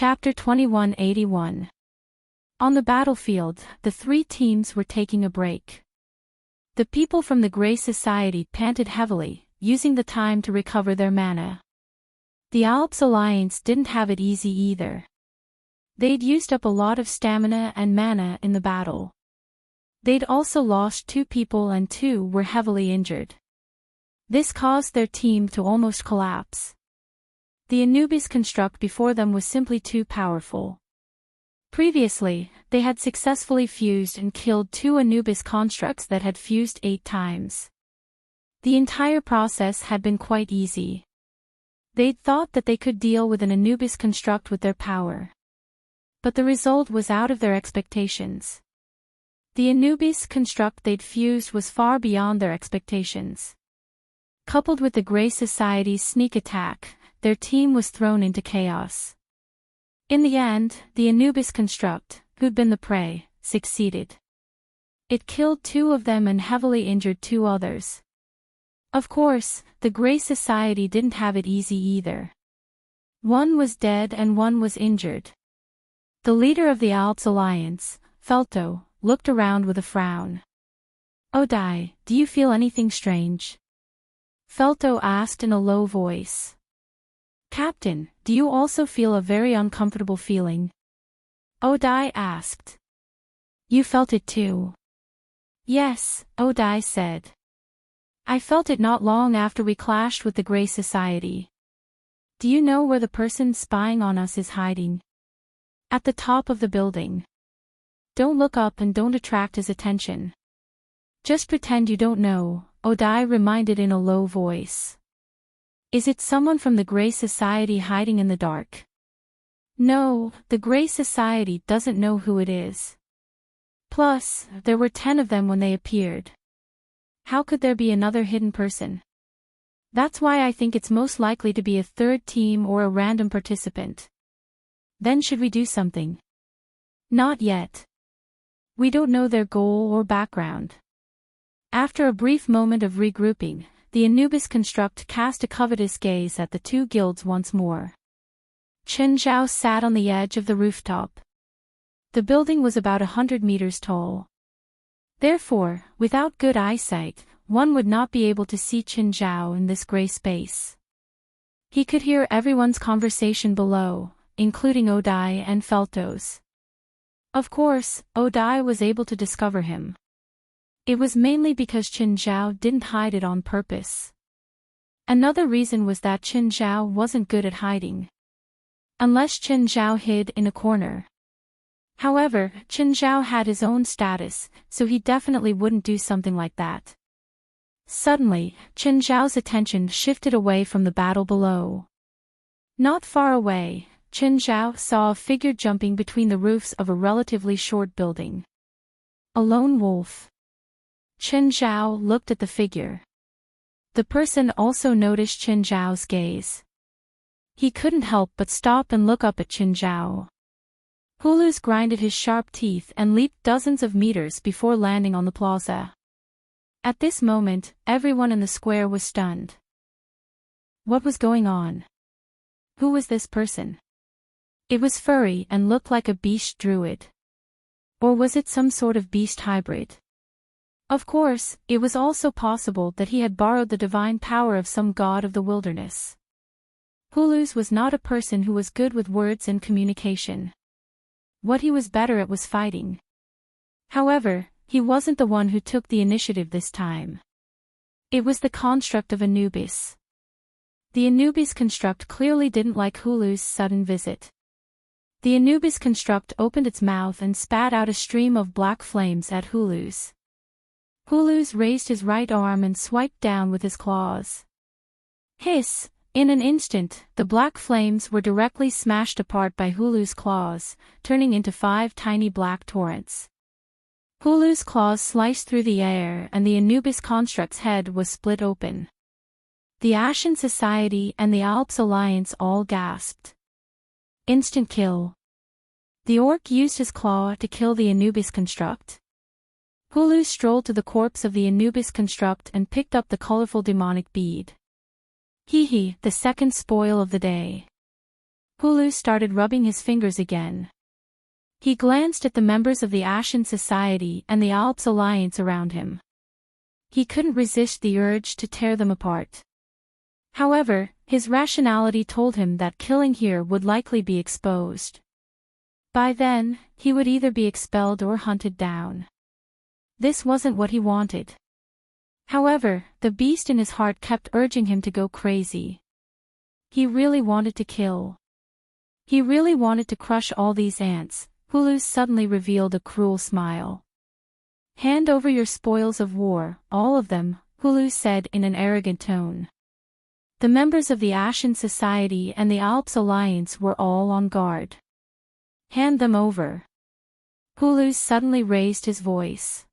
Chapter 2181. On the battlefield, the three teams were taking a break. The people from the Grey Society panted heavily, using the time to recover their mana. The Alps Alliance didn't have it easy either. They'd used up a lot of stamina and mana in the battle. They'd also lost 2 people and 2 were heavily injured. This caused their team to almost collapse. The Anubis construct before them was simply too powerful. Previously, they had successfully fused and killed 2 Anubis constructs that had fused 8 times. The entire process had been quite easy. They'd thought that they could deal with an Anubis construct with their power. But the result was out of their expectations. The Anubis construct they'd fused was far beyond their expectations. Coupled with the Grey Society's sneak attack, their team was thrown into chaos. In the end, the Anubis construct, who'd been the prey, succeeded. It killed 2 of them and heavily injured 2 others. Of course, the Grey Society didn't have it easy either. 1 was dead and 1 was injured. The leader of the Alps Alliance, Felto, looked around with a frown. "Odai, do you feel anything strange?" Felto asked in a low voice. "Captain, do you also feel a very uncomfortable feeling?" Odai asked. "You felt it too?" "Yes," Odai said. "I felt it not long after we clashed with the Grey Society. Do you know where the person spying on us is hiding?" "At the top of the building. Don't look up and don't attract his attention. Just pretend you don't know," Odai reminded in a low voice. "Is it someone from the Grey Society hiding in the dark?" "No, the Grey Society doesn't know who it is. Plus, there were 10 of them when they appeared. How could there be another hidden person? That's why I think it's most likely to be a third team or a random participant." "Then should we do something?" "Not yet. We don't know their goal or background." After a brief moment of regrouping, the Anubis construct cast a covetous gaze at the 2 guilds once more. Chen Zhao sat on the edge of the rooftop. The building was about 100 meters tall. Therefore, without good eyesight, one would not be able to see Chen Zhao in this gray space. He could hear everyone's conversation below, including Odai and Felto's. Of course, Odai was able to discover him. It was mainly because Chen Zhao didn't hide it on purpose. Another reason was that Chen Zhao wasn't good at hiding. Unless Chen Zhao hid in a corner. However, Chen Zhao had his own status, so he definitely wouldn't do something like that. Suddenly, Chen Zhao's attention shifted away from the battle below. Not far away, Chen Zhao saw a figure jumping between the roofs of a relatively short building. A lone wolf. Chen Zhao looked at the figure. The person also noticed Chen Zhao's gaze. He couldn't help but stop and look up at Chen Zhao. Hulus grinded his sharp teeth and leaped dozens of meters before landing on the plaza. At this moment, everyone in the square was stunned. What was going on? Who was this person? It was furry and looked like a beast druid. Or was it some sort of beast hybrid? Of course, it was also possible that he had borrowed the divine power of some god of the wilderness. Hulus was not a person who was good with words and communication. What he was better at was fighting. However, he wasn't the one who took the initiative this time. It was the construct of Anubis. The Anubis construct clearly didn't like Hulus' sudden visit. The Anubis construct opened its mouth and spat out a stream of black flames at Hulus. Hulus raised his right arm and swiped down with his claws. Hiss! In an instant, the black flames were directly smashed apart by Hulus' claws, turning into 5 tiny black torrents. Hulus' claws sliced through the air and the Anubis construct's head was split open. The Ashen Society and the Alps Alliance all gasped. Instant kill. The orc used his claw to kill the Anubis construct. Hulus strolled to the corpse of the Anubis construct and picked up the colorful demonic bead. Hee hee, the second spoil of the day. Hulu started rubbing his fingers again. He glanced at the members of the Ashen Society and the Alps Alliance around him. He couldn't resist the urge to tear them apart. However, his rationality told him that killing here would likely be exposed. By then, he would either be expelled or hunted down. This wasn't what he wanted. However, the beast in his heart kept urging him to go crazy. He really wanted to kill. He really wanted to crush all these ants. Hulu suddenly revealed a cruel smile. "Hand over your spoils of war, all of them," Hulu said in an arrogant tone. The members of the Ashen Society and the Alps Alliance were all on guard. "Hand them over." Hulu suddenly raised his voice.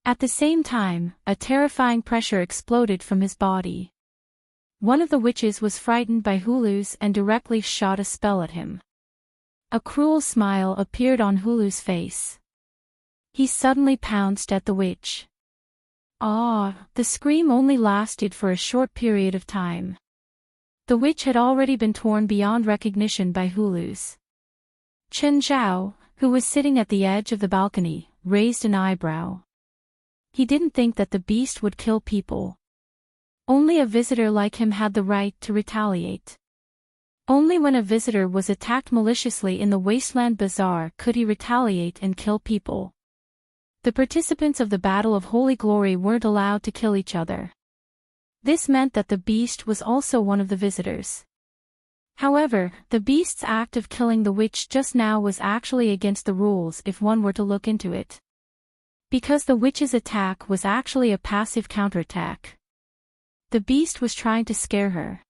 At the same time, a terrifying pressure exploded from his body. One of the witches was frightened by Hulu's and directly shot a spell at him. A cruel smile appeared on Hulu's face. He suddenly pounced at the witch. The scream only lasted for a short period of time. The witch had already been torn beyond recognition by Hulu's. Chen Zhao, who was sitting at the edge of the balcony, raised an eyebrow. He didn't think that the beast would kill people. Only a visitor like him had the right to retaliate. Only when a visitor was attacked maliciously in the Wasteland Bazaar could he retaliate and kill people. The participants of the Battle of Holy Glory weren't allowed to kill each other. This meant that the beast was also one of the visitors. However, the beast's act of killing the witch just now was actually against the rules if one were to look into it. Because the witch's attack was actually a passive counterattack. The beast was trying to scare her.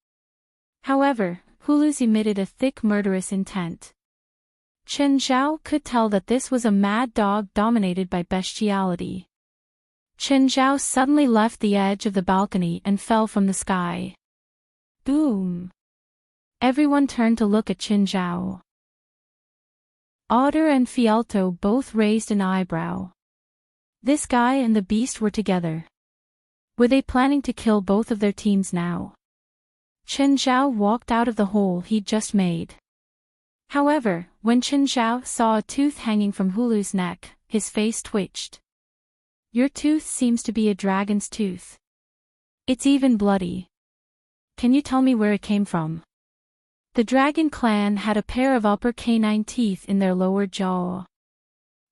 However, Hulu's emitted a thick murderous intent. Chen Zhao could tell that this was a mad dog dominated by bestiality. Chen Zhao suddenly left the edge of the balcony and fell from the sky. Boom! Everyone turned to look at Chen Zhao. Otter and Fialto both raised an eyebrow. This guy and the beast were together. Were they planning to kill both of their teams now? Chen Zhao walked out of the hole he'd just made. However, when Chen Zhao saw a tooth hanging from Hulu's neck, his face twitched. "Your tooth seems to be a dragon's tooth. It's even bloody. Can you tell me where it came from?" The dragon clan had a pair of upper canine teeth in their lower jaw.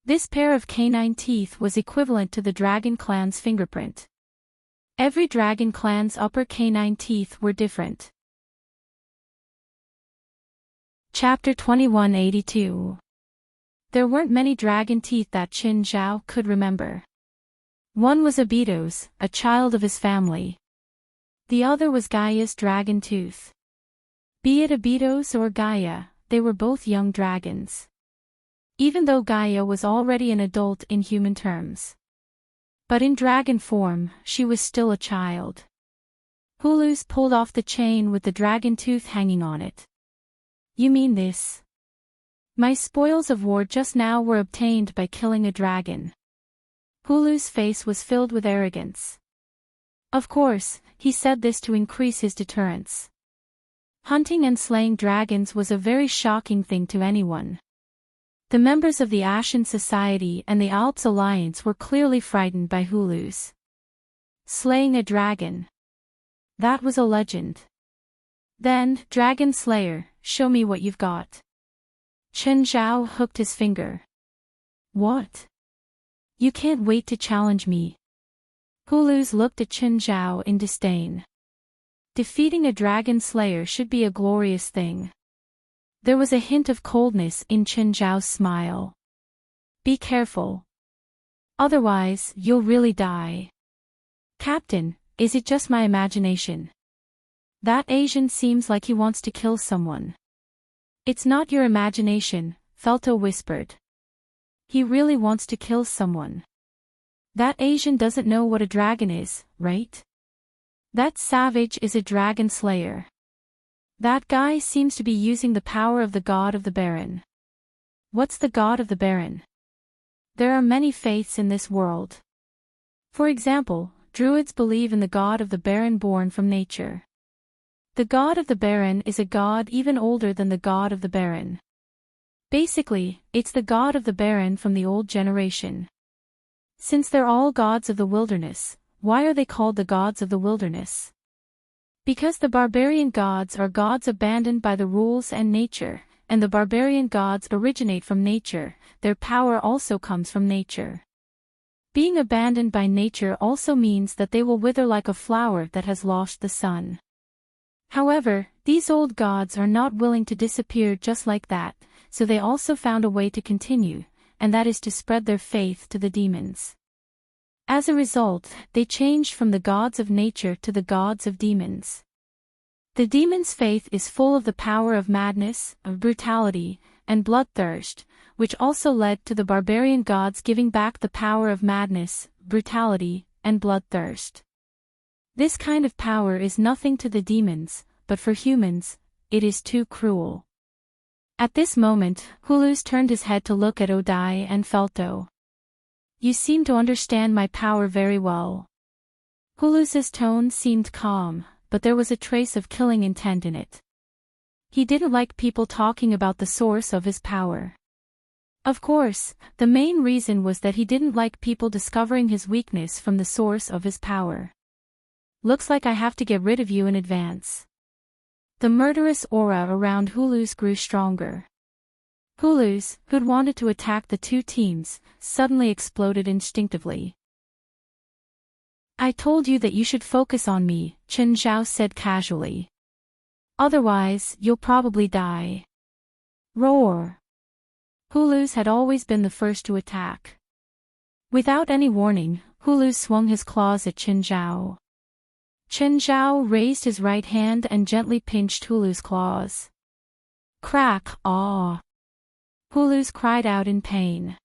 This pair of canine teeth was equivalent to the dragon clan's fingerprint. Every dragon clan's upper canine teeth were different. Chapter 2182. There weren't many dragon teeth that Chen Zhao could remember. One was Abito's, a child of his family. The other was Gaia's dragon tooth. Be it Abito's or Gaia, they were both young dragons. Even though Gaia was already an adult in human terms. But in dragon form, she was still a child. Hulu's pulled off the chain with the dragon tooth hanging on it. "You mean this? My spoils of war just now were obtained by killing a dragon." Hulu's face was filled with arrogance. Of course, he said this to increase his deterrence. Hunting and slaying dragons was a very shocking thing to anyone. The members of the Ashen Society and the Alps Alliance were clearly frightened by Hulu's. Slaying a dragon. That was a legend. Then, Dragon Slayer, show me what you've got. Chen Zhao hooked his finger. What? You can't wait to challenge me. Hulu's looked at Chen Zhao in disdain. Defeating a dragon slayer should be a glorious thing. There was a hint of coldness in Chen Zhao's smile. Be careful. Otherwise, you'll really die. Captain, is it just my imagination? That Asian seems like he wants to kill someone. It's not your imagination, Felto whispered. He really wants to kill someone. That Asian doesn't know what a dragon is, right? That savage is a dragon slayer. That guy seems to be using the power of the god of the Baron. What's the god of the Baron? There are many faiths in this world. For example, Druids believe in the god of the Baron born from nature. The god of the Baron is a god even older than the god of the Baron. Basically, it's the god of the Baron from the old generation. Since they're all gods of the wilderness, why are they called the gods of the wilderness? Because the barbarian gods are gods abandoned by the rules and nature, and the barbarian gods originate from nature, their power also comes from nature. Being abandoned by nature also means that they will wither like a flower that has lost the sun. However, these old gods are not willing to disappear just like that, so they also found a way to continue, and that is to spread their faith to the demons. As a result, they changed from the gods of nature to the gods of demons. The demons' faith is full of the power of madness, of brutality, and bloodthirst, which also led to the barbarian gods giving back the power of madness, brutality, and bloodthirst. This kind of power is nothing to the demons, but for humans, it is too cruel. At this moment, Hulus turned his head to look at Odai and Felto. You seem to understand my power very well. Hulus's tone seemed calm, but there was a trace of killing intent in it. He didn't like people talking about the source of his power. Of course, the main reason was that he didn't like people discovering his weakness from the source of his power. Looks like I have to get rid of you in advance. The murderous aura around Hulus grew stronger. Hulus, who'd wanted to attack the two teams, suddenly exploded instinctively. I told you that you should focus on me, Chen Zhao said casually. Otherwise, you'll probably die. Roar. Hulus had always been the first to attack. Without any warning, Hulus swung his claws at Chen Zhao. Chen Zhao raised his right hand and gently pinched Hulus' claws. Crack, aw! Hulus cried out in pain.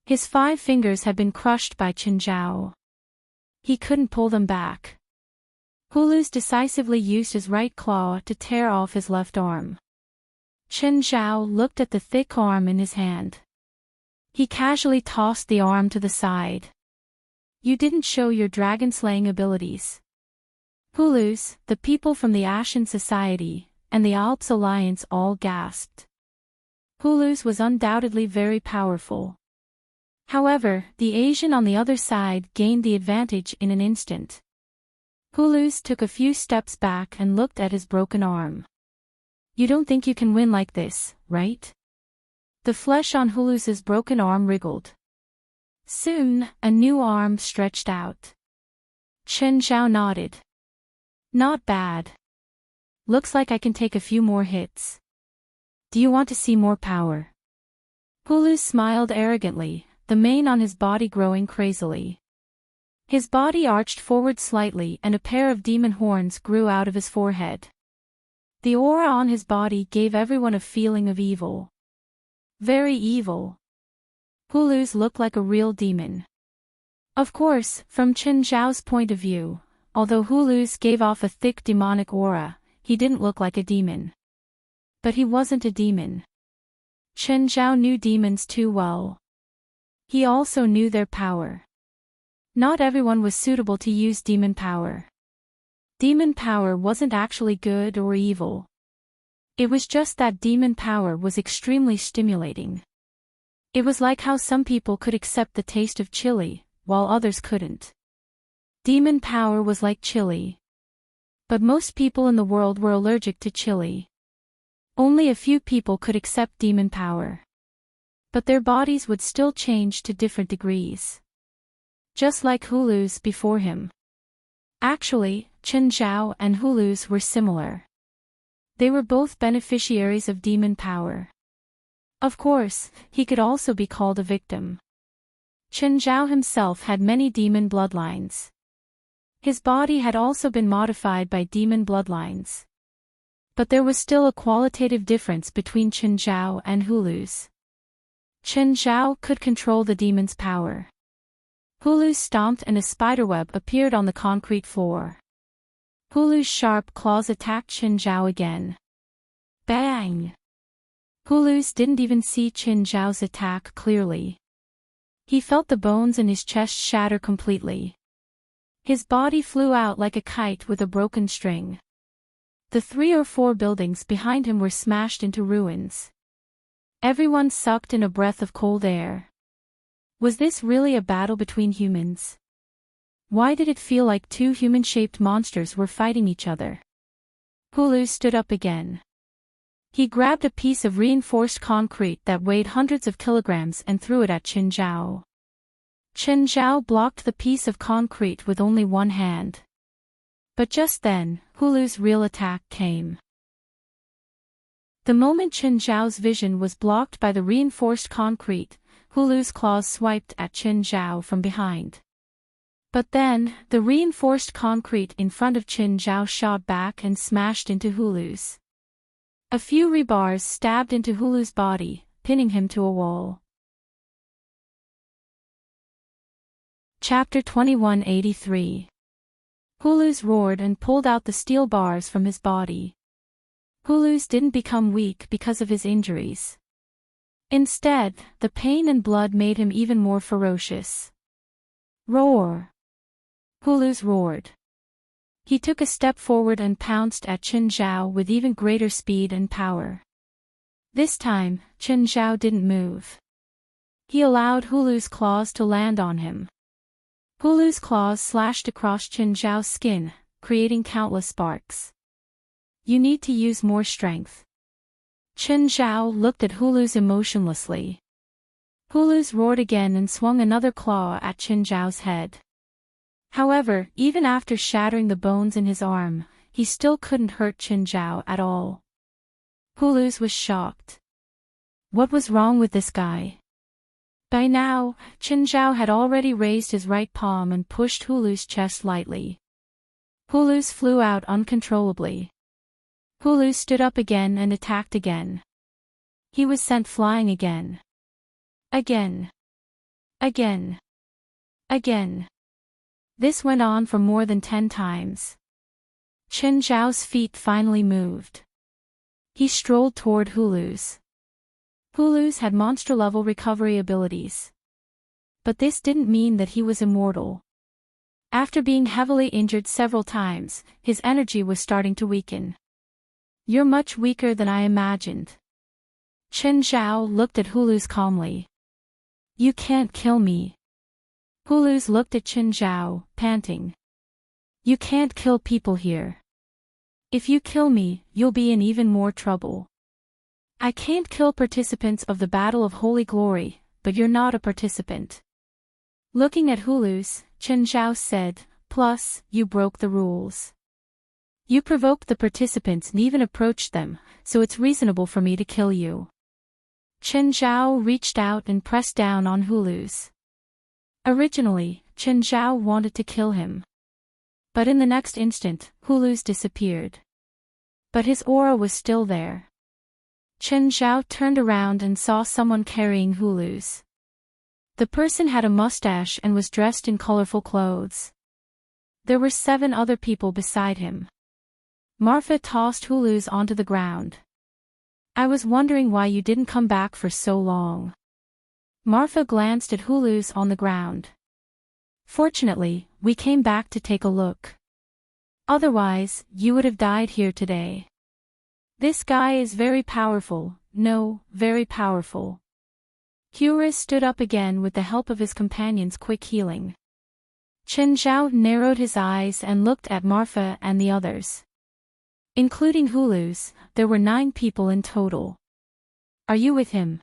His 5 fingers had been crushed by Chen Zhao. He couldn't pull them back. Hulus decisively used his right claw to tear off his left arm. Chen Zhao looked at the thick arm in his hand. He casually tossed the arm to the side. You didn't show your dragon-slaying abilities. Hulus, the people from the Ashen Society, and the Alps Alliance all gasped. Hulus was undoubtedly very powerful. However, the Asian on the other side gained the advantage in an instant. Hulus took a few steps back and looked at his broken arm. You don't think you can win like this, right? The flesh on Hulus's broken arm wriggled. Soon, a new arm stretched out. Chen Zhao nodded. Not bad. Looks like I can take a few more hits. Do you want to see more power? Hulus smiled arrogantly, the mane on his body growing crazily. His body arched forward slightly and a pair of demon horns grew out of his forehead. The aura on his body gave everyone a feeling of evil. Very evil. Hulus looked like a real demon. Of course, from Chen Zhao's point of view, although Hulus gave off a thick demonic aura, he didn't look like a demon. But he wasn't a demon. Chen Zhao knew demons too well. He also knew their power. Not everyone was suitable to use demon power. Demon power wasn't actually good or evil. It was just that demon power was extremely stimulating. It was like how some people could accept the taste of chili, while others couldn't. Demon power was like chili. But most people in the world were allergic to chili. Only a few people could accept demon power. But their bodies would still change to different degrees. Just like Hulus before him. Actually, Chen Zhao and Hulus were similar. They were both beneficiaries of demon power. Of course, he could also be called a victim. Chen Zhao himself had many demon bloodlines. His body had also been modified by demon bloodlines. But there was still a qualitative difference between Chen Zhao and Hulus. Chen Zhao could control the demon's power. Hulus stomped and a spiderweb appeared on the concrete floor. Hulus' sharp claws attacked Chen Zhao again. Bang! Hulus didn't even see Chen Zhao's attack clearly. He felt the bones in his chest shatter completely. His body flew out like a kite with a broken string. The 3 or 4 buildings behind him were smashed into ruins. Everyone sucked in a breath of cold air. Was this really a battle between humans? Why did it feel like 2 human-shaped monsters were fighting each other? Hulu stood up again. He grabbed a piece of reinforced concrete that weighed hundreds of kilograms and threw it at Qin Zhao. Qin Zhao blocked the piece of concrete with only one hand. But just then, Hulu's real attack came. The moment Qin Zhao's vision was blocked by the reinforced concrete, Hulu's claws swiped at Qin Zhao from behind. But then, the reinforced concrete in front of Qin Zhao shot back and smashed into Hulu's. A few rebars stabbed into Hulu's body, pinning him to a wall. Chapter 2183. Hulu's roared and pulled out the steel bars from his body. Hulu's didn't become weak because of his injuries. Instead, the pain and blood made him even more ferocious. Roar! Hulu's roared. He took a step forward and pounced at Qin Zhao with even greater speed and power. This time, Qin Zhao didn't move. He allowed Hulu's claws to land on him. Hulu's claws slashed across Qin Zhao's skin, creating countless sparks. You need to use more strength. Qin Zhao looked at Hulu's emotionlessly. Hulu's roared again and swung another claw at Qin Zhao's head. However, even after shattering the bones in his arm, he still couldn't hurt Qin Zhao at all. Hulu's was shocked. What was wrong with this guy? By now, Qin Zhao had already raised his right palm and pushed Hulu's chest lightly. Hulu's flew out uncontrollably. Hulu stood up again and attacked again. He was sent flying again. Again. Again. Again. This went on for more than 10 times. Qin Zhao's feet finally moved. He strolled toward Hulu's. Hulu's had monster-level recovery abilities. But this didn't mean that he was immortal. After being heavily injured several times, his energy was starting to weaken. You're much weaker than I imagined. Qin Zhao looked at Hulu's calmly. You can't kill me. Hulu's looked at Qin Zhao, panting. You can't kill people here. If you kill me, you'll be in even more trouble. I can't kill participants of the Battle of Holy Glory, but you're not a participant. Looking at Hulu's, Qin Zhao said, plus, you broke the rules. You provoked the participants and even approached them, so it's reasonable for me to kill you. Qin Zhao reached out and pressed down on Hulu's. Originally, Qin Zhao wanted to kill him. But in the next instant, Hulu's disappeared. But his aura was still there. Qin Zhao turned around and saw someone carrying Hulu's. The person had a mustache and was dressed in colorful clothes. There were 7 other people beside him. Marfa tossed Hulu's onto the ground. I was wondering why you didn't come back for so long. Marfa glanced at Hulu's on the ground. Fortunately, we came back to take a look. Otherwise, you would have died here today. This guy is very powerful, no, very powerful. Hurus stood up again with the help of his companion's quick healing. Qin Zhao narrowed his eyes and looked at Marfa and the others. Including Hulu's, there were 9 people in total. Are you with him?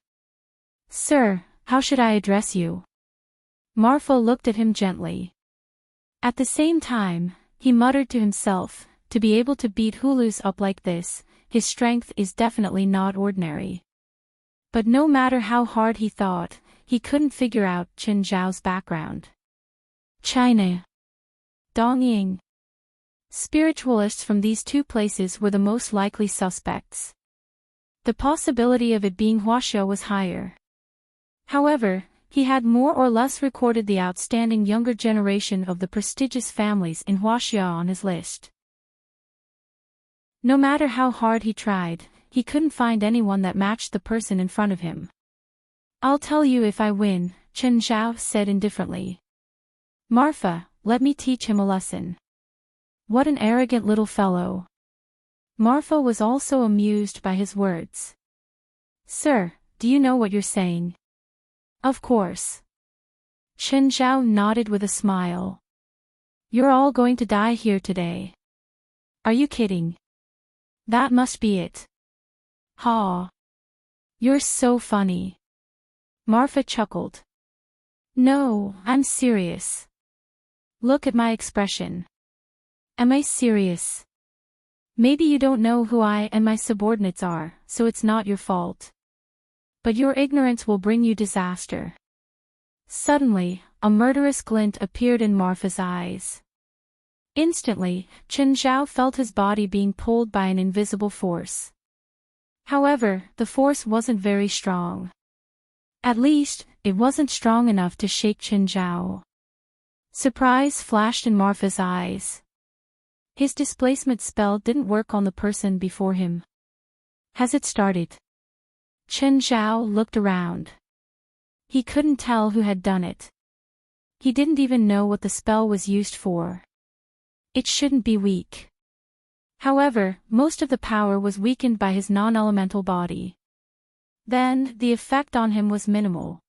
Sir, how should I address you? Marfa looked at him gently. At the same time, he muttered to himself, to be able to beat Hulu's up like this, his strength is definitely not ordinary. But no matter how hard he thought, he couldn't figure out Qin Zhao's background. China. Dongying. Spiritualists from these 2 places were the most likely suspects. The possibility of it being Huaxia was higher. However, he had more or less recorded the outstanding younger generation of the prestigious families in Huaxia on his list. No matter how hard he tried, he couldn't find anyone that matched the person in front of him. I'll tell you if I win, Qin Zhao said indifferently. Marfa, let me teach him a lesson. What an arrogant little fellow. Marfa was also amused by his words. Sir, do you know what you're saying? Of course. Chen Zhao nodded with a smile. You're all going to die here today. Are you kidding? That must be it. Ha. You're so funny. Marfa chuckled. No, I'm serious. Look at my expression. Am I serious? Maybe you don't know who I and my subordinates are, so it's not your fault. But your ignorance will bring you disaster. Suddenly, a murderous glint appeared in Marfa's eyes. Instantly, Chen Zhao felt his body being pulled by an invisible force. However, the force wasn't very strong. At least, it wasn't strong enough to shake Chen Zhao. Surprise flashed in Marfa's eyes. His displacement spell didn't work on the person before him. Has it started? Chen Zhao looked around. He couldn't tell who had done it. He didn't even know what the spell was used for. It shouldn't be weak. However, most of the power was weakened by his non-elemental body. Then, the effect on him was minimal.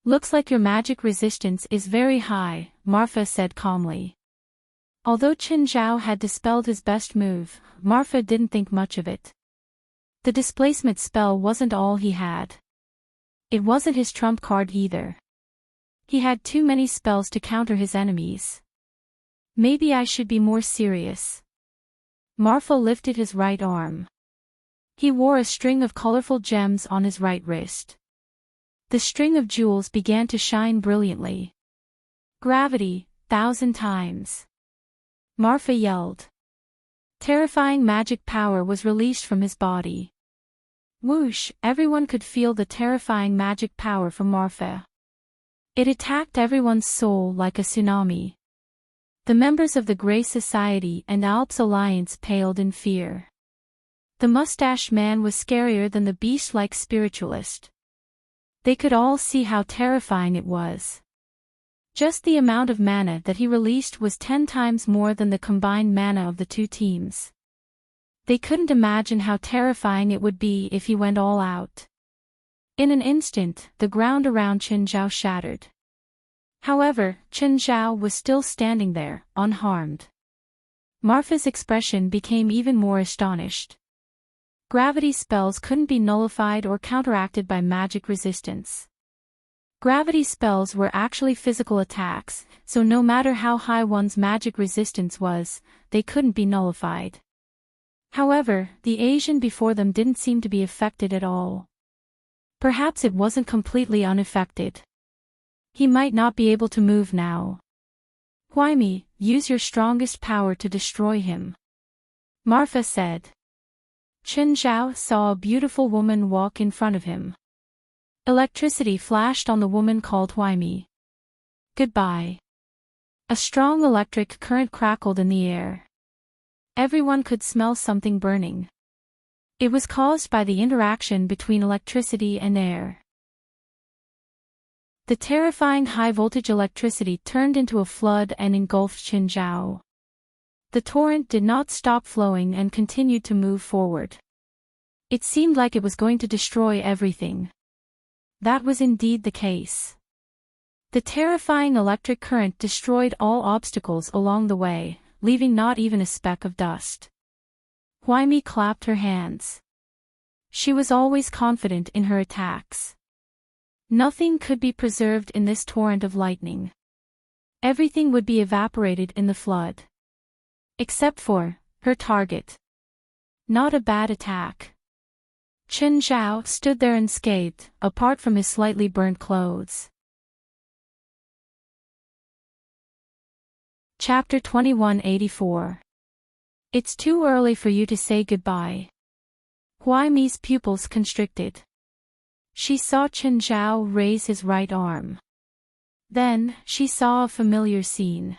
Looks like your magic resistance is very high, Marfa said calmly. Although Chen Zhao had dispelled his best move, Marfa didn't think much of it. The displacement spell wasn't all he had. It wasn't his trump card either. He had too many spells to counter his enemies. Maybe I should be more serious. Marfa lifted his right arm. He wore a string of colorful gems on his right wrist. The string of jewels began to shine brilliantly. Gravity, 1,000 times. Marfa yelled. Terrifying magic power was released from his body. Whoosh, everyone could feel the terrifying magic power from Marfa. It attacked everyone's soul like a tsunami. The members of the Grey Society and Alps Alliance paled in fear. The mustache man was scarier than the beast-like spiritualist. They could all see how terrifying it was. Just the amount of mana that he released was 10 times more than the combined mana of the two teams. They couldn't imagine how terrifying it would be if he went all out. In an instant, the ground around Chen Zhao shattered. However, Chen Zhao was still standing there, unharmed. Marfa's expression became even more astonished. Gravity spells couldn't be nullified or counteracted by magic resistance. Gravity spells were actually physical attacks, so no matter how high one's magic resistance was, they couldn't be nullified. However, the Asian before them didn't seem to be affected at all. Perhaps it wasn't completely unaffected. He might not be able to move now. Huaimi, use your strongest power to destroy him. Marfa said. Chen Zhao saw a beautiful woman walk in front of him. Electricity flashed on the woman called Huaimi. Goodbye. A strong electric current crackled in the air. Everyone could smell something burning. It was caused by the interaction between electricity and air. The terrifying high-voltage electricity turned into a flood and engulfed Chen Zhao. The torrent did not stop flowing and continued to move forward. It seemed like it was going to destroy everything. That was indeed the case. The terrifying electric current destroyed all obstacles along the way, leaving not even a speck of dust. Huaimi clapped her hands. She was always confident in her attacks. Nothing could be preserved in this torrent of lightning. Everything would be evaporated in the flood. Except for her target. Not a bad attack. Chen Zhao stood there unscathed, apart from his slightly burnt clothes. Chapter 2184. It's too early for you to say goodbye. Huaimi's pupils constricted. She saw Chen Zhao raise his right arm. Then, she saw a familiar scene.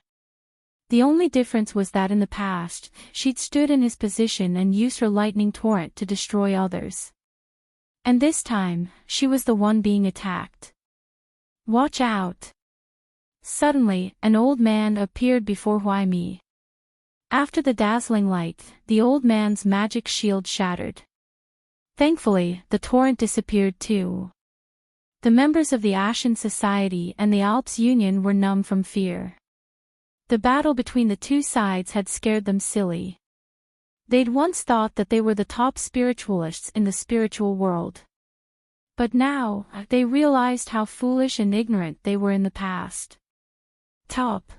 The only difference was that in the past, she'd stood in his position and used her lightning torrent to destroy others. And this time, she was the one being attacked. Watch out! Suddenly, an old man appeared before Huaimi. After the dazzling light, the old man's magic shield shattered. Thankfully, the torrent disappeared too. The members of the Ashen Society and the Alps Union were numb from fear. The battle between the two sides had scared them silly. They'd once thought that they were the top spiritualists in the spiritual world. But now, they realized how foolish and ignorant they were in the past. Top.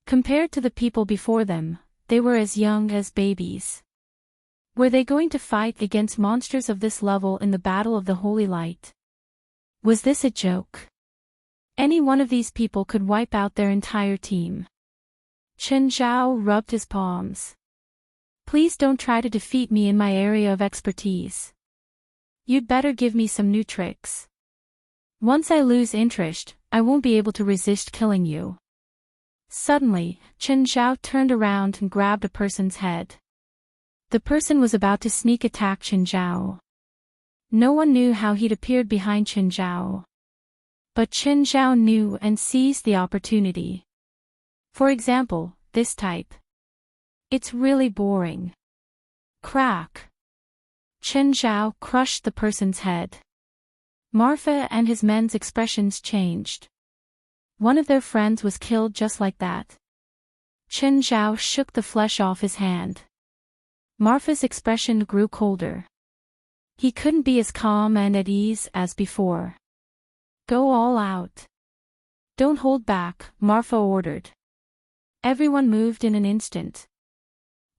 Compared to the people before them, they were as young as babies. Were they going to fight against monsters of this level in the Battle of the Holy Light? Was this a joke? Any one of these people could wipe out their entire team. Chen Zhao rubbed his palms. Please don't try to defeat me in my area of expertise. You'd better give me some new tricks. Once I lose interest, I won't be able to resist killing you. Suddenly, Chen Zhao turned around and grabbed a person's head. The person was about to sneak attack Chen Zhao. No one knew how he'd appeared behind Chen Zhao. But Chen Zhao knew and seized the opportunity. For example, this type. It's really boring. Crack. Chen Zhao crushed the person's head. Marfa and his men's expressions changed. One of their friends was killed just like that. Chen Zhao shook the flesh off his hand. Marfa's expression grew colder. He couldn't be as calm and at ease as before. Go all out. Don't hold back, Marfa ordered. Everyone moved in an instant.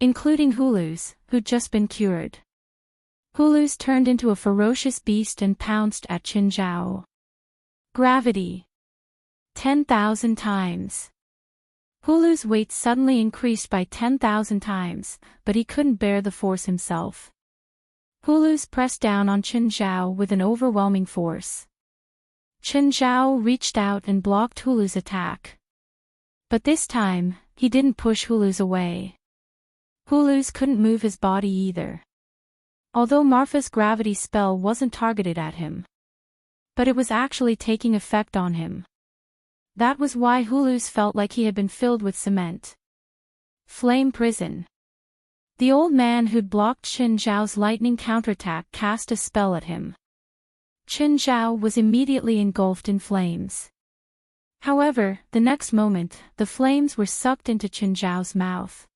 Including Huluz, who'd just been cured. Huluz turned into a ferocious beast and pounced at Chen Zhao. Gravity. 10,000 times. Huluz's weight suddenly increased by 10,000 times, but he couldn't bear the force himself. Huluz pressed down on Chen Zhao with an overwhelming force. Chen Zhao reached out and blocked Huluz's attack. But this time, he didn't push Huluz away. Huluz couldn't move his body either. Although Marfa's gravity spell wasn't targeted at him. But it was actually taking effect on him. That was why Huluz felt like he had been filled with cement. Flame prison. The old man who'd blocked Chen Zhao's lightning counterattack cast a spell at him. Chen Zhao was immediately engulfed in flames. However, the next moment, the flames were sucked into Chen Zhao's mouth.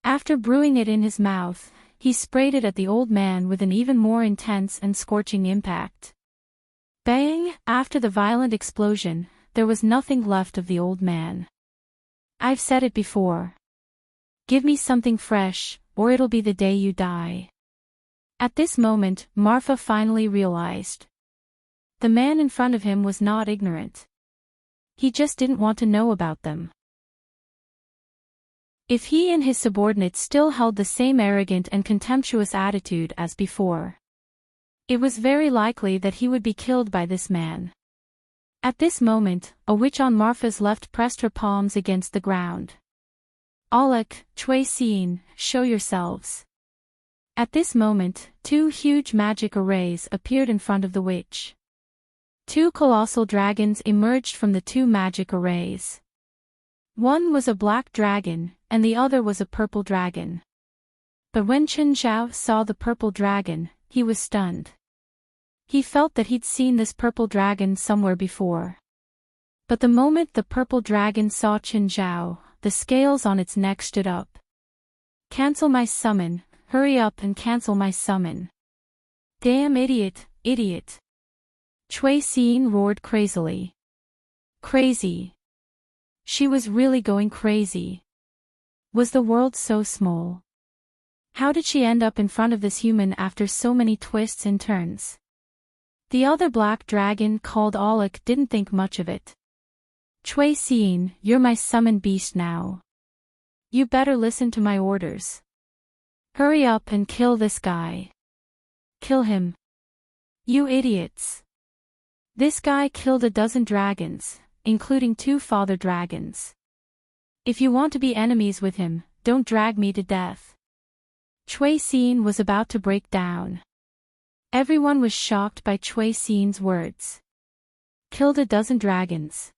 After brewing it in his mouth, he sprayed it at the old man with an even more intense and scorching impact. Bang! After the violent explosion, there was nothing left of the old man. I've said it before. Give me something fresh, or it'll be the day you die. At this moment, Marfa finally realized. The man in front of him was not ignorant. He just didn't want to know about them. If he and his subordinates still held the same arrogant and contemptuous attitude as before, it was very likely that he would be killed by this man. At this moment, a witch on Marfa's left pressed her palms against the ground. Alec, Cui Xin, show yourselves. At this moment, two huge magic arrays appeared in front of the witch. Two colossal dragons emerged from the two magic arrays. One was a black dragon, and the other was a purple dragon. But when Chen Zhao saw the purple dragon, he was stunned. He felt that he'd seen this purple dragon somewhere before. But the moment the purple dragon saw Chen Zhao, the scales on its neck stood up. Cancel my summon, hurry up and cancel my summon. Damn idiot, idiot. Cui Xin roared crazily. Crazy. She was really going crazy. Was the world so small? How did she end up in front of this human after so many twists and turns? The other black dragon called Alec didn't think much of it. Cui Xin, you're my summoned beast now. You better listen to my orders. Hurry up and kill this guy. Kill him. You idiots. This guy killed a dozen dragons, including 2 father dragons. If you want to be enemies with him, don't drag me to death. Cui Xin was about to break down. Everyone was shocked by Cui Xin's words. Killed a dozen dragons.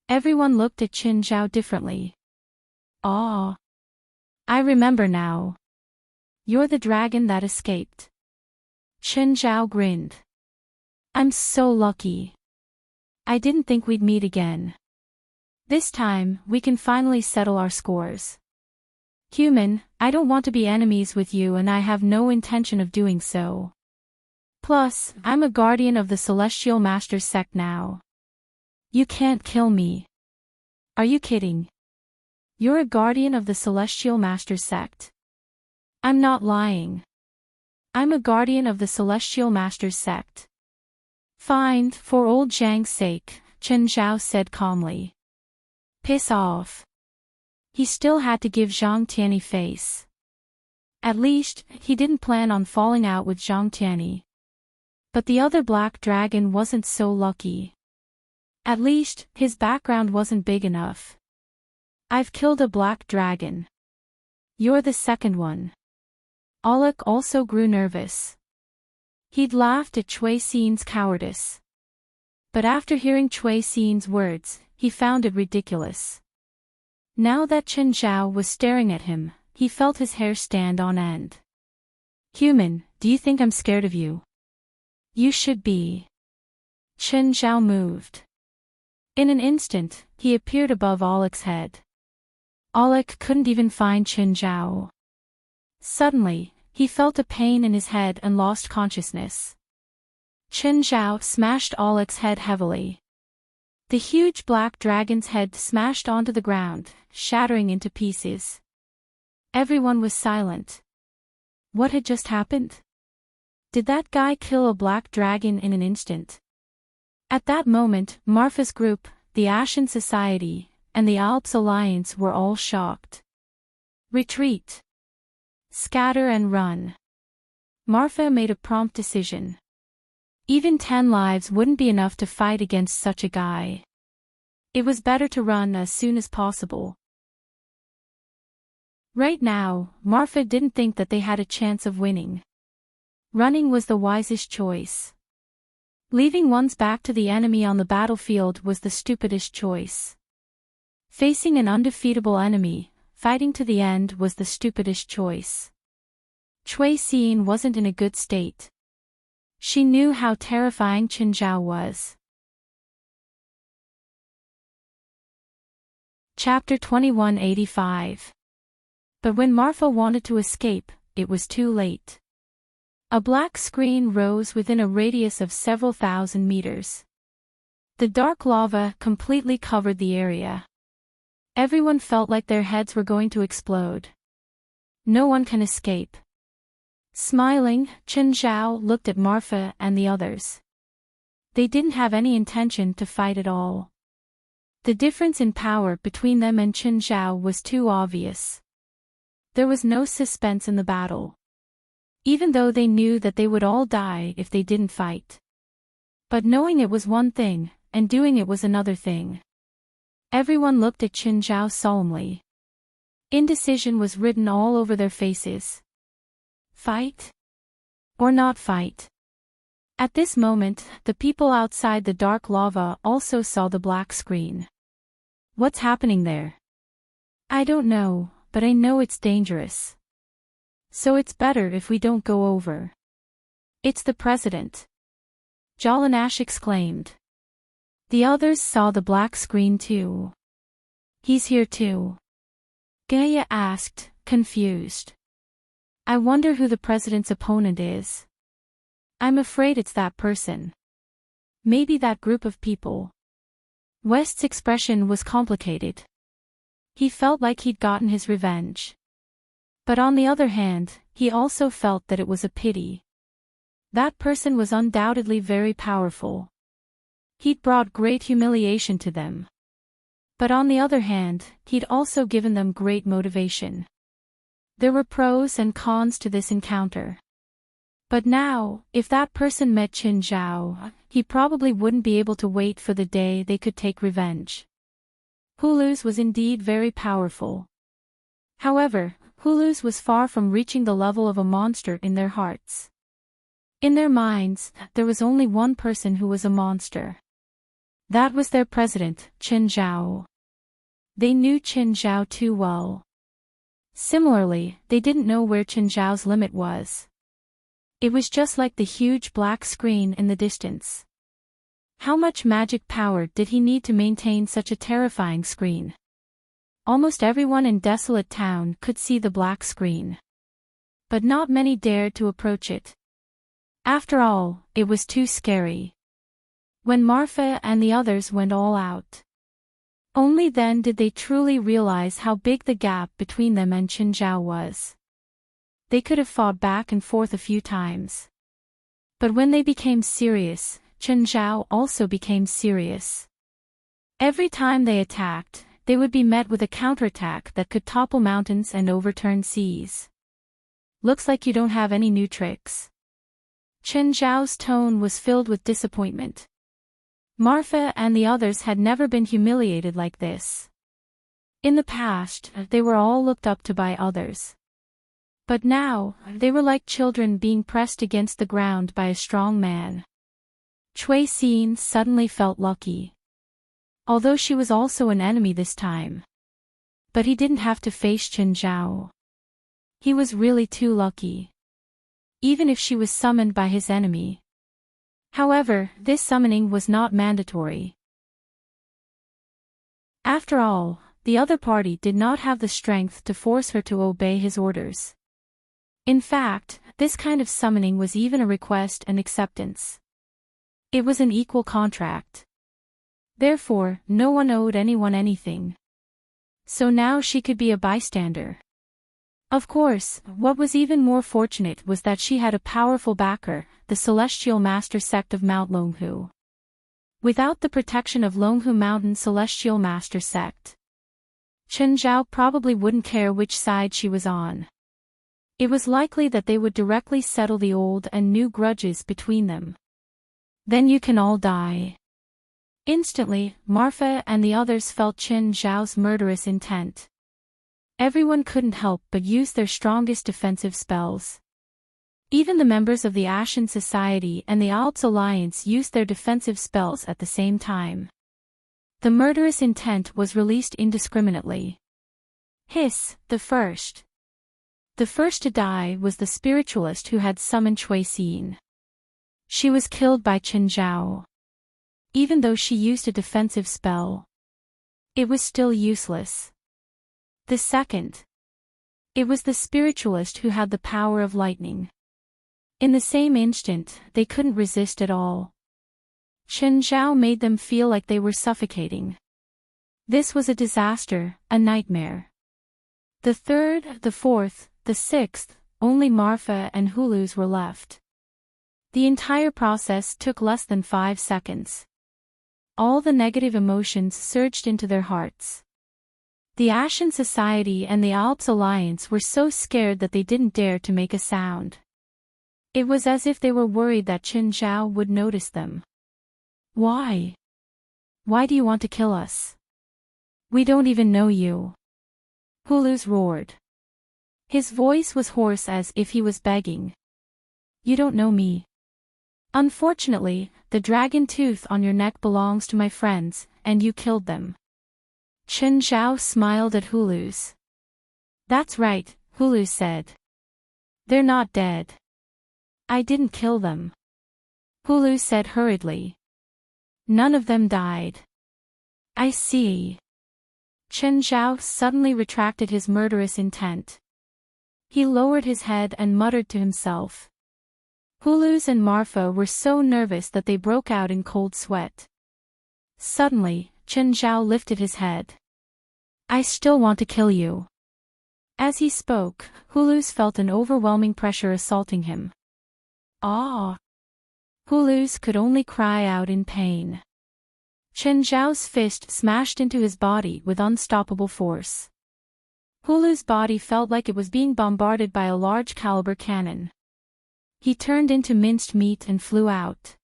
Everyone looked at Chen Zhao differently. Aw. I remember now. You're the dragon that escaped. Chen Zhao grinned. I'm so lucky. I didn't think we'd meet again. This time, we can finally settle our scores. Human, I don't want to be enemies with you and I have no intention of doing so. Plus, I'm a guardian of the Celestial Masters sect now. You can't kill me. Are you kidding? You're a guardian of the Celestial Masters sect. I'm not lying. I'm a guardian of the Celestial Masters sect. Fine, for old Zhang's sake, Chen Zhao said calmly. Piss off. He still had to give Zhang Tianyi face. At least, he didn't plan on falling out with Zhang Tianyi. But the other black dragon wasn't so lucky. At least, his background wasn't big enough. I've killed a black dragon. You're the second one. Alec also grew nervous. He'd laughed at Cui Xin's cowardice. But after hearing Cui Xin's words, he found it ridiculous. Now that Chen Zhao was staring at him, he felt his hair stand on end. Human, do you think I'm scared of you? You should be. Chen Zhao moved. In an instant, he appeared above Alec's head. Alec couldn't even find Chen Zhao. Suddenly, he felt a pain in his head and lost consciousness. Chen Zhao smashed Alec's head heavily. The huge black dragon's head smashed onto the ground, shattering into pieces. Everyone was silent. What had just happened? Did that guy kill a black dragon in an instant? At that moment, Marfa's group, the Ashen Society, and the Alps Alliance were all shocked. Retreat. Scatter and run. Marfa made a prompt decision. Even 10 lives wouldn't be enough to fight against such a guy. It was better to run as soon as possible. Right now, Marfa didn't think that they had a chance of winning. Running was the wisest choice. Leaving one's back to the enemy on the battlefield was the stupidest choice. Facing an undefeatable enemy, fighting to the end was the stupidest choice. Cui Xin wasn't in a good state. She knew how terrifying Chen Zhao was. Chapter 2185. But when Marfa wanted to escape, it was too late. A black screen rose within a radius of several thousand meters. The dark lava completely covered the area. Everyone felt like their heads were going to explode. No one can escape. Smiling, Chen Zhao looked at Marfa and the others. They didn't have any intention to fight at all. The difference in power between them and Chen Zhao was too obvious. There was no suspense in the battle. Even though they knew that they would all die if they didn't fight. But knowing it was one thing, and doing it was another thing. Everyone looked at Chen Zhao solemnly. Indecision was written all over their faces. Fight? Or not fight? At this moment, the people outside the dark lava also saw the black screen. What's happening there? I don't know, but I know it's dangerous. So it's better if we don't go over. It's the president. Jalanash exclaimed. The others saw the black screen too. He's here too. Gaia asked, confused. I wonder who the president's opponent is. I'm afraid it's that person. Maybe that group of people. West's expression was complicated. He felt like he'd gotten his revenge. But on the other hand, he also felt that it was a pity. That person was undoubtedly very powerful. He'd brought great humiliation to them. But on the other hand, he'd also given them great motivation. There were pros and cons to this encounter. But now, if that person met Chen Zhao, he probably wouldn't be able to wait for the day they could take revenge. Huluz was indeed very powerful. However, Huluz was far from reaching the level of a monster in their hearts. In their minds, there was only one person who was a monster. That was their president, Chen Zhao. They knew Chen Zhao too well. Similarly, they didn't know where Chen Zhao's limit was. It was just like the huge black screen in the distance. How much magic power did he need to maintain such a terrifying screen? Almost everyone in Desolate Town could see the black screen. But not many dared to approach it. After all, it was too scary. When Marfa and the others went all out, only then did they truly realize how big the gap between them and Chen Zhao was. They could have fought back and forth a few times. But when they became serious, Chen Zhao also became serious. Every time they attacked, they would be met with a counterattack that could topple mountains and overturn seas. Looks like you don't have any new tricks. Chen Zhao's tone was filled with disappointment. Marfa and the others had never been humiliated like this. In the past, they were all looked up to by others. But now, they were like children being pressed against the ground by a strong man. Cui Xin suddenly felt lucky. Although she was also an enemy this time. But he didn't have to face Chen Zhao. He was really too lucky. Even if she was summoned by his enemy. However, this summoning was not mandatory. After all, the other party did not have the strength to force her to obey his orders. In fact, this kind of summoning was even a request and acceptance. It was an equal contract. Therefore, no one owed anyone anything. So now she could be a bystander. Of course, what was even more fortunate was that she had a powerful backer, the Celestial Master sect of Mount Longhu. Without the protection of Longhu Mountain Celestial Master sect, Chen Zhao probably wouldn't care which side she was on. It was likely that they would directly settle the old and new grudges between them. Then you can all die. Instantly, Marfa and the others felt Chen Zhao's murderous intent. Everyone couldn't help but use their strongest defensive spells. Even the members of the Ashen Society and the Alps Alliance used their defensive spells at the same time. The murderous intent was released indiscriminately. Hiss, the first. The first to die was the spiritualist who had summoned Cui Xin. She was killed by Chen Zhao. Even though she used a defensive spell, it was still useless. The second. It was the spiritualist who had the power of lightning. In the same instant, they couldn't resist at all. Chen Zhao made them feel like they were suffocating. This was a disaster, a nightmare. The third, the fourth, the sixth, only Marfa and Huluz were left. The entire process took less than 5 seconds. All the negative emotions surged into their hearts. The Ashen Society and the Alps Alliance were so scared that they didn't dare to make a sound. It was as if they were worried that Chen Zhao would notice them. Why? Why do you want to kill us? We don't even know you. Huluz roared. His voice was hoarse as if he was begging. You don't know me. Unfortunately, the dragon tooth on your neck belongs to my friends, and you killed them. Chen Zhao smiled at Huluz. That's right, Huluz said. They're not dead. I didn't kill them. Huluz said hurriedly. None of them died. I see. Chen Zhao suddenly retracted his murderous intent. He lowered his head and muttered to himself. Huluz and Marfa were so nervous that they broke out in cold sweat. Suddenly, Chen Zhao lifted his head. I still want to kill you. As he spoke, Huluz felt an overwhelming pressure assaulting him. Ah! Huluz could only cry out in pain. Chen Zhao's fist smashed into his body with unstoppable force. Huluz's body felt like it was being bombarded by a large caliber cannon. He turned into minced meat and flew out.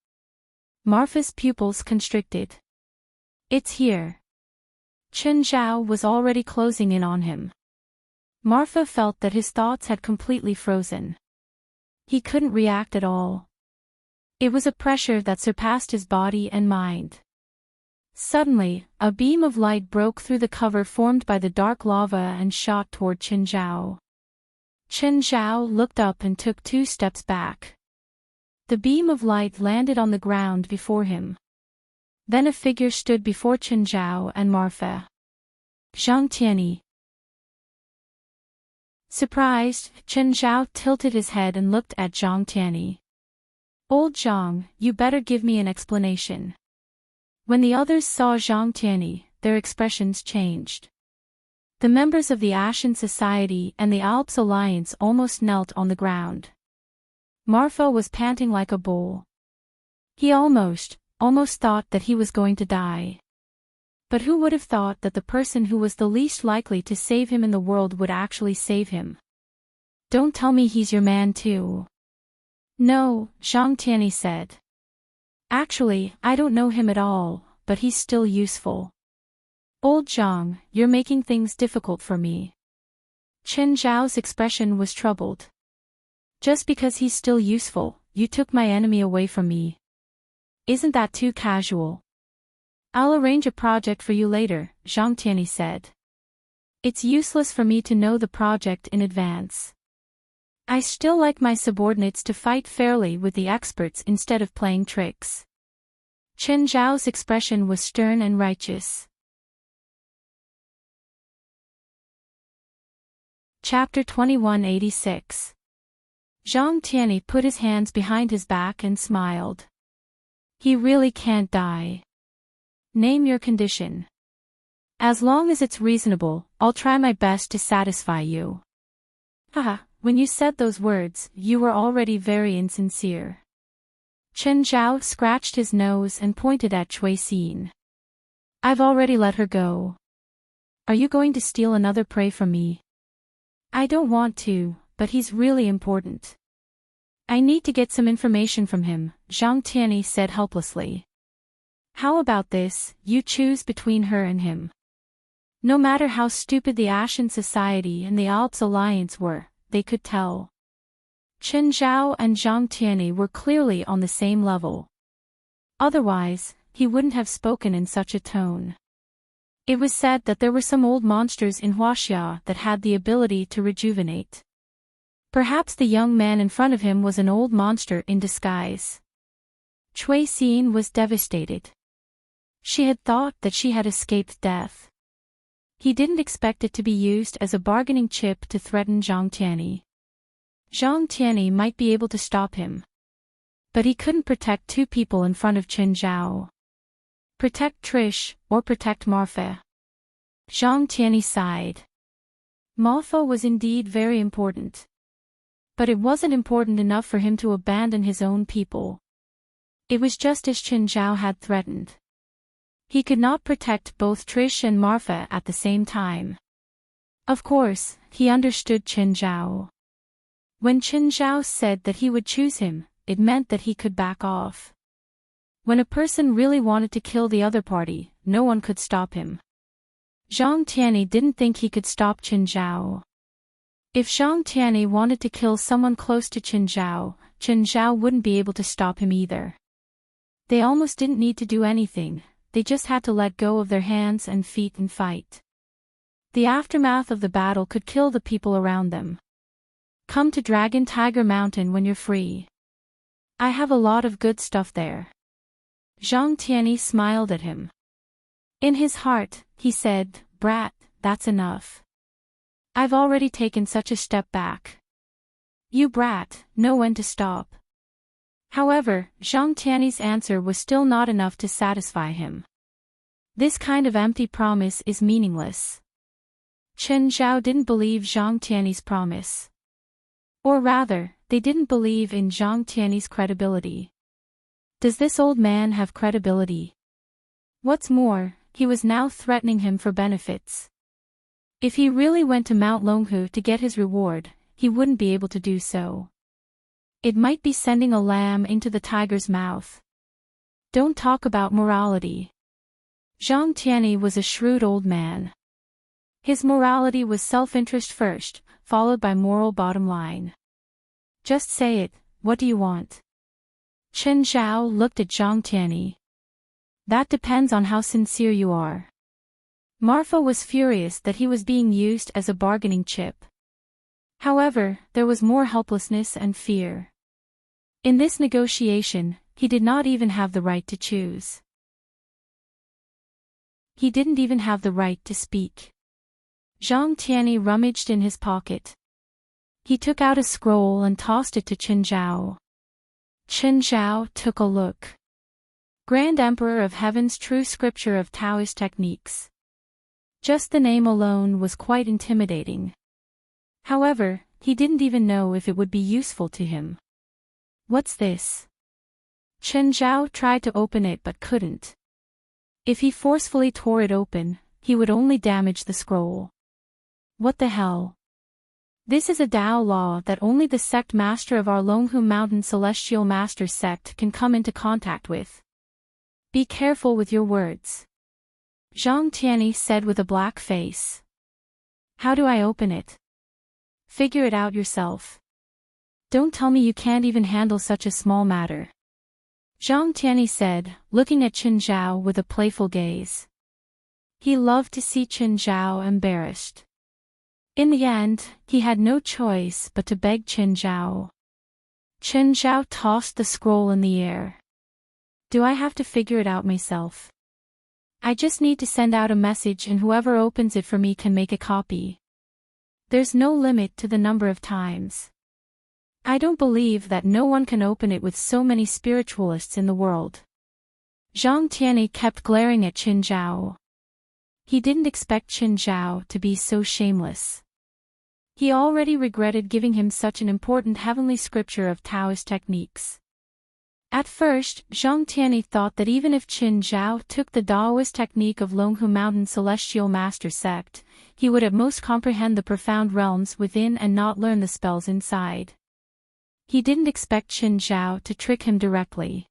Marfa's pupils constricted. It's here. Chen Zhao was already closing in on him. Marfa felt that his thoughts had completely frozen. He couldn't react at all. It was a pressure that surpassed his body and mind. Suddenly, a beam of light broke through the cover formed by the dark lava and shot toward Qin Zhao. Qin Zhao looked up and took 2 steps back. The beam of light landed on the ground before him. Then a figure stood before Qin Zhao and Marfa. Zhang Tianyi. Surprised, Qin Zhao tilted his head and looked at Zhang Tianyi. Old Zhang, you better give me an explanation. When the others saw Zhang Tianyi, their expressions changed. The members of the Ashen Society and the Alps Alliance almost knelt on the ground. Marfa was panting like a bull. He almost thought that he was going to die. But who would have thought that the person who was the least likely to save him in the world would actually save him? Don't tell me he's your man too. No, Zhang Tianyi said. Actually, I don't know him at all, but he's still useful. Old Zhang, you're making things difficult for me. Qin Zhao's expression was troubled. Just because he's still useful, you took my enemy away from me. Isn't that too casual? I'll arrange a project for you later, Zhang Tianyi said. It's useless for me to know the project in advance. I still like my subordinates to fight fairly with the experts instead of playing tricks. Qin Zhao's expression was stern and righteous. Chapter 2186. Zhang Tianyi put his hands behind his back and smiled. He really can't die. Name your condition. As long as it's reasonable, I'll try my best to satisfy you. Haha, when you said those words, you were already very insincere. Qin Zhao scratched his nose and pointed at Cui Xin. I've already let her go. Are you going to steal another prey from me? I don't want to, but he's really important. I need to get some information from him, Zhang Tianyi said helplessly. How about this, you choose between her and him. No matter how stupid the Ashen Society and the Alps Alliance were, they could tell. Qin Zhao and Zhang Tianyi were clearly on the same level. Otherwise, he wouldn't have spoken in such a tone. It was said that there were some old monsters in Huaxia that had the ability to rejuvenate. Perhaps the young man in front of him was an old monster in disguise. Cui Xin was devastated. She had thought that she had escaped death. He didn't expect it to be used as a bargaining chip to threaten Zhang Tianyi. Zhang Tianyi might be able to stop him. But he couldn't protect 2 people in front of Qin Zhao. Protect Trish, or protect Marfa. Zhang Tianyi sighed. Marfa was indeed very important. But it wasn't important enough for him to abandon his own people. It was just as Qin Zhao had threatened. He could not protect both Trish and Marfa at the same time. Of course, he understood Qin Zhao. When Qin Zhao said that he would choose him, it meant that he could back off. When a person really wanted to kill the other party, no one could stop him. Zhang Tianyi didn't think he could stop Qin Zhao. If Zhang Tianyi wanted to kill someone close to Qin Zhao wouldn't be able to stop him either. They almost didn't need to do anything, they just had to let go of their hands and feet and fight. The aftermath of the battle could kill the people around them. Come to Dragon Tiger Mountain when you're free. I have a lot of good stuff there. Zhang Tianyi smiled at him. In his heart, he said, Brat, that's enough. I've already taken such a step back. You brat, know when to stop. However, Zhang Tianyi's answer was still not enough to satisfy him. This kind of empty promise is meaningless. Qin Zhao didn't believe Zhang Tianyi's promise. Or rather, they didn't believe in Zhang Tianyi's credibility. Does this old man have credibility? What's more, he was now threatening him for benefits. If he really went to Mount Longhu to get his reward, he wouldn't be able to do so. It might be sending a lamb into the tiger's mouth. Don't talk about morality. Zhang Tianyi was a shrewd old man. His morality was self-interest first, followed by moral bottom line. Just say it, what do you want? Qin Zhao looked at Zhang Tianyi. That depends on how sincere you are. Marfa was furious that he was being used as a bargaining chip. However, there was more helplessness and fear. In this negotiation, he did not even have the right to choose. He didn't even have the right to speak. Zhang Tianyi rummaged in his pocket. He took out a scroll and tossed it to Qin Zhao. Qin Zhao took a look. Grand Emperor of Heaven's True Scripture of Taoist Techniques. Just the name alone was quite intimidating. However, he didn't even know if it would be useful to him. What's this? Qin Zhao tried to open it but couldn't. If he forcefully tore it open, he would only damage the scroll. What the hell? This is a Dao law that only the sect master of our Longhu Mountain Celestial Master sect can come into contact with. Be careful with your words. Zhang Tianyi said with a black face. How do I open it? Figure it out yourself. Don't tell me you can't even handle such a small matter. Zhang Tianyi said, looking at Qin Zhao with a playful gaze. He loved to see Qin Zhao embarrassed. In the end, he had no choice but to beg Qin Zhao. Qin Zhao tossed the scroll in the air. Do I have to figure it out myself? I just need to send out a message and whoever opens it for me can make a copy. There's no limit to the number of times. I don't believe that no one can open it with so many spiritualists in the world. Zhang Tianyi kept glaring at Qin Zhao. He didn't expect Qin Zhao to be so shameless. He already regretted giving him such an important heavenly scripture of Taoist techniques. At first, Zhang Tianyi thought that even if Qin Zhao took the Daoist technique of Longhu Mountain Celestial Master Sect, he would at most comprehend the profound realms within and not learn the spells inside. He didn't expect Qin Zhao to trick him directly.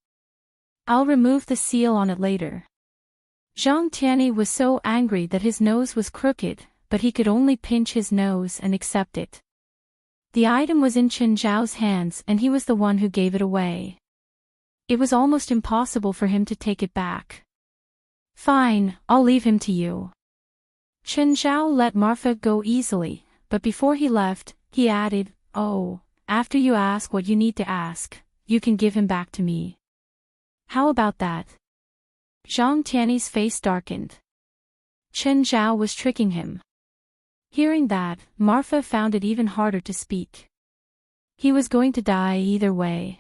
I'll remove the seal on it later. Zhang Tianyi was so angry that his nose was crooked, but he could only pinch his nose and accept it. The item was in Qin Zhao's hands and he was the one who gave it away. It was almost impossible for him to take it back. Fine, I'll leave him to you. Qin Zhao let Marfa go easily, but before he left, he added, oh, after you ask what you need to ask, you can give him back to me. How about that? Zhang Tianyi's face darkened. Qin Zhao was tricking him. Hearing that, Marfa found it even harder to speak. He was going to die either way.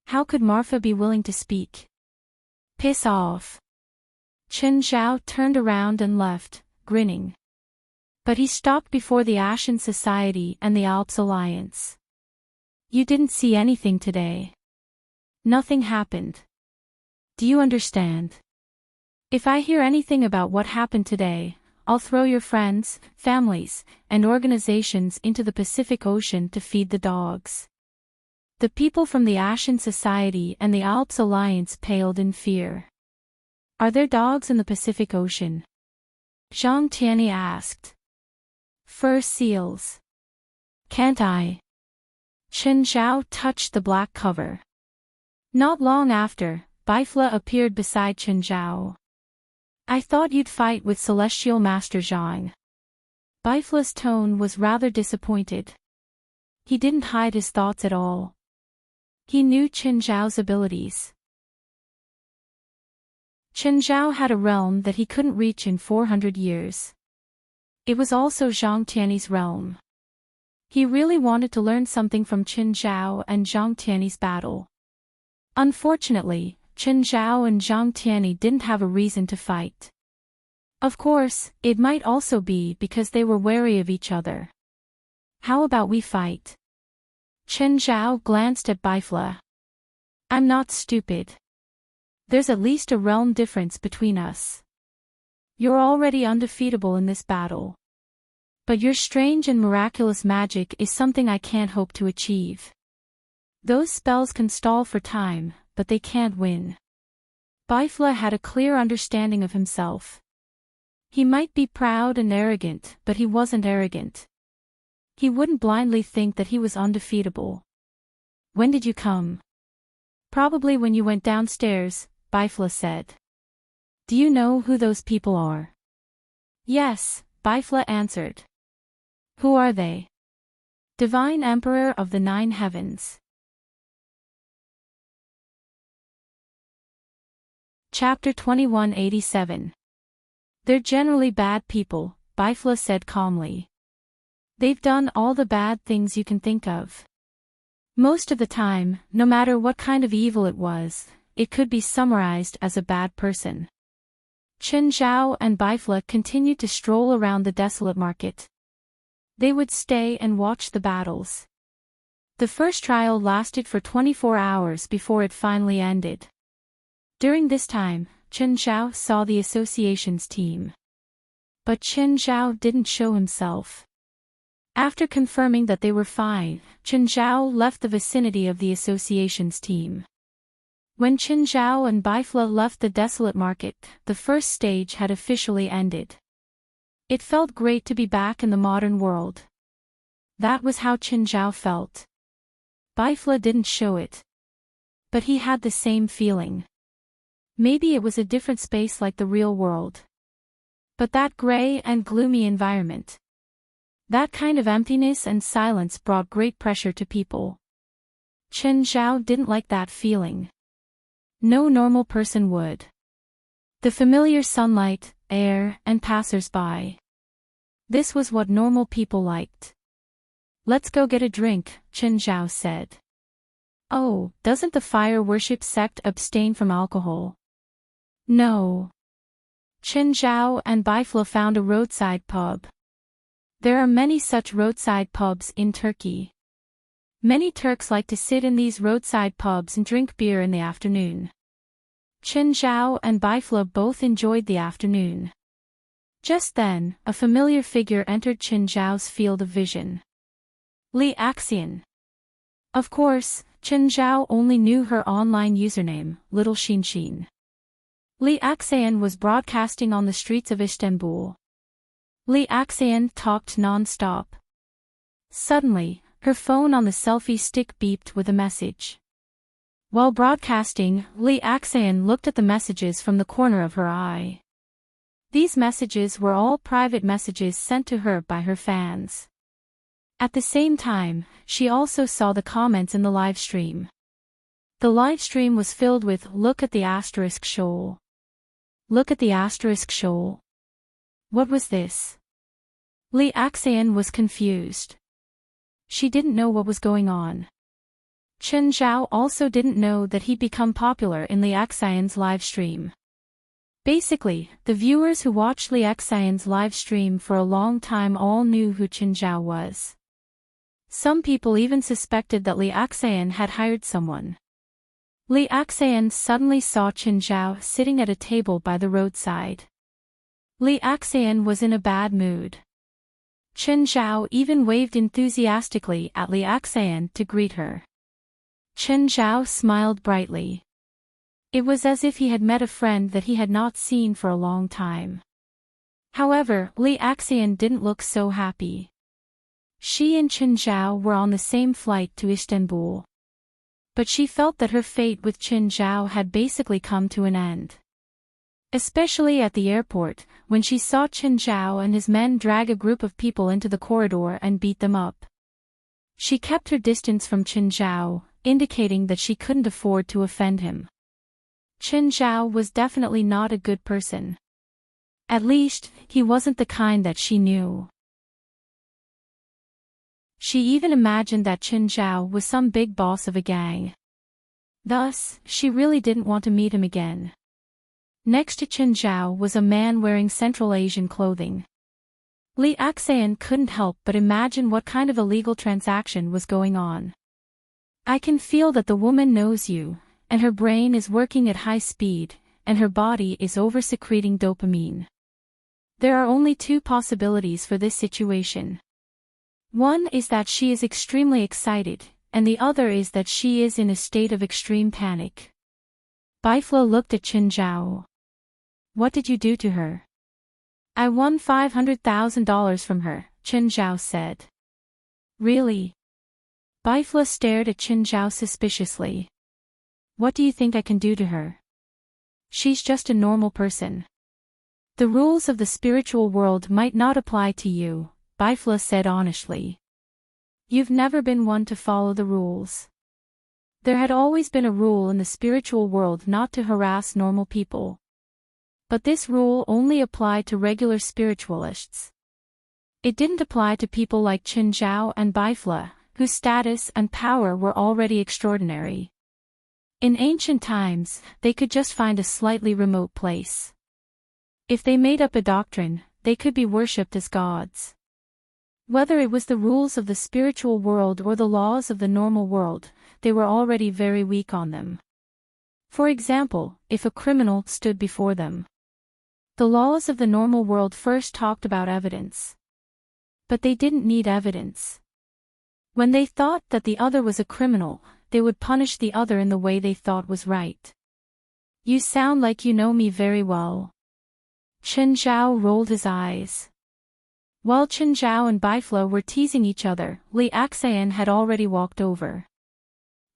How could Marfa be willing to speak? Piss off. Qin Zhao turned around and left, grinning. But he stopped before the Ashen Society and the Alps Alliance. You didn't see anything today. Nothing happened. Do you understand? If I hear anything about what happened today, I'll throw your friends, families, and organizations into the Pacific Ocean to feed the dogs. The people from the Ashen Society and the Alps Alliance paled in fear. Are there dogs in the Pacific Ocean? Zhang Tianyi asked. Fur seals. Can't I? Qin Zhao touched the black cover. Not long after, Bifla appeared beside Qin Zhao. I thought you'd fight with Celestial Master Zhang. Bifla's tone was rather disappointed. He didn't hide his thoughts at all. He knew Qin Zhao's abilities. Qin Zhao had a realm that he couldn't reach in 400 years. It was also Zhang Tianyi's realm. He really wanted to learn something from Qin Zhao and Zhang Tianyi's battle. Unfortunately, Qin Zhao and Zhang Tianyi didn't have a reason to fight. Of course, it might also be because they were wary of each other. How about we fight? Qin Zhao glanced at Bifla. I'm not stupid. There's at least a realm difference between us. You're already undefeatable in this battle. But your strange and miraculous magic is something I can't hope to achieve. Those spells can stall for time, but they can't win. Bifla had a clear understanding of himself. He might be proud and arrogant, but he wasn't arrogant. He wouldn't blindly think that he was undefeatable. When did you come? Probably when you went downstairs, Bifla said. Do you know who those people are? Yes, Bifla answered. Who are they? Divine Emperor of the Nine Heavens. Chapter 2187. They're generally bad people, Bifla said calmly. They've done all the bad things you can think of. Most of the time, no matter what kind of evil it was, it could be summarized as a bad person. Chen Zhao and Bifla continued to stroll around the desolate market. They would stay and watch the battles. The first trial lasted for 24 hours before it finally ended. During this time, Chen Zhao saw the association's team. But Chen Zhao didn't show himself. After confirming that they were fine, Chen Zhao left the vicinity of the association's team. When Chen Zhao and Bifla left the desolate market, the first stage had officially ended. It felt great to be back in the modern world. That was how Chen Zhao felt. Bifla didn't show it. But he had the same feeling. Maybe it was a different space like the real world. But that gray and gloomy environment. That kind of emptiness and silence brought great pressure to people. Chen Zhao didn't like that feeling. No normal person would. The familiar sunlight, air, and passers-by. This was what normal people liked. Let's go get a drink, Chen Zhao said. Oh, doesn't the fire worship sect abstain from alcohol? No. Chen Zhao and Bifla found a roadside pub. There are many such roadside pubs in Turkey. Many Turks like to sit in these roadside pubs and drink beer in the afternoon. Chen Zhao and Bifla both enjoyed the afternoon. Just then, a familiar figure entered Chen Zhao's field of vision. Li Axian. Of course, Chen Zhao only knew her online username, Little Xin. Li Axian was broadcasting on the streets of Istanbul. Li Axian talked non-stop. Suddenly, her phone on the selfie stick beeped with a message. While broadcasting, Li Axian looked at the messages from the corner of her eye. These messages were all private messages sent to her by her fans. At the same time, she also saw the comments in the live stream. The live stream was filled with "Look at the asterisk shoal. Look at the asterisk shoal." What was this? Li Axian was confused. She didn't know what was going on. Chen Zhao also didn't know that he'd become popular in Li Axian's live stream. Basically, the viewers who watched Li Axian's live stream for a long time all knew who Chen Zhao was. Some people even suspected that Li Axian had hired someone. Li Axian suddenly saw Chen Zhao sitting at a table by the roadside. Li Axian was in a bad mood. Chen Zhao even waved enthusiastically at Li Axian to greet her. Chen Zhao smiled brightly. It was as if he had met a friend that he had not seen for a long time. However, Li Axian didn't look so happy. She and Chen Zhao were on the same flight to Istanbul. But she felt that her fate with Chen Zhao had basically come to an end. Especially at the airport, when she saw Chen Zhao and his men drag a group of people into the corridor and beat them up. She kept her distance from Chen Zhao, indicating that she couldn't afford to offend him. Chen Zhao was definitely not a good person. At least, he wasn't the kind that she knew. She even imagined that Chen Zhao was some big boss of a gang. Thus, she really didn't want to meet him again. Next to Chen Zhao was a man wearing Central Asian clothing. Li Axian couldn't help but imagine what kind of illegal transaction was going on. I can feel that the woman knows you, and her brain is working at high speed, and her body is over-secreting dopamine. There are only two possibilities for this situation. One is that she is extremely excited, and the other is that she is in a state of extreme panic. Bifla looked at Chen Zhao. What did you do to her? I won $500,000 from her, Chen Zhao said. Really? Bifla stared at Chen Zhao suspiciously. What do you think I can do to her? She's just a normal person. The rules of the spiritual world might not apply to you, Bifla said honestly. You've never been one to follow the rules. There had always been a rule in the spiritual world not to harass normal people. But this rule only applied to regular spiritualists. It didn't apply to people like Qin Zhao and Bifla, whose status and power were already extraordinary. In ancient times, they could just find a slightly remote place. If they made up a doctrine, they could be worshipped as gods. Whether it was the rules of the spiritual world or the laws of the normal world, they were already very weak on them. For example, if a criminal stood before them. The laws of the normal world first talked about evidence. But they didn't need evidence. When they thought that the other was a criminal, they would punish the other in the way they thought was right. You sound like you know me very well. Qin Zhao rolled his eyes. While Qin Zhao and Bifla were teasing each other, Li Axian had already walked over.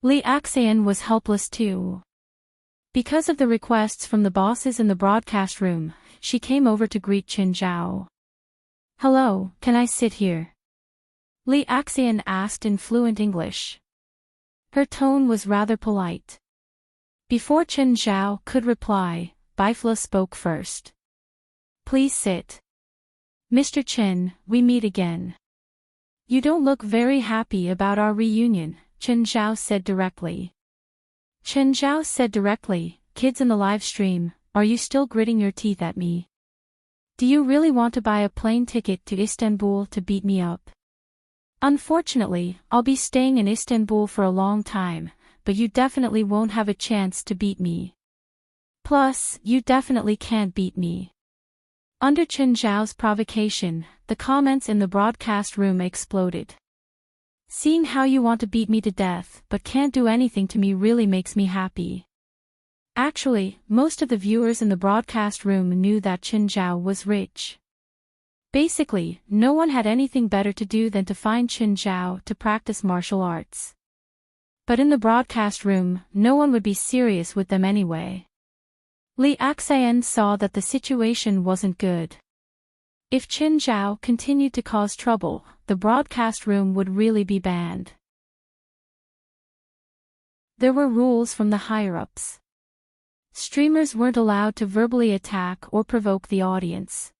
Li Axian was helpless too. Because of the requests from the bosses in the broadcast room, she came over to greet Qin Zhao. Hello, can I sit here? Li Axian asked in fluent English. Her tone was rather polite. Before Qin Zhao could reply, Bifla spoke first. Please sit. Mr. Qin, we meet again. You don't look very happy about our reunion, Qin Zhao said directly. Qin Zhao said directly, kids in the live stream, are you still gritting your teeth at me? Do you really want to buy a plane ticket to Istanbul to beat me up? Unfortunately, I'll be staying in Istanbul for a long time, but you definitely won't have a chance to beat me. Plus, you definitely can't beat me. Under Qin Zhao's provocation, the comments in the broadcast room exploded. Seeing how you want to beat me to death but can't do anything to me really makes me happy. Actually, most of the viewers in the broadcast room knew that Qin Zhao was rich. Basically, no one had anything better to do than to find Qin Zhao to practice martial arts. But in the broadcast room, no one would be serious with them anyway. Li Axian saw that the situation wasn't good. If Qin Zhao continued to cause trouble, the broadcast room would really be banned. There were rules from the higher-ups. Streamers weren't allowed to verbally attack or provoke the audience.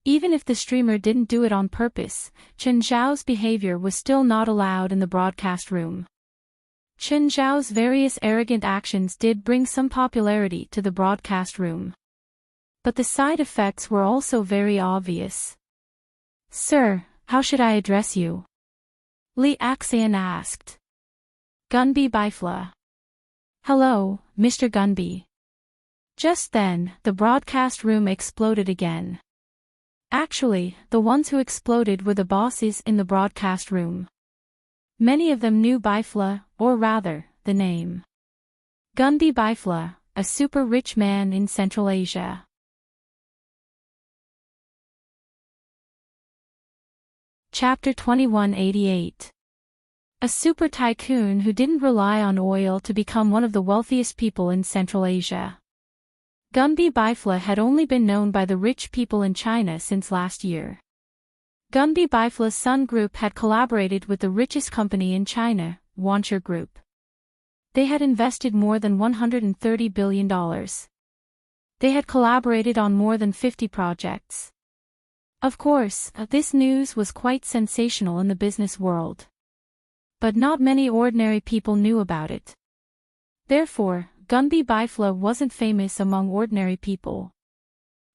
Even if the streamer didn't do it on purpose, Qin Zhao's behavior was still not allowed in the broadcast room. Qin Zhao's various arrogant actions did bring some popularity to the broadcast room. But the side effects were also very obvious. Sir, how should I address you? Li Axian asked. Gunbi Bifla. Hello, Mr. Gunbi. Just then, the broadcast room exploded again. Actually, the ones who exploded were the bosses in the broadcast room. Many of them knew Bifla, or rather, the name. Gunbi Bifla, a super rich man in Central Asia. Chapter 2188. A super tycoon who didn't rely on oil to become one of the wealthiest people in Central Asia. Gunbi Bifla had only been known by the rich people in China since last year. Gunbi Bifla's Sun Group had collaborated with the richest company in China, Wanchur Group. They had invested more than $130 billion. They had collaborated on more than 50 projects. Of course, this news was quite sensational in the business world. But not many ordinary people knew about it. Therefore, Gunbi Bifla wasn't famous among ordinary people.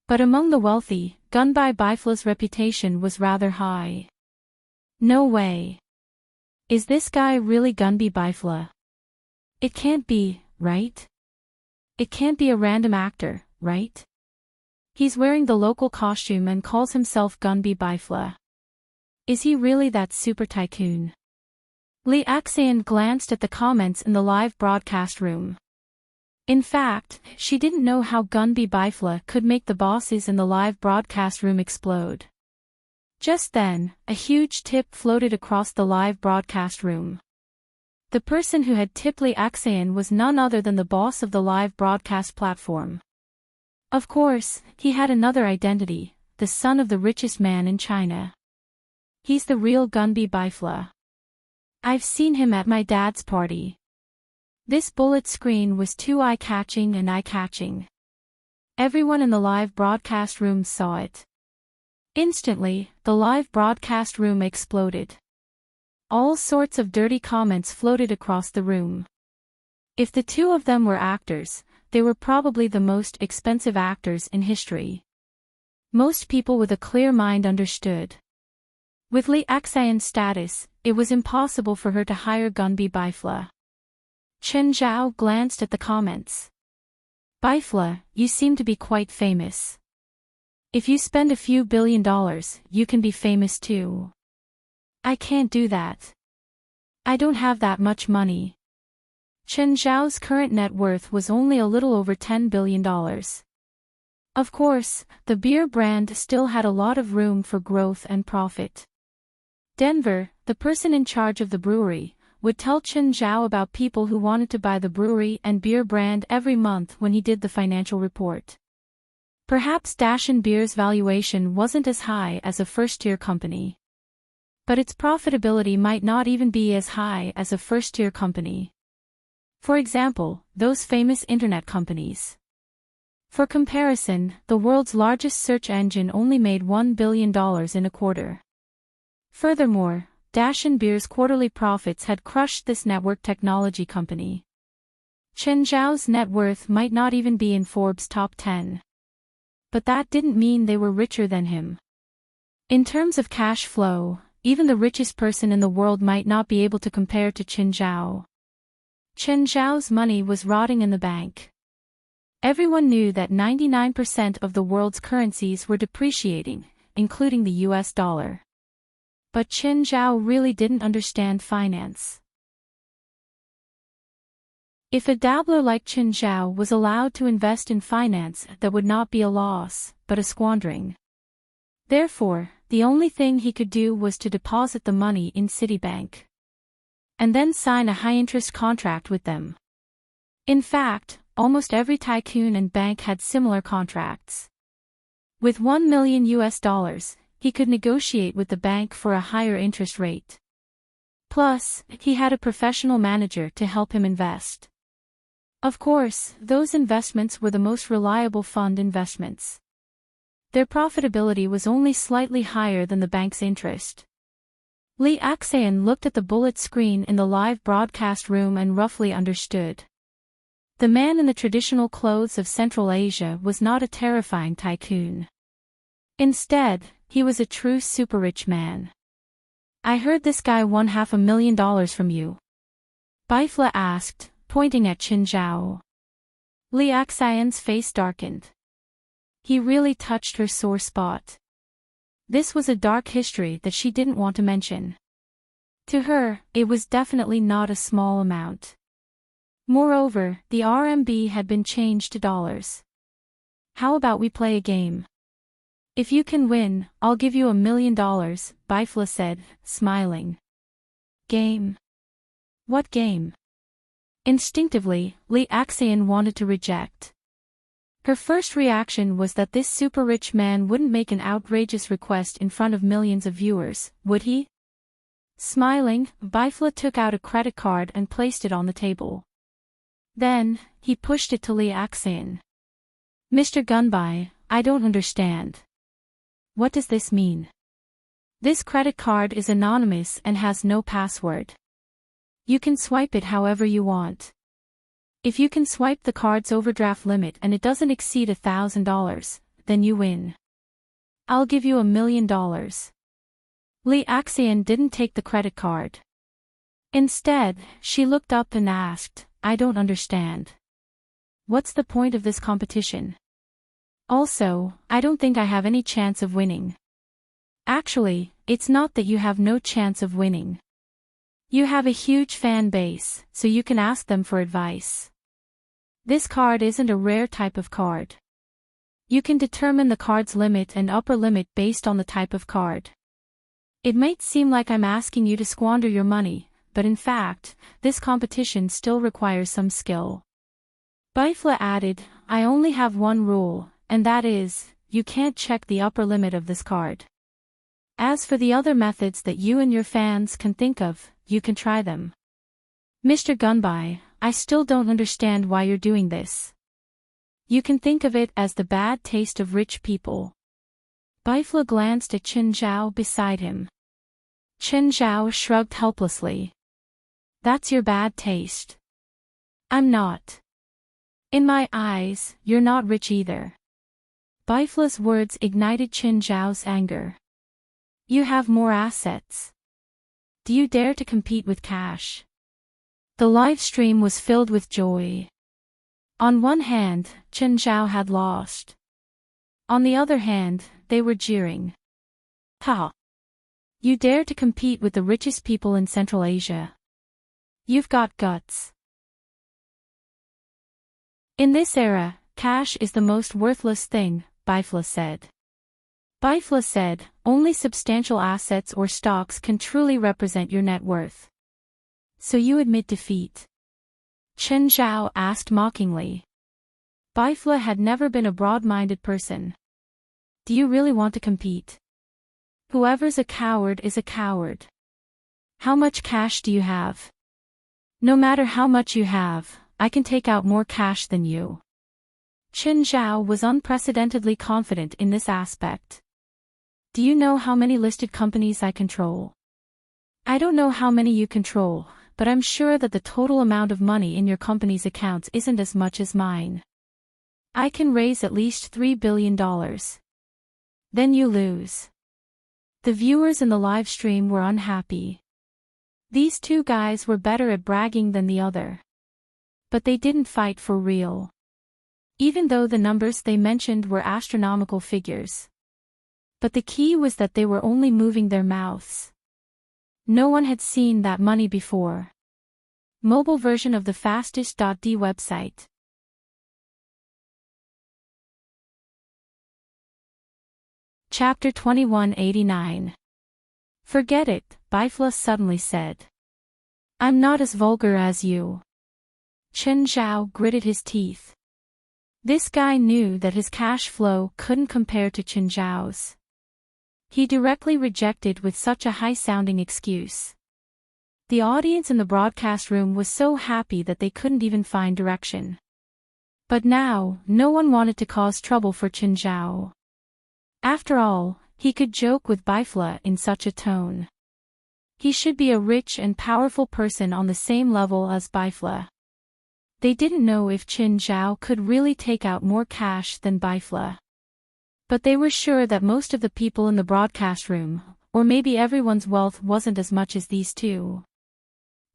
But among the wealthy, Gunbi Bifla's reputation was rather high. No way. Is this guy really Gunbi Bifla? It can't be, right? It can't be a random actor, right? He's wearing the local costume and calls himself Gunbi Bifla. Is he really that super tycoon? Li Axian glanced at the comments in the live broadcast room. In fact, she didn't know how Gunbi Bifla could make the bosses in the live broadcast room explode. Just then, a huge tip floated across the live broadcast room. The person who had tipped Lee Axayan was none other than the boss of the live broadcast platform. Of course, he had another identity, the son of the richest man in China. He's the real Gunby Bifla. I've seen him at my dad's party. This bullet screen was too eye-catching and eye-catching. Everyone in the live broadcast room saw it. Instantly, the live broadcast room exploded. All sorts of dirty comments floated across the room. If the two of them were actors, they were probably the most expensive actors in history. Most people with a clear mind understood. With Lee Axayan's status, it was impossible for her to hire Gunby Bifla. Chen Zhao glanced at the comments. Bifla, you seem to be quite famous. If you spend a few $1 billion, you can be famous too. I can't do that. I don't have that much money. Chen Zhao's current net worth was only a little over $10 billion. Of course, the beer brand still had a lot of room for growth and profit. Denver, the person in charge of the brewery, would tell Chen Zhao about people who wanted to buy the brewery and beer brand every month when he did the financial report. Perhaps Dashan Beer's valuation wasn't as high as a first-tier company. But its profitability might not even be as high as a first-tier company. For example, those famous internet companies. For comparison, the world's largest search engine only made $1 billion in a quarter. Furthermore, Dashan Beer's quarterly profits had crushed this network technology company. Chen Zhao's net worth might not even be in Forbes' top 10. But that didn't mean they were richer than him. In terms of cash flow, even the richest person in the world might not be able to compare to Chen Zhao. Chen Zhao's money was rotting in the bank. Everyone knew that 99% of the world's currencies were depreciating, including the US dollar. But Chen Zhao really didn't understand finance. If a dabbler like Chen Zhao was allowed to invest in finance, that would not be a loss, but a squandering. Therefore, the only thing he could do was to deposit the money in Citibank. And then sign a high-interest contract with them. In fact, almost every tycoon and bank had similar contracts. With $1 million, he could negotiate with the bank for a higher interest rate. Plus, he had a professional manager to help him invest. Of course, those investments were the most reliable fund investments. Their profitability was only slightly higher than the bank's interest. Lee Axayan looked at the bullet screen in the live broadcast room and roughly understood. The man in the traditional clothes of Central Asia was not a terrifying tycoon. Instead, he was a true super-rich man. I heard this guy won $500,000 from you. Bifla asked, pointing at Chen Zhao. Lee Axayan's face darkened. He really touched her sore spot. This was a dark history that she didn't want to mention. To her, it was definitely not a small amount. Moreover, the RMB had been changed to dollars. How about we play a game? If you can win, I'll give you $1 million, Bifla said, smiling. Game? What game? Instinctively, Lee Axayan wanted to reject. Her first reaction was that this super-rich man wouldn't make an outrageous request in front of millions of viewers, would he? Smiling, Bifla took out a credit card and placed it on the table. Then, he pushed it to Lee Axayan. Mr. Gunby, I don't understand. What does this mean? This credit card is anonymous and has no password. You can swipe it however you want. If you can swipe the card's overdraft limit and it doesn't exceed $1,000, then you win. I'll give you $1 million. Lee Axayan didn't take the credit card. Instead, she looked up and asked, I don't understand. What's the point of this competition? Also, I don't think I have any chance of winning. Actually, it's not that you have no chance of winning. You have a huge fan base, so you can ask them for advice. This card isn't a rare type of card. You can determine the card's limit and upper limit based on the type of card. It might seem like I'm asking you to squander your money, but in fact, this competition still requires some skill. Bifla added, I only have one rule, and that is, you can't check the upper limit of this card. As for the other methods that you and your fans can think of, you can try them. Mr. Gunby, I still don't understand why you're doing this. You can think of it as the bad taste of rich people. Bifla glanced at Chen Zhao beside him. Chen Zhao shrugged helplessly. That's your bad taste. I'm not. In my eyes, you're not rich either. Bifla's words ignited Chen Zhao's anger. You have more assets. Do you dare to compete with cash? The live stream was filled with joy. On one hand, Chen Zhao had lost. On the other hand, they were jeering. Ha! You dare to compete with the richest people in Central Asia. You've got guts. In this era, cash is the most worthless thing, Bifla said. Bifla said, only substantial assets or stocks can truly represent your net worth. So you admit defeat? Chen Zhao asked mockingly. Bifla had never been a broad-minded person. Do you really want to compete? Whoever's a coward is a coward. How much cash do you have? No matter how much you have, I can take out more cash than you. Chen Zhao was unprecedentedly confident in this aspect. Do you know how many listed companies I control? I don't know how many you control, but I'm sure that the total amount of money in your company's accounts isn't as much as mine. I can raise at least $3 billion. Then you lose. The viewers in the live stream were unhappy. These two guys were better at bragging than the other. But they didn't fight for real. Even though the numbers they mentioned were astronomical figures. But the key was that they were only moving their mouths. No one had seen that money before. Mobile version of the fastest.d website. Chapter 2189. Forget it, Bifla suddenly said. I'm not as vulgar as you. Chen Zhao gritted his teeth. This guy knew that his cash flow couldn't compare to Chen Zhao's. He directly rejected with such a high-sounding excuse. The audience in the broadcast room was so happy that they couldn't even find direction. But now, no one wanted to cause trouble for Chen Zhao. After all, he could joke with Bifla in such a tone. He should be a rich and powerful person on the same level as Bifla. They didn't know if Chen Zhao could really take out more cash than Bifla. But they were sure that most of the people in the broadcast room, or maybe everyone's wealth wasn't as much as these two.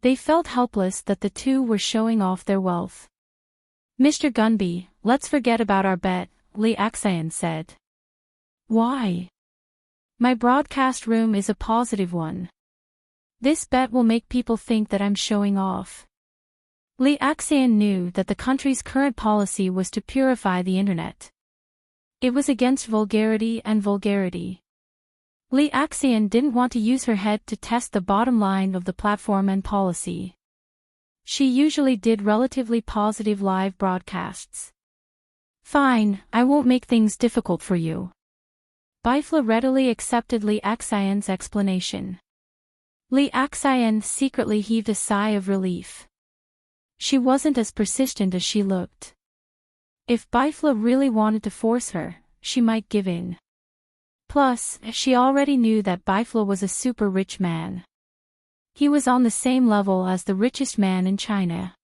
They felt helpless that the two were showing off their wealth. Mr. Gunby, let's forget about our bet, Li Axian said. Why? My broadcast room is a positive one. This bet will make people think that I'm showing off. Li Axian knew that the country's current policy was to purify the internet. It was against vulgarity and vulgarity. Li Axian didn't want to use her head to test the bottom line of the platform and policy. She usually did relatively positive live broadcasts. Fine, I won't make things difficult for you. Bifla readily accepted Li Axian's explanation. Li Axian secretly heaved a sigh of relief. She wasn't as persistent as she looked. If Bifla really wanted to force her, she might give in. Plus, she already knew that Bifla was a super rich man. He was on the same level as the richest man in China.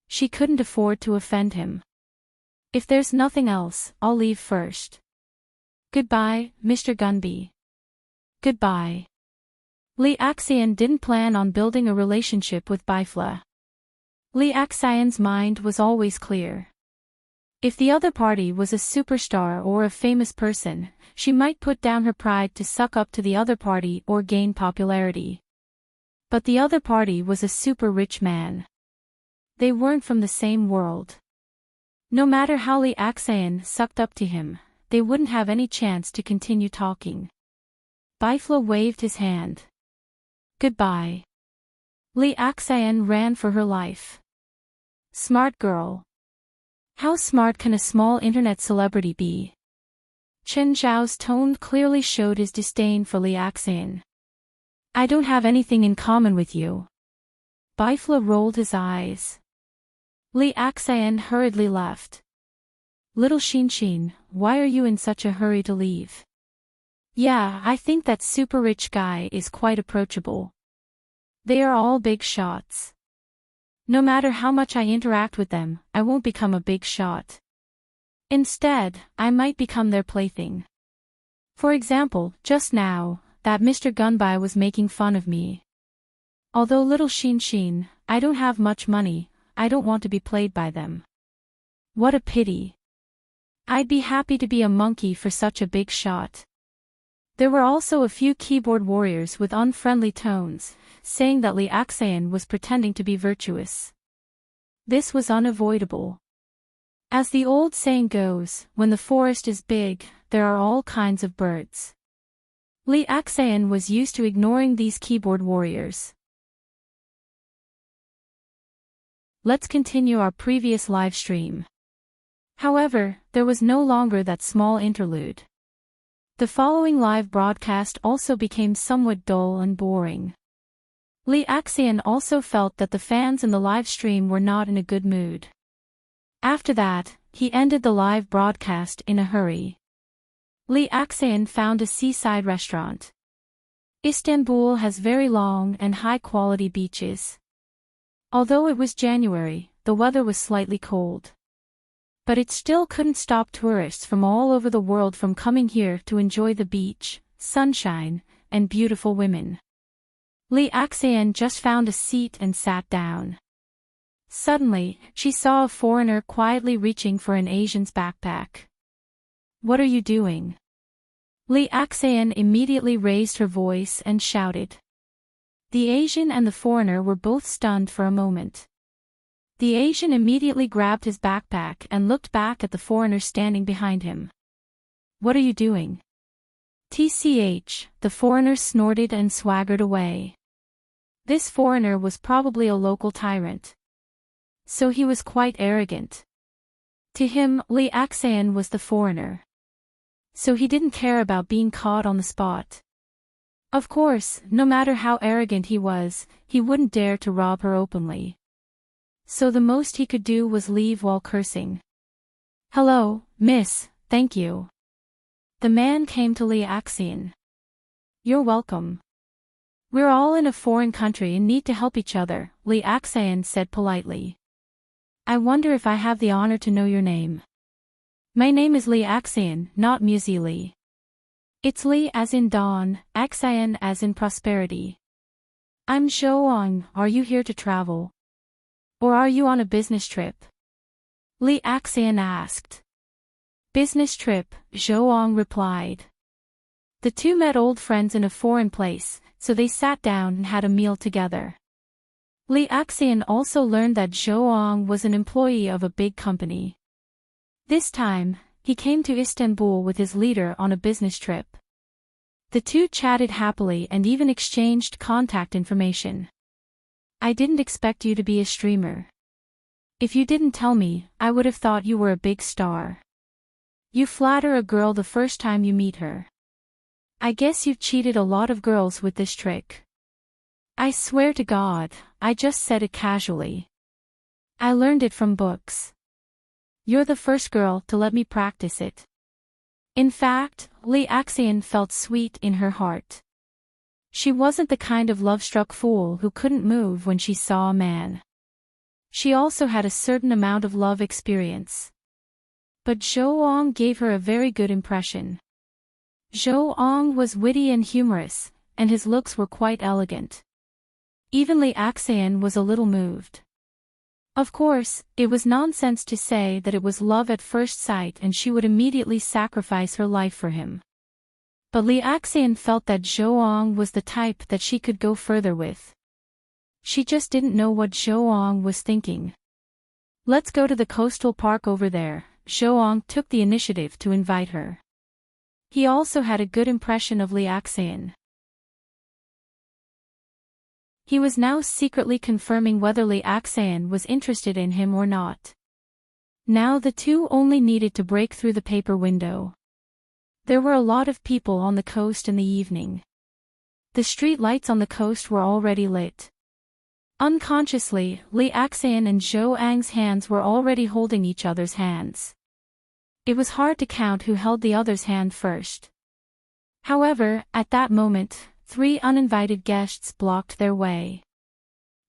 She couldn't afford to offend him. If there's nothing else, I'll leave first. Goodbye, Mr. Gunby. Goodbye. Li Axian didn't plan on building a relationship with Bifla. Li Axian's mind was always clear. If the other party was a superstar or a famous person, she might put down her pride to suck up to the other party or gain popularity. But the other party was a super rich man. They weren't from the same world. No matter how Li Axian sucked up to him, they wouldn't have any chance to continue talking. Bifla waved his hand. Goodbye. Li Axian ran for her life. Smart girl. How smart can a small internet celebrity be? Chen Zhao's tone clearly showed his disdain for Li Axian. I don't have anything in common with you. Bifla rolled his eyes. Li Axian hurriedly left. Little Xin, why are you in such a hurry to leave? Yeah, I think that super rich guy is quite approachable. They are all big shots. No matter how much I interact with them, I won't become a big shot. Instead, I might become their plaything. For example, just now, that Mr. Gunbai was making fun of me. Although little Xin, I don't have much money, I don't want to be played by them. What a pity. I'd be happy to be a monkey for such a big shot. There were also a few keyboard warriors with unfriendly tones, saying that Li Axian was pretending to be virtuous. This was unavoidable. As the old saying goes, when the forest is big, there are all kinds of birds. Li Axian was used to ignoring these keyboard warriors. Let's continue our previous live stream. However, there was no longer that small interlude. The following live broadcast also became somewhat dull and boring. Li Axian also felt that the fans in the live stream were not in a good mood. After that, he ended the live broadcast in a hurry. Li Axian found a seaside restaurant. Istanbul has very long and high-quality beaches. Although it was January, the weather was slightly cold. But it still couldn't stop tourists from all over the world from coming here to enjoy the beach, sunshine, and beautiful women. Li Axian just found a seat and sat down. Suddenly, she saw a foreigner quietly reaching for an Asian's backpack. What are you doing? Li Axian immediately raised her voice and shouted. The Asian and the foreigner were both stunned for a moment. The Asian immediately grabbed his backpack and looked back at the foreigner standing behind him. What are you doing? TCH, the foreigner snorted and swaggered away. This foreigner was probably a local tyrant. So he was quite arrogant. To him, Li Axian was the foreigner. So he didn't care about being caught on the spot. Of course, no matter how arrogant he was, he wouldn't dare to rob her openly. So the most he could do was leave while cursing. Hello, miss, thank you. The man came to Li Axian. You're welcome. We're all in a foreign country and need to help each other, Li Axian said politely. I wonder if I have the honor to know your name. My name is Li Axian, not Musi Li. It's Li as in dawn, Axian as in prosperity. I'm Zhou. Are you here to travel? Or are you on a business trip? Li Axian asked. Business trip, Zhou replied. The two met old friends in a foreign place, so they sat down and had a meal together. Li Axian also learned that Zhou was an employee of a big company. This time, he came to Istanbul with his leader on a business trip. The two chatted happily and even exchanged contact information. I didn't expect you to be a streamer. If you didn't tell me, I would have thought you were a big star. You flatter a girl the first time you meet her. I guess you've cheated a lot of girls with this trick. I swear to God, I just said it casually. I learned it from books. You're the first girl to let me practice it. In fact, Li Axian felt sweet in her heart. She wasn't the kind of love-struck fool who couldn't move when she saw a man. She also had a certain amount of love experience. But Zhou gave her a very good impression. Zhou was witty and humorous, and his looks were quite elegant. Even Li Axian was a little moved. Of course, it was nonsense to say that it was love at first sight and she would immediately sacrifice her life for him. But Li Axian felt that Zhou was the type that she could go further with. She just didn't know what Zhou was thinking. Let's go to the coastal park over there, Zhou took the initiative to invite her. He also had a good impression of Li Axian. He was now secretly confirming whether Li Axayan was interested in him or not. Now the two only needed to break through the paper window. There were a lot of people on the coast in the evening. The street lights on the coast were already lit. Unconsciously, Li Axayan and Zhou Ang's hands were already holding each other's hands. It was hard to count who held the other's hand first. However, at that moment, 3 uninvited guests blocked their way.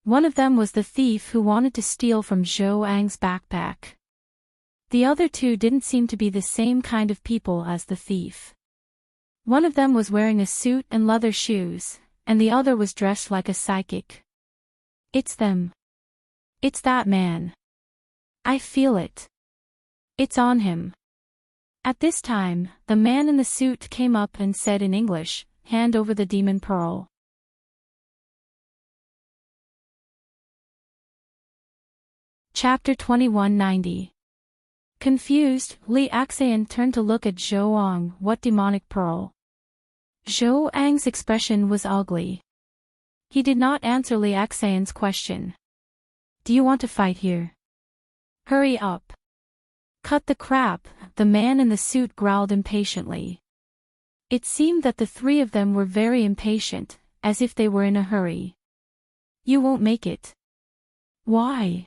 One of them was the thief who wanted to steal from Zhou Ang's backpack. The other 2 didn't seem to be the same kind of people as the thief. One of them was wearing a suit and leather shoes, and the other was dressed like a psychic. It's them. It's that man. I feel it. It's on him. At this time, the man in the suit came up and said in English, "Hand over the demon pearl." Chapter 2190. Confused, Li Axayan turned to look at Zhou Ang. What demonic pearl? Zhou Ang's expression was ugly. He did not answer Li Axayan's question. Do you want to fight here? Hurry up. Cut the crap, the man in the suit growled impatiently. It seemed that the 3 of them were very impatient, as if they were in a hurry. You won't make it. Why?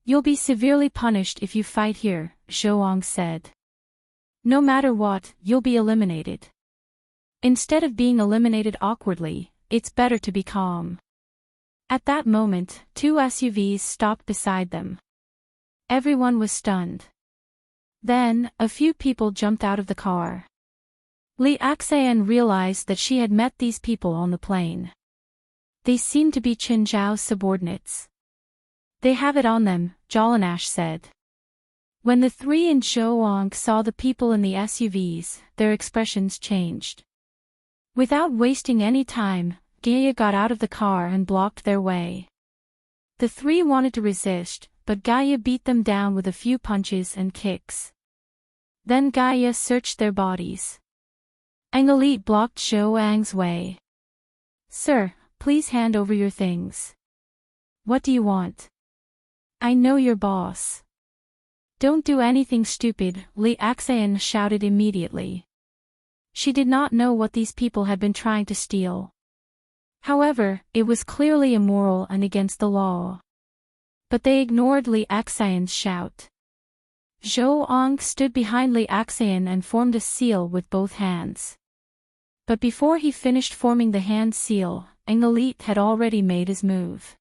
You'll be severely punished if you fight here, Zhou Ang said. No matter what, you'll be eliminated. Instead of being eliminated awkwardly, it's better to be calm. At that moment, 2 SUVs stopped beside them. Everyone was stunned. Then, a few people jumped out of the car. Li Axayan realized that she had met these people on the plane. They seemed to be Qin Zhao's subordinates. They have it on them, Jolanash said. When the 3 in Zhou Ang saw the people in the SUVs, their expressions changed. Without wasting any time, Gaia got out of the car and blocked their way. The 3 wanted to resist, but Gaia beat them down with a few punches and kicks. Then Gaia searched their bodies. Elite blocked Zhou Ang's way. Sir, please hand over your things. What do you want? I know your boss. Don't do anything stupid, Li Axayan shouted immediately. She did not know what these people had been trying to steal. However, it was clearly immoral and against the law. But they ignored Li Axayan's shout. Zhou Ang stood behind Li Axayan and formed a seal with both hands. But before he finished forming the hand seal, Elite had already made his move.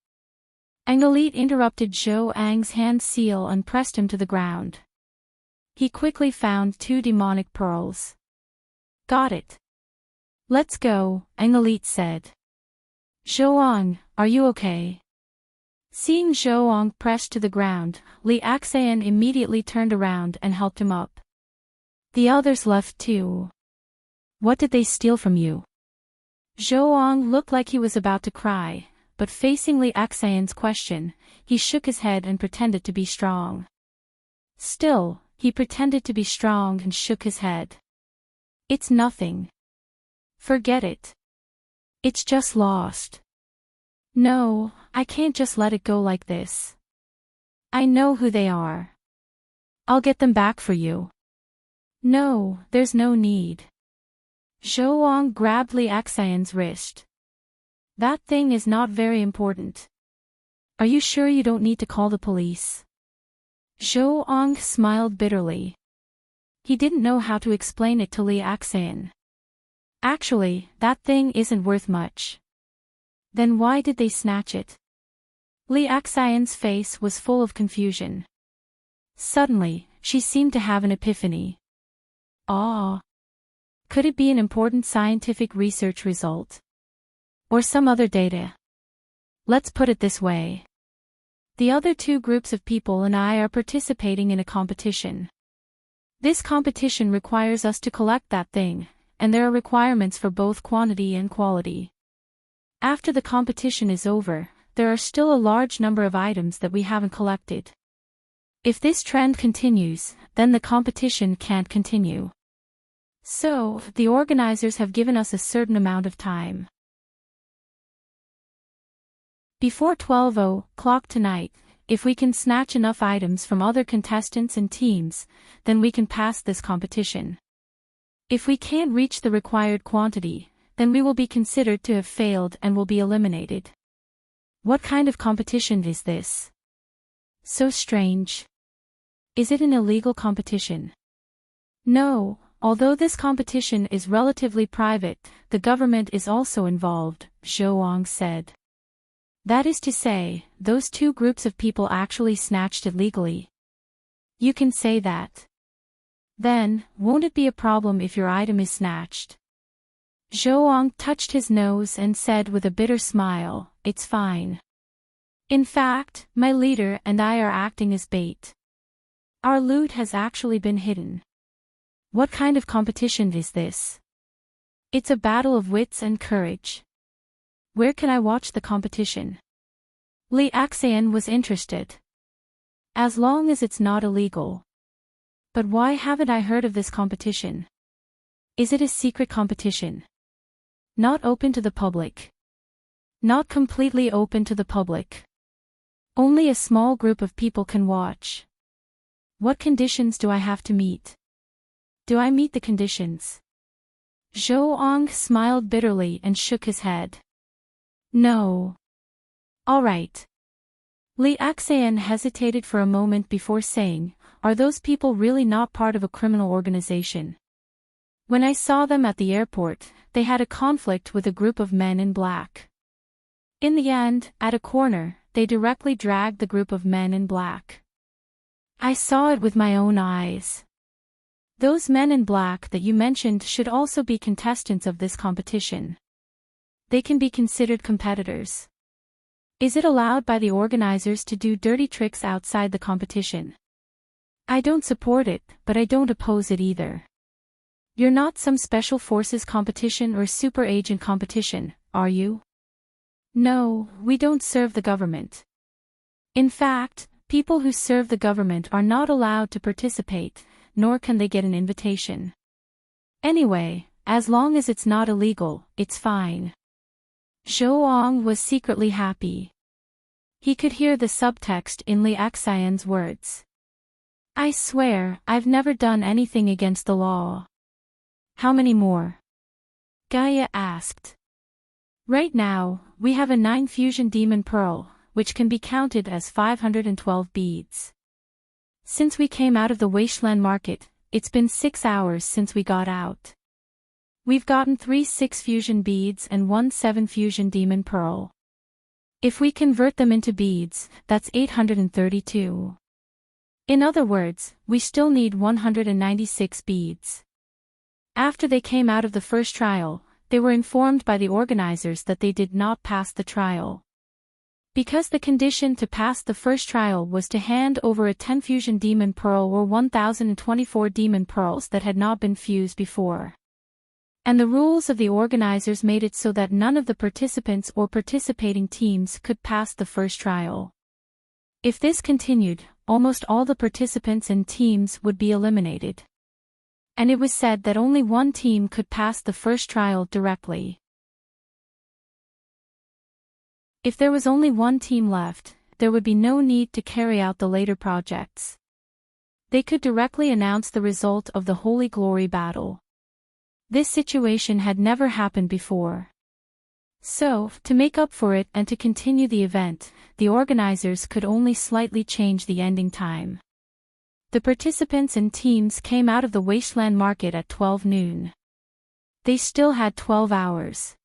Elite interrupted Zhou Ang's hand seal and pressed him to the ground. He quickly found 2 demonic pearls. Got it. Let's go, Elite said. Zhou Ang, are you okay? Seeing Zhou Ang pressed to the ground, Li Axayan immediately turned around and helped him up. The others left too. What did they steal from you? Zhou Ang looked like he was about to cry, but facing Li Axayan's question, he shook his head and pretended to be strong. Still, he pretended to be strong and shook his head. It's nothing. Forget it. It's just lost. No, I can't just let it go like this. I know who they are. I'll get them back for you. No, there's no need. Zhou Ang grabbed Li Axayan's wrist. That thing is not very important. Are you sure you don't need to call the police? Zhou Ang smiled bitterly. He didn't know how to explain it to Li Axayan. Actually, that thing isn't worth much. Then why did they snatch it? Li Axayan's face was full of confusion. Suddenly, she seemed to have an epiphany. Ah! Could it be an important scientific research result? Or some other data? Let's put it this way. The other 2 groups of people and I are participating in a competition. This competition requires us to collect that thing, and there are requirements for both quantity and quality. After the competition is over, there are still a large number of items that we haven't collected. If this trend continues, then the competition can't continue. So, the organizers have given us a certain amount of time. Before 12:00 tonight, if we can snatch enough items from other contestants and teams, then we can pass this competition. If we can't reach the required quantity, then we will be considered to have failed and will be eliminated. What kind of competition is this? So strange. Is it an illegal competition? No, although this competition is relatively private, the government is also involved, Zhou said. That is to say, those two groups of people actually snatched it legally. You can say that. Then, won't it be a problem if your item is snatched? Zhou touched his nose and said with a bitter smile, "It's fine. In fact, my leader and I are acting as bait. Our loot has actually been hidden." What kind of competition is this? It's a battle of wits and courage. Where can I watch the competition? Li Xian was interested. As long as it's not illegal. But why haven't I heard of this competition? Is it a secret competition? Not open to the public. Not completely open to the public. Only a small group of people can watch. What conditions do I have to meet? Do I meet the conditions? Zhou smiled bitterly and shook his head. No. All right. Li Xian hesitated for a moment before saying, "Are those people really not part of a criminal organization? When I saw them at the airport, they had a conflict with a group of men in black. In the end, at a corner, they directly dragged the group of men in black. I saw it with my own eyes. Those men in black that you mentioned should also be contestants of this competition. They can be considered competitors. Is it allowed by the organizers to do dirty tricks outside the competition? I don't support it, but I don't oppose it either. You're not some special forces competition or super agent competition, are you? No, we don't serve the government. In fact, people who serve the government are not allowed to participate, nor can they get an invitation. Anyway, as long as it's not illegal, it's fine." Zhou was secretly happy. He could hear the subtext in Li Xian's words. "I swear, I've never done anything against the law." "How many more?" Gaia asked. "Right now, we have a 9 fusion demon pearl, which can be counted as 512 beads. Since we came out of the wasteland market, it's been 6 hours since we got out. We've gotten 3 6 fusion beads and 1 7 fusion demon pearl. If we convert them into beads, that's 832. In other words, we still need 196 beads." After they came out of the first trial, they were informed by the organizers that they did not pass the trial. Because the condition to pass the first trial was to hand over a 10 fusion demon pearl or 1024 demon pearls that had not been fused before. And the rules of the organizers made it so that none of the participants or participating teams could pass the first trial. If this continued, almost all the participants and teams would be eliminated. And it was said that only one team could pass the first trial directly. If there was only one team left, there would be no need to carry out the later projects. They could directly announce the result of the Holy Glory battle. This situation had never happened before. So, to make up for it and to continue the event, the organizers could only slightly change the ending time. The participants and teams came out of the wasteland market at 12 noon. They still had 12 hours.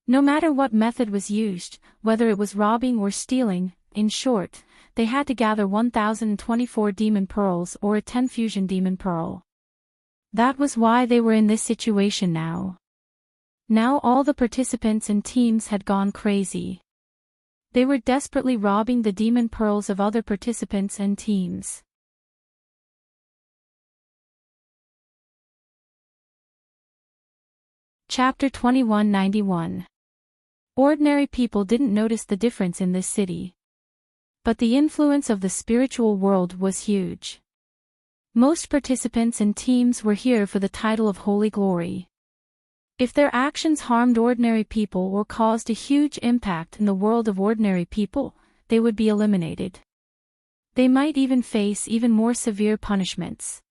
No matter what method was used, whether it was robbing or stealing, in short, they had to gather 1024 demon pearls or a 10 fusion demon pearl. That was why they were in this situation now. Now all the participants and teams had gone crazy. They were desperately robbing the demon pearls of other participants and teams. Chapter 2191. Ordinary people didn't notice the difference in this city. But the influence of the spiritual world was huge. Most participants and teams were here for the title of Holy Glory. If their actions harmed ordinary people or caused a huge impact in the world of ordinary people, they would be eliminated. They might even face even more severe punishments.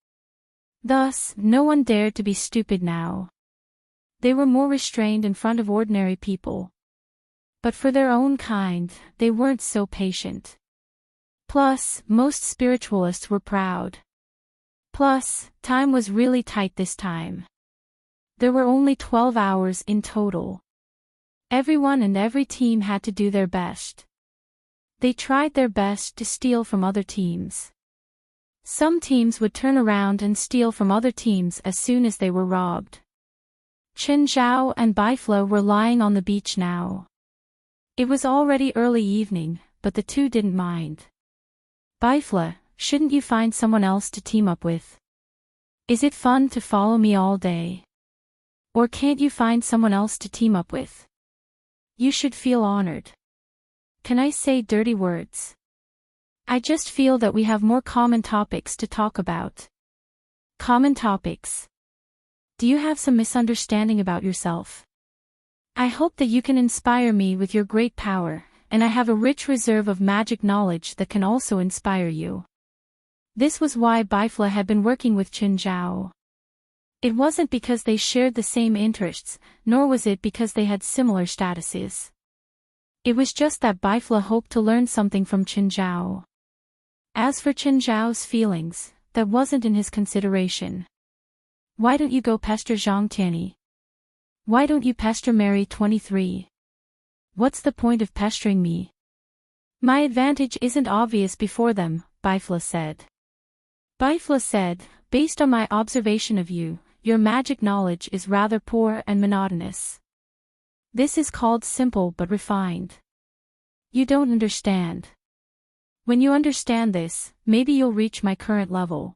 Thus, no one dared to be stupid now. They were more restrained in front of ordinary people. But for their own kind, they weren't so patient. Plus, most spiritualists were proud. Plus, time was really tight this time. There were only 12 hours in total. Everyone and every team had to do their best. They tried their best to steal from other teams. Some teams would turn around and steal from other teams as soon as they were robbed. Chen Zhao and Baifla were lying on the beach now. It was already early evening, but the two didn't mind. Baifla, shouldn't you find someone else to team up with? Is it fun to follow me all day? Or can't you find someone else to team up with? You should feel honored. Can I say dirty words? I just feel that we have more common topics to talk about. Common topics. Do you have some misunderstanding about yourself? I hope that you can inspire me with your great power, and I have a rich reserve of magic knowledge that can also inspire you. This was why Baifla had been working with Chen Zhao. It wasn't because they shared the same interests, nor was it because they had similar statuses. It was just that Baifla hoped to learn something from Chen Zhao. As for Chen Zhao's feelings, that wasn't in his consideration. Why don't you go pester Zhang Tianyi? Why don't you pester Mary 23? What's the point of pestering me? My advantage isn't obvious before them, Baifla said. Baifla said, based on my observation of you, your magic knowledge is rather poor and monotonous. This is called simple but refined. You don't understand. When you understand this, maybe you'll reach my current level.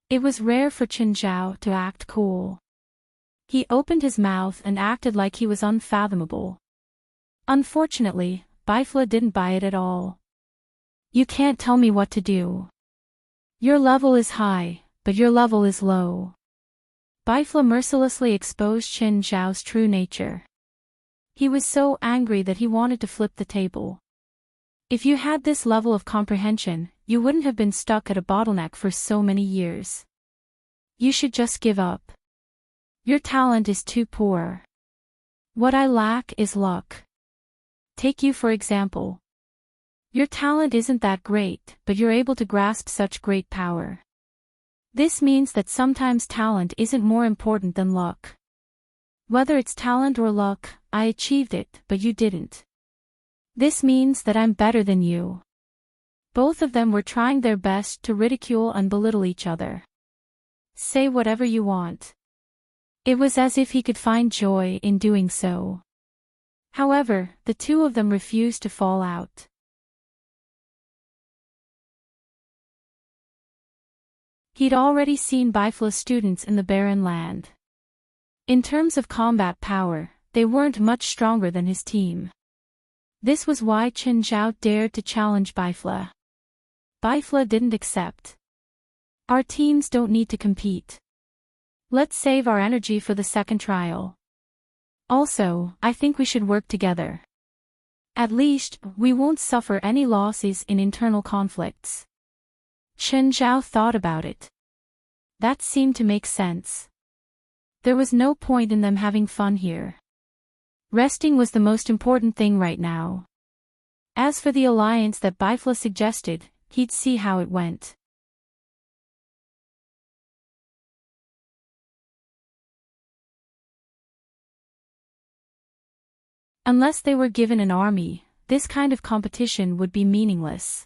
It was rare for Chen Zhao to act cool. He opened his mouth and acted like he was unfathomable. Unfortunately, Baifla didn't buy it at all. You can't tell me what to do. Your level is high, but your level is low. Baifla mercilessly exposed Chen Zhao's true nature. He was so angry that he wanted to flip the table. If you had this level of comprehension, you wouldn't have been stuck at a bottleneck for so many years. You should just give up. Your talent is too poor. What I lack is luck. Take you for example. Your talent isn't that great, but you're able to grasp such great power. This means that sometimes talent isn't more important than luck. Whether it's talent or luck, I achieved it, but you didn't. This means that I'm better than you. Both of them were trying their best to ridicule and belittle each other. Say whatever you want. It was as if he could find joy in doing so. However, the two of them refused to fall out. He'd already seen Baifla's students in the barren land. In terms of combat power, they weren't much stronger than his team. This was why Chen Zhao dared to challenge Baifla. Baifla didn't accept. Our teams don't need to compete. Let's save our energy for the second trial. Also, I think we should work together. At least, we won't suffer any losses in internal conflicts. Chen Zhao thought about it. That seemed to make sense. There was no point in them having fun here. Resting was the most important thing right now. As for the alliance that Baifla suggested, he'd see how it went. Unless they were given an army, this kind of competition would be meaningless.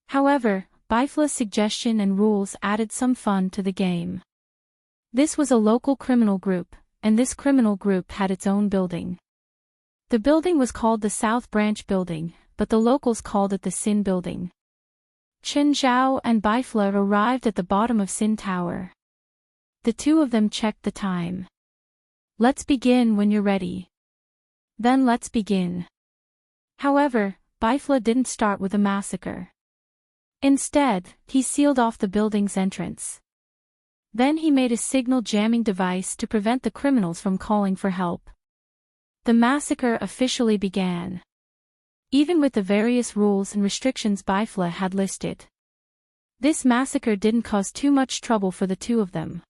However, Baifla's suggestion and rules added some fun to the game. This was a local criminal group, and this criminal group had its own building. The building was called the South Branch Building, but the locals called it the Sin Building. Chen Zhao and Baifla arrived at the bottom of Sin Tower. The two of them checked the time. Let's begin when you're ready. Then let's begin. However, Baifla didn't start with a massacre. Instead, he sealed off the building's entrance. Then he made a signal jamming device to prevent the criminals from calling for help. The massacre officially began. Even with the various rules and restrictions Bifla had listed, this massacre didn't cause too much trouble for the two of them.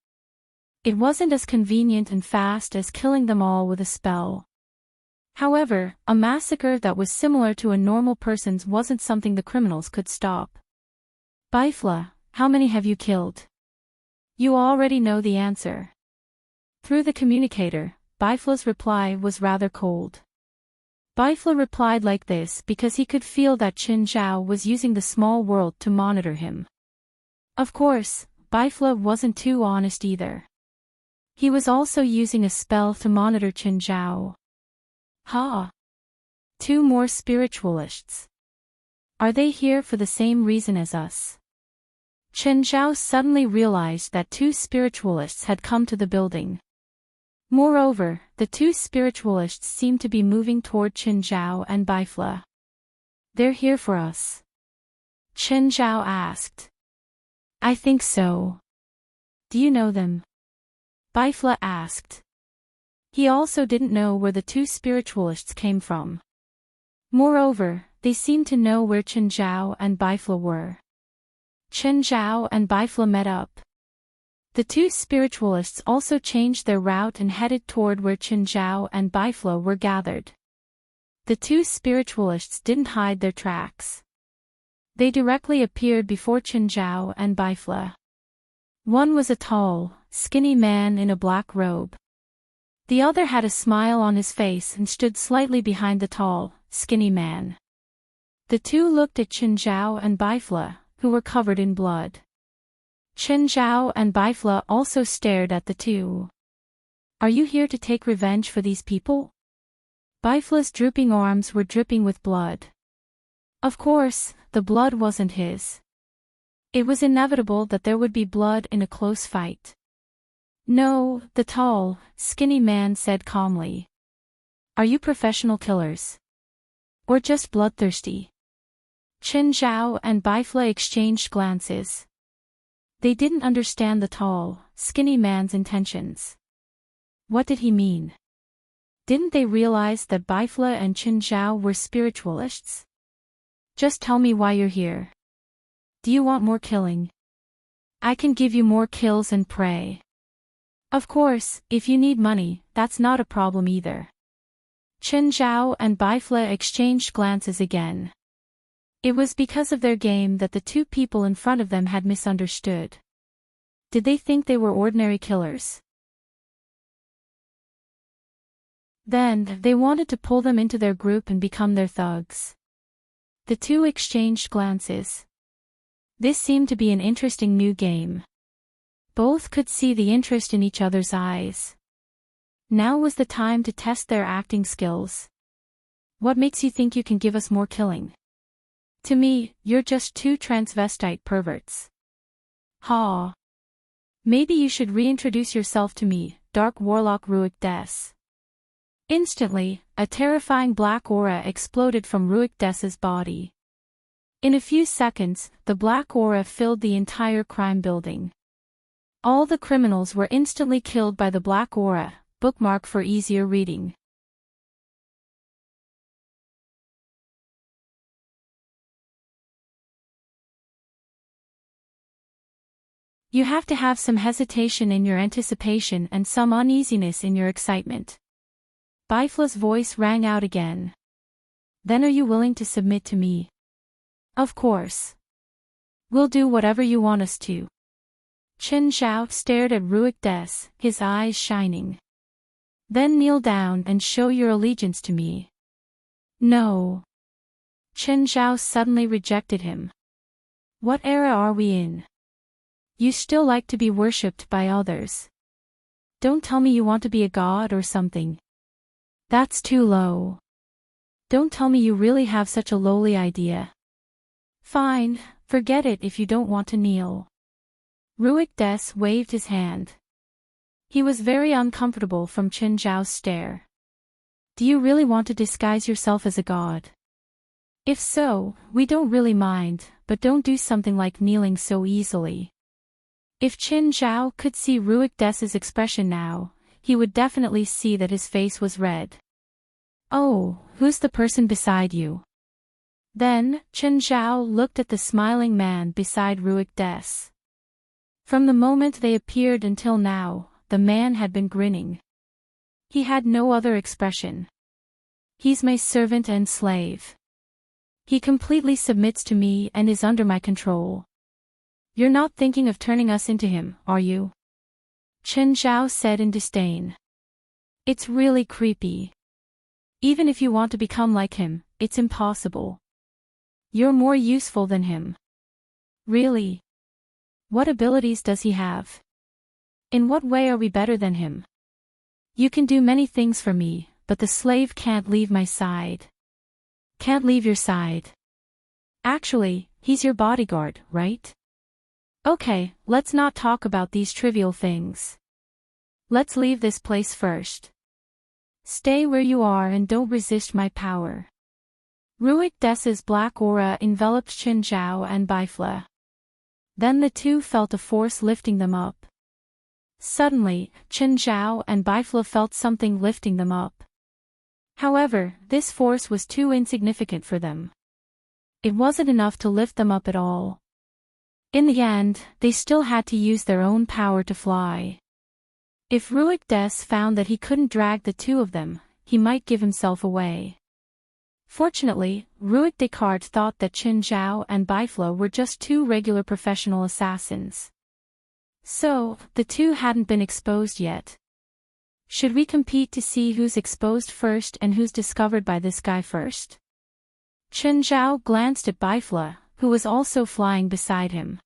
It wasn't as convenient and fast as killing them all with a spell. However, a massacre that was similar to a normal person's wasn't something the criminals could stop. Bifla, how many have you killed? You already know the answer. Through the communicator, Bifla's reply was rather cold. Bifla replied like this because he could feel that Qin Zhao was using the small world to monitor him. Of course, Bifla wasn't too honest either. He was also using a spell to monitor Qin Zhao. Ha! 2 more spiritualists. Are they here for the same reason as us? Qin Zhao suddenly realized that 2 spiritualists had come to the building. Moreover, the 2 spiritualists seemed to be moving toward Qin Zhao and Bifla. They're here for us? Qin Zhao asked. I think so. Do you know them? Bifla asked. He also didn't know where the 2 spiritualists came from. Moreover, they seemed to know where Qin Zhao and Bifla were. Qin Zhao and Bifla met up. The 2 spiritualists also changed their route and headed toward where Qin Zhao and Bifla were gathered. The 2 spiritualists didn't hide their tracks. They directly appeared before Qin Zhao and Bifla. One was a tall, skinny man in a black robe. The other had a smile on his face and stood slightly behind the tall, skinny man. The 2 looked at Qin Zhao and Bifla, who were covered in blood. Qin Zhao and Bifla also stared at the 2. Are you here to take revenge for these people? Bifla's drooping arms were dripping with blood. Of course, the blood wasn't his. It was inevitable that there would be blood in a close fight. No, the tall, skinny man said calmly. Are you professional killers? Or just bloodthirsty? Qin Zhao and Bifla exchanged glances. They didn't understand the tall, skinny man's intentions. What did he mean? Didn't they realize that Bifla and Qin Zhao were spiritualists? Just tell me why you're here. Do you want more killing? I can give you more kills and prey. Of course, if you need money, that's not a problem either. Qin Zhao and Bifla exchanged glances again. It was because of their game that the 2 people in front of them had misunderstood. Did they think they were ordinary killers? Then, they wanted to pull them into their group and become their thugs. The 2 exchanged glances. This seemed to be an interesting new game. Both could see the interest in each other's eyes. Now was the time to test their acting skills. What makes you think you can give us more killing? To me, you're just 2 transvestite perverts. Ha! Maybe you should reintroduce yourself to me, Dark Warlock Ruik Des. Instantly, a terrifying black aura exploded from Ruik Des's body. In a few seconds, the black aura filled the entire crime building. All the criminals were instantly killed by the black aura, bookmark for easier reading. You have to have some hesitation in your anticipation and some uneasiness in your excitement. Bifla's voice rang out again. Then are you willing to submit to me? Of course. We'll do whatever you want us to. Qin Zhao stared at Ruik Des, his eyes shining. Then kneel down and show your allegiance to me. No. Qin Zhao suddenly rejected him. What era are we in? You still like to be worshipped by others. Don't tell me you want to be a god or something. That's too low. Don't tell me you really have such a lowly idea. Fine, forget it if you don't want to kneel. Ruik Des waved his hand. He was very uncomfortable from Qin Zhao's stare. Do you really want to disguise yourself as a god? If so, we don't really mind, but don't do something like kneeling so easily. If Qin Zhao could see Ruik Des's expression now, he would definitely see that his face was red. "Oh, who's the person beside you?" Then, Qin Zhao looked at the smiling man beside Ruik Des. From the moment they appeared until now, the man had been grinning. He had no other expression. "He's my servant and slave. He completely submits to me and is under my control. You're not thinking of turning us into him, are you?" Qin Zhao said in disdain. "It's really creepy. Even if you want to become like him, it's impossible. You're more useful than him." "Really? What abilities does he have? In what way are we better than him?" "You can do many things for me, but the slave can't leave my side." "Can't leave your side? Actually, he's your bodyguard, right?" "Okay, let's not talk about these trivial things. Let's leave this place first. Stay where you are and don't resist my power." Ruik Des's black aura enveloped Qin Zhao and Bifla. Then the two felt a force lifting them up. Suddenly, Qin Zhao and Bifla felt something lifting them up. However, this force was too insignificant for them. It wasn't enough to lift them up at all. In the end, they still had to use their own power to fly. If Ruik Des found that he couldn't drag the two of them, he might give himself away. Fortunately, Ruik Descartes thought that Qin Zhao and Bifla were just two regular professional assassins. So, the two hadn't been exposed yet. "Should we compete to see who's exposed first and who's discovered by this guy first?" Qin Zhao glanced at Bifla, who was also flying beside him.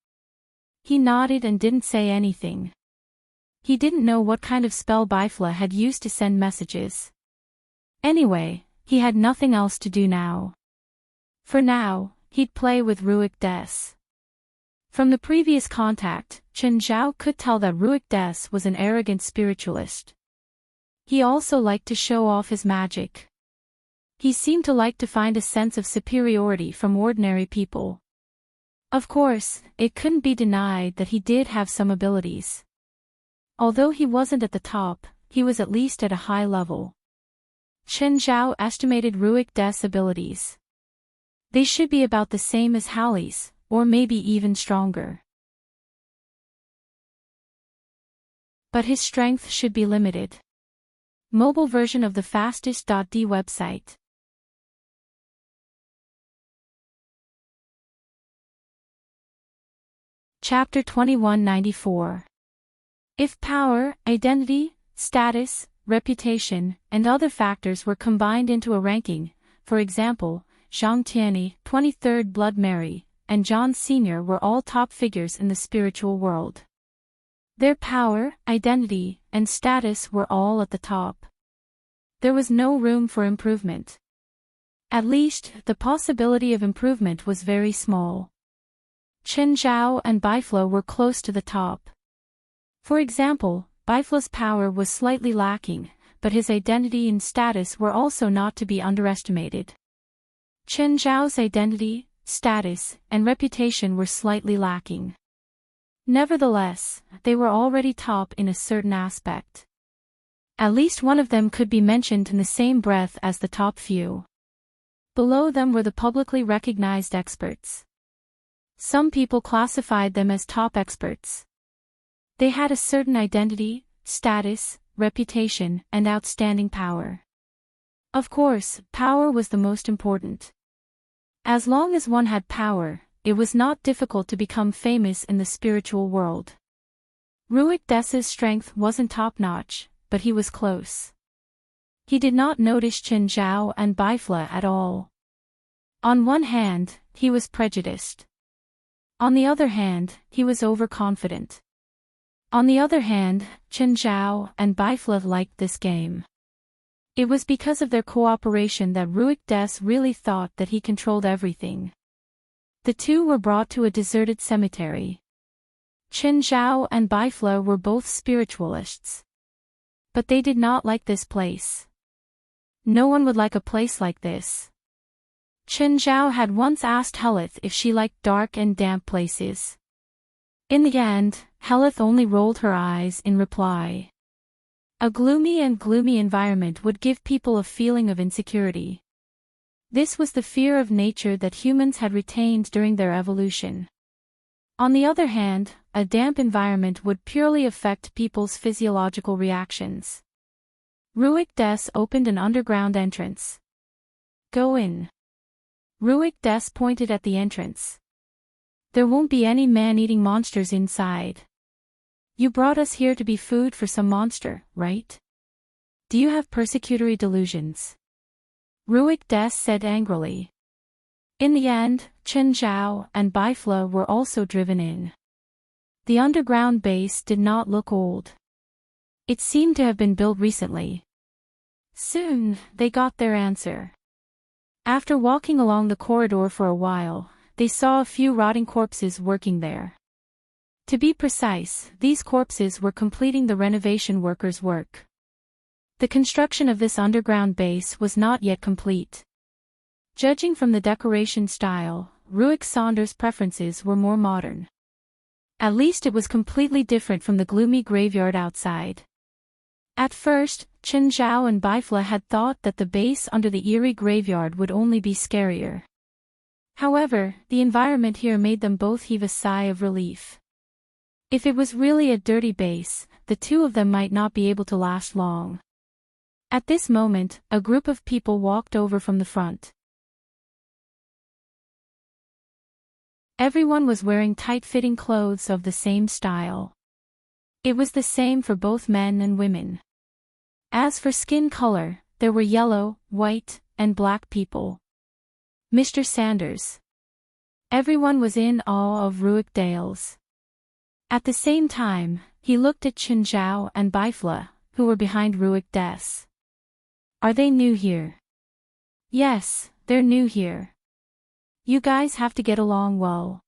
He nodded and didn't say anything. He didn't know what kind of spell Bifla had used to send messages. Anyway, he had nothing else to do now. For now, he'd play with Ruik Des. From the previous contact, Qin Zhao could tell that Ruik Des was an arrogant spiritualist. He also liked to show off his magic. He seemed to like to find a sense of superiority from ordinary people. Of course, it couldn't be denied that he did have some abilities. Although he wasn't at the top, he was at least at a high level. Qin Zhao estimated Ruik Des' abilities. They should be about the same as Hallie's, or maybe even stronger. But his strength should be limited. Mobile version of the fastest.d website. Chapter 2194. If power, identity, status, reputation, and other factors were combined into a ranking, for example, Zhang Tianyi, 23rd Blood Mary, and John Sr. were all top figures in the spiritual world. Their power, identity, and status were all at the top. There was no room for improvement. At least, the possibility of improvement was very small. Qin Zhao and Bifla were close to the top. For example, Bifla's power was slightly lacking, but his identity and status were also not to be underestimated. Qin Zhao's identity, status, and reputation were slightly lacking. Nevertheless, they were already top in a certain aspect. At least one of them could be mentioned in the same breath as the top few. Below them were the publicly recognized experts. Some people classified them as top experts. They had a certain identity, status, reputation, and outstanding power. Of course, power was the most important. As long as one had power, it was not difficult to become famous in the spiritual world. Ruik Des's strength wasn't top-notch, but he was close. He did not notice Qin Zhao and Bifla at all. On one hand, he was prejudiced. On the other hand, he was overconfident. On the other hand, Qin Zhao and Bifla liked this game. It was because of their cooperation that Ruik Des really thought that he controlled everything. The two were brought to a deserted cemetery. Qin Zhao and Bifla were both spiritualists. But they did not like this place. No one would like a place like this. Qin Zhao had once asked Helith if she liked dark and damp places. In the end, Heleth only rolled her eyes in reply. A gloomy environment would give people a feeling of insecurity. This was the fear of nature that humans had retained during their evolution. On the other hand, a damp environment would purely affect people's physiological reactions. Ruik Des opened an underground entrance. Go in. Ruik Des pointed at the entrance. There won't be any man-eating monsters inside. You brought us here to be food for some monster, right? Do you have persecutory delusions? Ruik Des said angrily. In the end, Chen Zhao and Bifla were also driven in. The underground base did not look old. It seemed to have been built recently. Soon, they got their answer. After walking along the corridor for a while, they saw a few rotting corpses working there. To be precise, these corpses were completing the renovation workers' work. The construction of this underground base was not yet complete. Judging from the decoration style, Ruik Saunders' preferences were more modern. At least it was completely different from the gloomy graveyard outside. At first, Chen Zhao and Bifla had thought that the base under the eerie graveyard would only be scarier. However, the environment here made them both heave a sigh of relief. If it was really a dirty base, the two of them might not be able to last long. At this moment, a group of people walked over from the front. Everyone was wearing tight-fitting clothes of the same style. It was the same for both men and women. As for skin color, there were yellow, white, and black people. Mr. Sanders. Everyone was in awe of Ruik Dales. At the same time, he looked at Chen Zhao and Bifla, who were behind Ruik Des. Are they new here? Yes, they're new here. You guys have to get along well.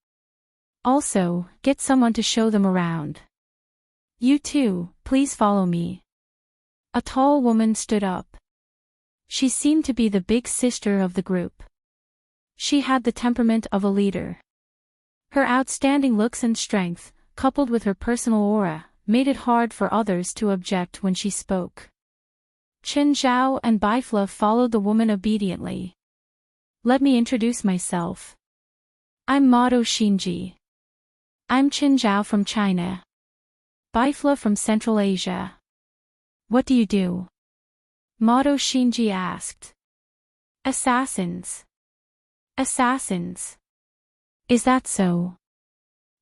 Also, get someone to show them around. You two, please follow me. A tall woman stood up. She seemed to be the big sister of the group. She had the temperament of a leader. Her outstanding looks and strength, coupled with her personal aura, made it hard for others to object when she spoke. Chen Zhao and Bifla followed the woman obediently. Let me introduce myself. I'm Mado Shinji. I'm Chen Zhao from China. Bifla from Central Asia. What do you do? Mado Shinji asked. Assassins. Assassins. Is that so?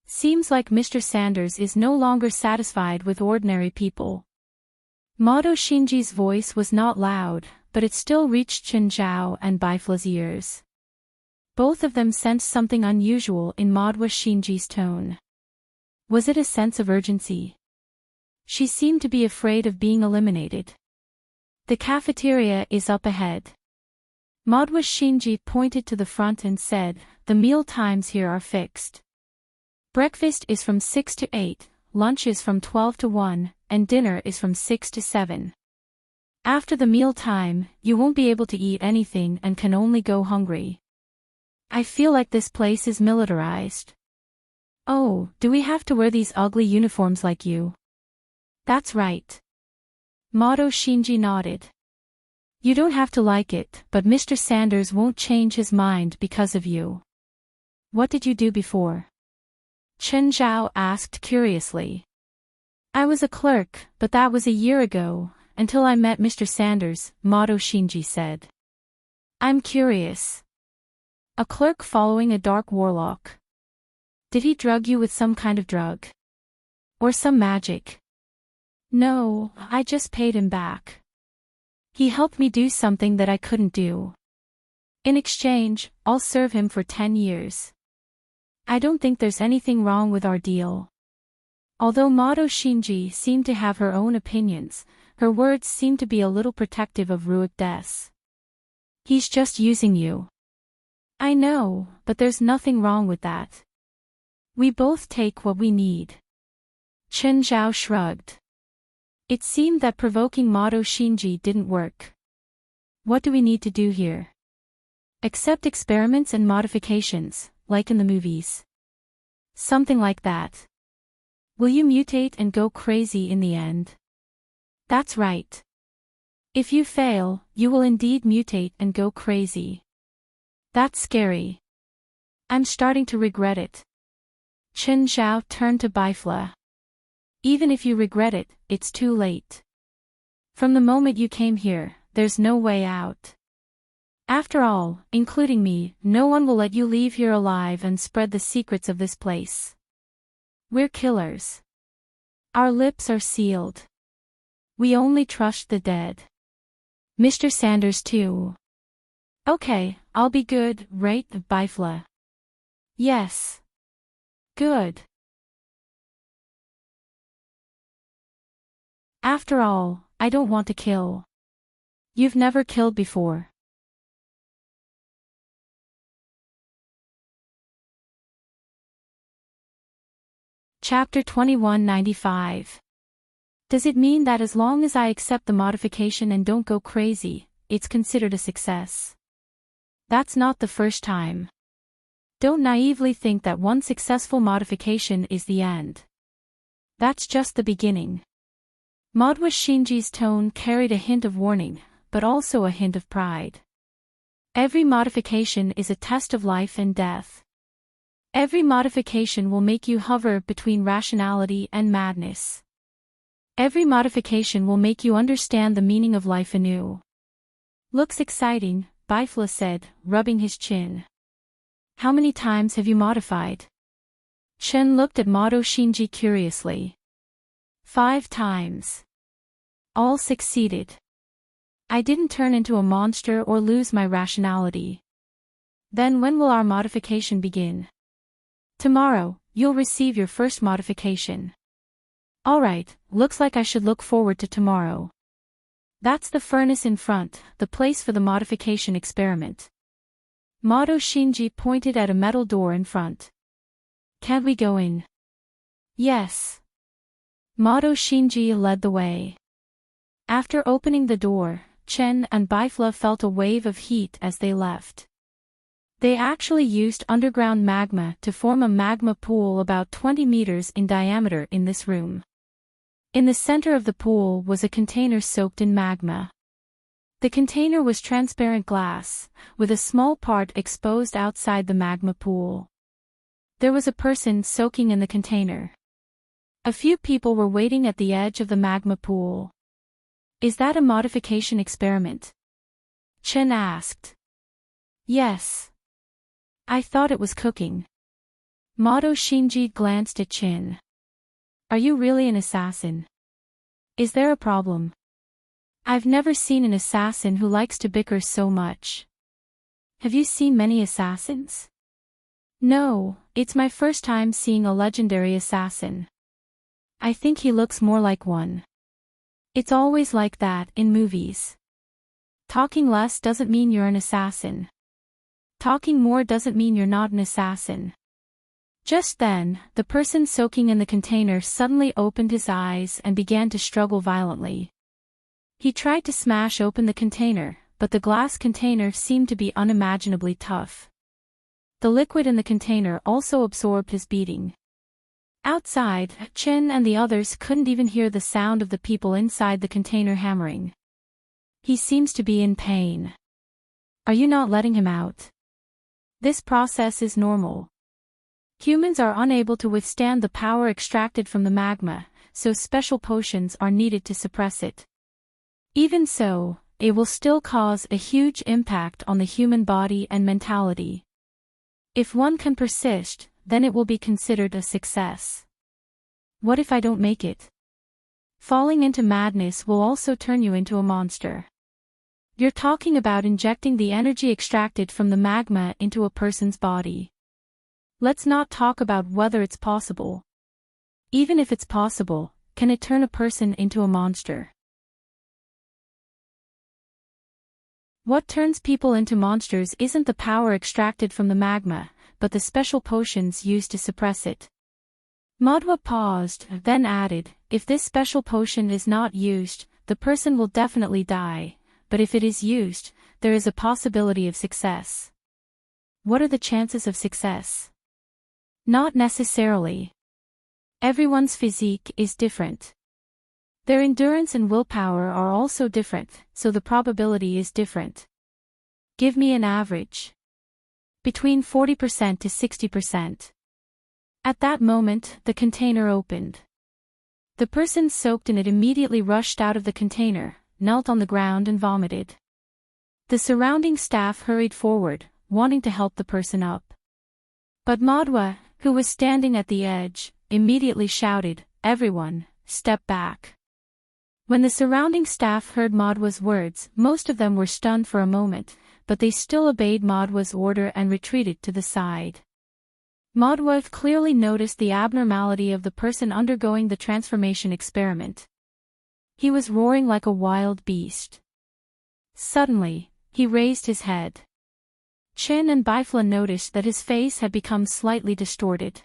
Seems like Mr. Sanders is no longer satisfied with ordinary people. Mado Shinji's voice was not loud, but it still reached Chen Zhao and Bifla's ears. Both of them sensed something unusual in Mado Shinji's tone. Was it a sense of urgency? She seemed to be afraid of being eliminated. The cafeteria is up ahead. Mado Shinji pointed to the front and said, the meal times here are fixed. Breakfast is from 6 to 8, lunch is from 12 to 1, and dinner is from 6 to 7. After the meal time, you won't be able to eat anything and can only go hungry. I feel like this place is militarized. Oh, do we have to wear these ugly uniforms like you? That's right. Mado Shinji nodded. You don't have to like it, but Mr. Sanders won't change his mind because of you. What did you do before? Chen Zhao asked curiously. I was a clerk, but that was a year ago, until I met Mr. Sanders, Mado Shinji said. I'm curious. A clerk following a dark warlock. Did he drug you with some kind of drug? Or some magic? No, I just paid him back. He helped me do something that I couldn't do. In exchange, I'll serve him for 10 years. I don't think there's anything wrong with our deal. Although Mado Shinji seemed to have her own opinions, her words seemed to be a little protective of Ruik Des. He's just using you. I know, but there's nothing wrong with that. We both take what we need. Chen Zhao shrugged. It seemed that provoking Mado Shinji didn't work. What do we need to do here? Accept experiments and modifications, like in the movies. Something like that. Will you mutate and go crazy in the end? That's right. If you fail, you will indeed mutate and go crazy. That's scary. I'm starting to regret it. Chen Zhao turned to Bifla. Even if you regret it, it's too late. From the moment you came here, there's no way out. After all, including me, no one will let you leave here alive and spread the secrets of this place. We're killers. Our lips are sealed. We only trust the dead. Mr. Sanders too. Okay, I'll be good, right, Bifla? Yes. Good. After all, I don't want to kill. You've never killed before. Chapter 2195. Does it mean that as long as I accept the modification and don't go crazy, it's considered a success? That's not the first time. Don't naively think that one successful modification is the end. That's just the beginning. Madhwa Shinji's tone carried a hint of warning, but also a hint of pride. Every modification is a test of life and death. Every modification will make you hover between rationality and madness. Every modification will make you understand the meaning of life anew. Looks exciting, Bifla said, rubbing his chin. How many times have you modified? Chen looked at Madhwa Shinji curiously. 5 times. All succeeded. I didn't turn into a monster or lose my rationality. Then when will our modification begin? Tomorrow, you'll receive your first modification. Alright, looks like I should look forward to tomorrow. That's the furnace in front, the place for the modification experiment. Madhwa Shinji pointed at a metal door in front. Can't we go in? Yes. Madhwa Shinji led the way. After opening the door, Chen and Bifla felt a wave of heat as they left. They actually used underground magma to form a magma pool about 20 meters in diameter in this room. In the center of the pool was a container soaked in magma. The container was transparent glass, with a small part exposed outside the magma pool. There was a person soaking in the container. A few people were waiting at the edge of the magma pool. Is that a modification experiment? Chen asked. Yes. I thought it was cooking. Madhwa Shinji glanced at Chen. Are you really an assassin? Is there a problem? I've never seen an assassin who likes to bicker so much. Have you seen many assassins? No, it's my first time seeing a legendary assassin. I think he looks more like one. It's always like that in movies. Talking less doesn't mean you're an assassin. Talking more doesn't mean you're not an assassin. Just then, the person soaking in the container suddenly opened his eyes and began to struggle violently. He tried to smash open the container, but the glass container seemed to be unimaginably tough. The liquid in the container also absorbed his beating. Outside, Chen and the others couldn't even hear the sound of the people inside the container hammering. He seems to be in pain. Are you not letting him out? This process is normal. Humans are unable to withstand the power extracted from the magma, so special potions are needed to suppress it. Even so, it will still cause a huge impact on the human body and mentality. If one can persist, then it will be considered a success. What if I don't make it? Falling into madness will also turn you into a monster. You're talking about injecting the energy extracted from the magma into a person's body. Let's not talk about whether it's possible. Even if it's possible, can it turn a person into a monster? What turns people into monsters isn't the power extracted from the magma, but the special potions used to suppress it. Madhwa paused, then added, if this special potion is not used, the person will definitely die, but if it is used, there is a possibility of success. What are the chances of success? Not necessarily. Everyone's physique is different. Their endurance and willpower are also different, so the probability is different. Give me an average. Between 40% to 60%. At that moment, the container opened. The person soaked in it immediately rushed out of the container, knelt on the ground and vomited. The surrounding staff hurried forward, wanting to help the person up. But Madhwa, who was standing at the edge, immediately shouted, "Everyone, step back." When the surrounding staff heard Madhwa's words, most of them were stunned for a moment, but they still obeyed Madhwa's order and retreated to the side. Madhwa clearly noticed the abnormality of the person undergoing the transformation experiment. He was roaring like a wild beast. Suddenly, he raised his head. Chin and Bifla noticed that his face had become slightly distorted.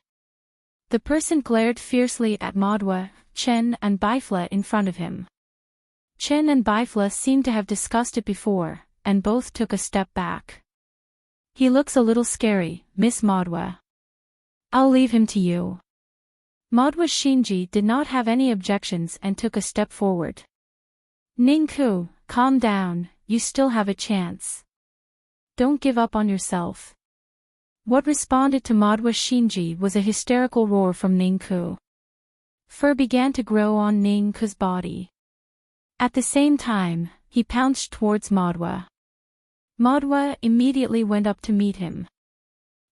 The person glared fiercely at Madhwa, Chen and Bifla in front of him. Chen and Bifla seemed to have discussed it before, and both took a step back. "He looks a little scary, Miss Madhwa. I'll leave him to you." Madhwa Shinji did not have any objections and took a step forward. "Ningku, calm down, you still have a chance. Don't give up on yourself." What responded to Madhwa Shinji was a hysterical roar from Ningku. Fur began to grow on Ningku's body. At the same time, he pounced towards Madhwa. Madhwa immediately went up to meet him.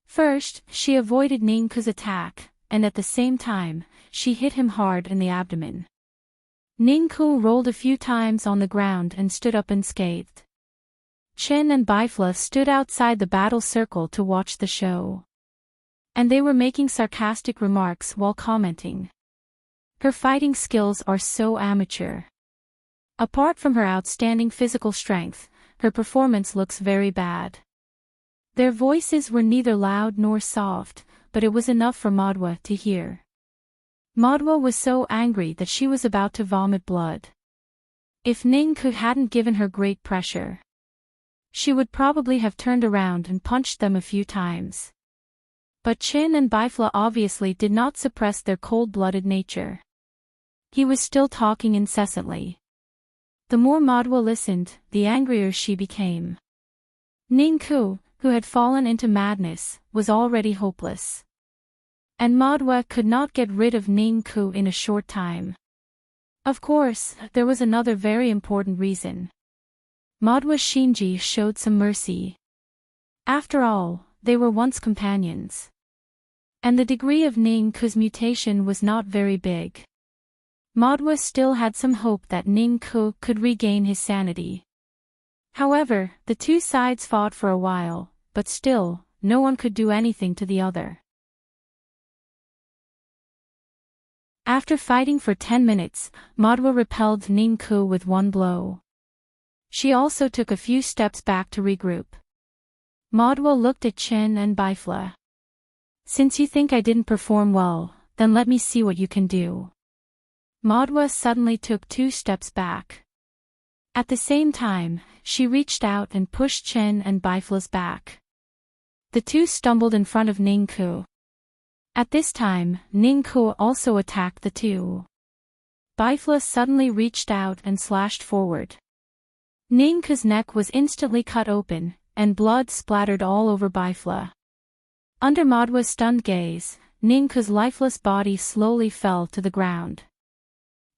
First, she avoided Ningku's attack, and at the same time, she hit him hard in the abdomen. Ningku rolled a few times on the ground and stood up unscathed. Chen and Bifla stood outside the battle circle to watch the show. And they were making sarcastic remarks while commenting. "Her fighting skills are so amateur. Apart from her outstanding physical strength, her performance looks very bad." Their voices were neither loud nor soft, but it was enough for Madhwa to hear. Madhwa was so angry that she was about to vomit blood. If Ningku hadn't given her great pressure, she would probably have turned around and punched them a few times. But Chin and Bifla obviously did not suppress their cold-blooded nature. He was still talking incessantly. The more Madhwa listened, the angrier she became. Ningku, who had fallen into madness, was already hopeless. And Madhwa could not get rid of Ningku in a short time. Of course, there was another very important reason. Madhwa Shinji showed some mercy. After all, they were once companions. And the degree of Ningku's mutation was not very big. Madhwa still had some hope that Ningku could regain his sanity. However, the two sides fought for a while, but still, no one could do anything to the other. After fighting for 10 minutes, Madhwa repelled Ningku with one blow. She also took a few steps back to regroup. Madhwa looked at Chen and Bifla. "Since you think I didn't perform well, then let me see what you can do." Madhwa suddenly took 2 steps back. At the same time, she reached out and pushed Chen and Bifla's back. The two stumbled in front of Ningku. At this time, Ningku also attacked the two. Bifla suddenly reached out and slashed forward. Ningku's neck was instantly cut open, and blood splattered all over Bifla. Under Madhwa's stunned gaze, Ningku's lifeless body slowly fell to the ground.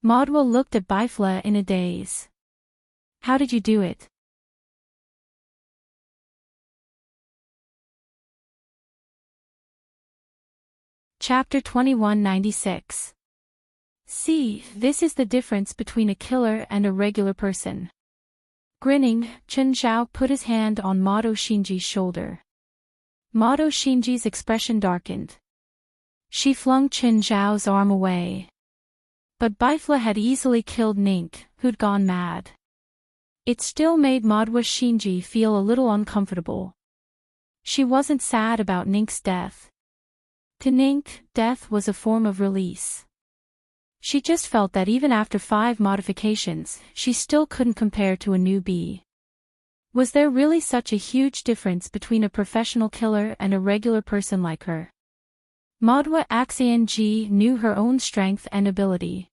Madhwa looked at Bifla in a daze. "How did you do it?" Chapter 2196. See, this is the difference between a killer and a regular person. Grinning, Chen Zhao put his hand on Mato Shinji's shoulder. Mato Shinji's expression darkened. She flung Chen Zhao's arm away. But Bifla had easily killed Nink, who'd gone mad. It still made Madhwa Shinji feel a little uncomfortable. She wasn't sad about Nink's death. To Nink, death was a form of release. She just felt that even after 5 modifications, she still couldn't compare to a newbie. Was there really such a huge difference between a professional killer and a regular person like her? Madwa Axian knew her own strength and ability.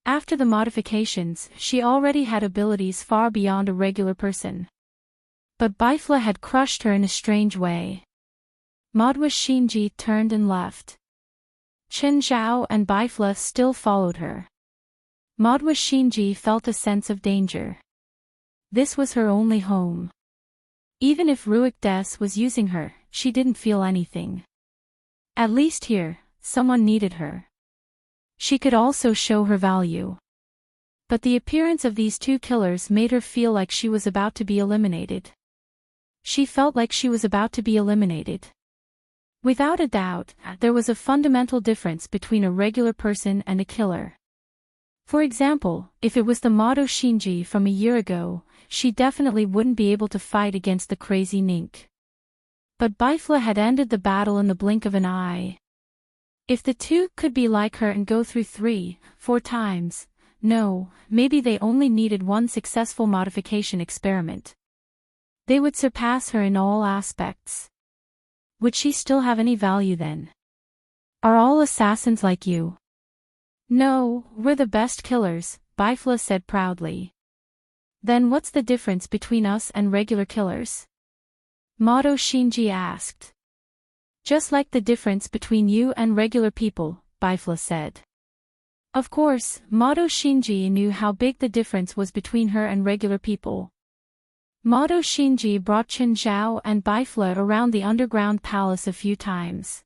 After the modifications, she already had abilities far beyond a regular person. But Bifla had crushed her in a strange way. Madwa Shinji turned and left. Chen Zhao and Bifla still followed her. Madwa Shinji felt a sense of danger. This was her only home. Even if Ruik Des was using her, she didn't feel anything. At least here, someone needed her. She could also show her value. But the appearance of these two killers made her feel like she was about to be eliminated. She felt like she was about to be eliminated. Without a doubt, there was a fundamental difference between a regular person and a killer. For example, if it was the Mado Shinji from a year ago, she definitely wouldn't be able to fight against the crazy Nink. But Bifla had ended the battle in the blink of an eye. If the two could be like her and go through 3, 4 times, no, maybe they only needed one successful modification experiment. They would surpass her in all aspects. Would she still have any value then? Are all assassins like you? No, we're the best killers, Bifla said proudly. Then what's the difference between us and regular killers? Mado Shinji asked. Just like the difference between you and regular people, Bifla said. Of course, Mado Shinji knew how big the difference was between her and regular people. Mado Shinji brought Chen Zhao and Bifla around the underground palace a few times.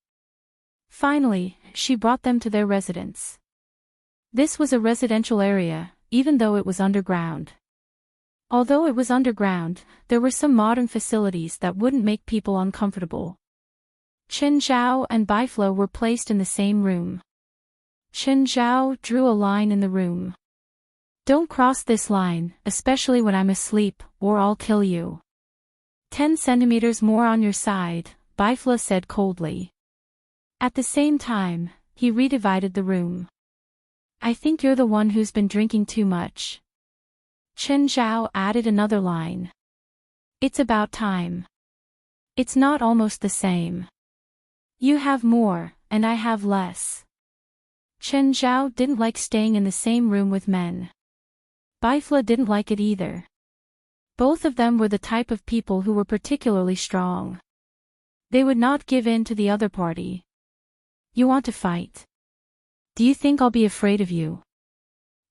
Finally, she brought them to their residence. This was a residential area, even though it was underground. Although it was underground, there were some modern facilities that wouldn't make people uncomfortable. Chen Zhao and Bifla were placed in the same room. Chen Zhao drew a line in the room. Don't cross this line, especially when I'm asleep, or I'll kill you. 10 centimeters more on your side, Bifla said coldly. At the same time, he redivided the room. I think you're the one who's been drinking too much. Chen Zhao added another line. It's about time. It's not almost the same. You have more, and I have less. Chen Zhao didn't like staying in the same room with men. Bifla didn't like it either. Both of them were the type of people who were particularly strong. They would not give in to the other party. You want to fight? Do you think I'll be afraid of you?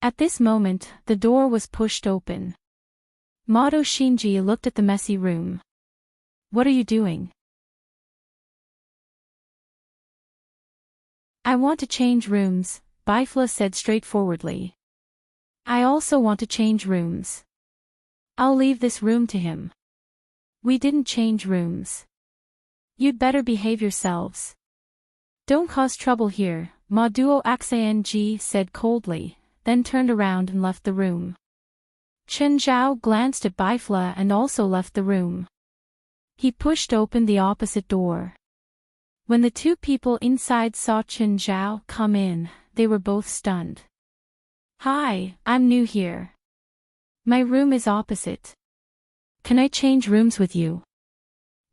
At this moment, the door was pushed open. Mado Shinji looked at the messy room. What are you doing? I want to change rooms, Bifla said straightforwardly. I also want to change rooms. I'll leave this room to him. We didn't change rooms. You'd better behave yourselves. Don't cause trouble here, Maduo Axian said coldly, then turned around and left the room. Chen Zhao glanced at Bifla and also left the room. He pushed open the opposite door. When the two people inside saw Chen Zhao come in, they were both stunned. Hi, I'm new here. My room is opposite. Can I change rooms with you?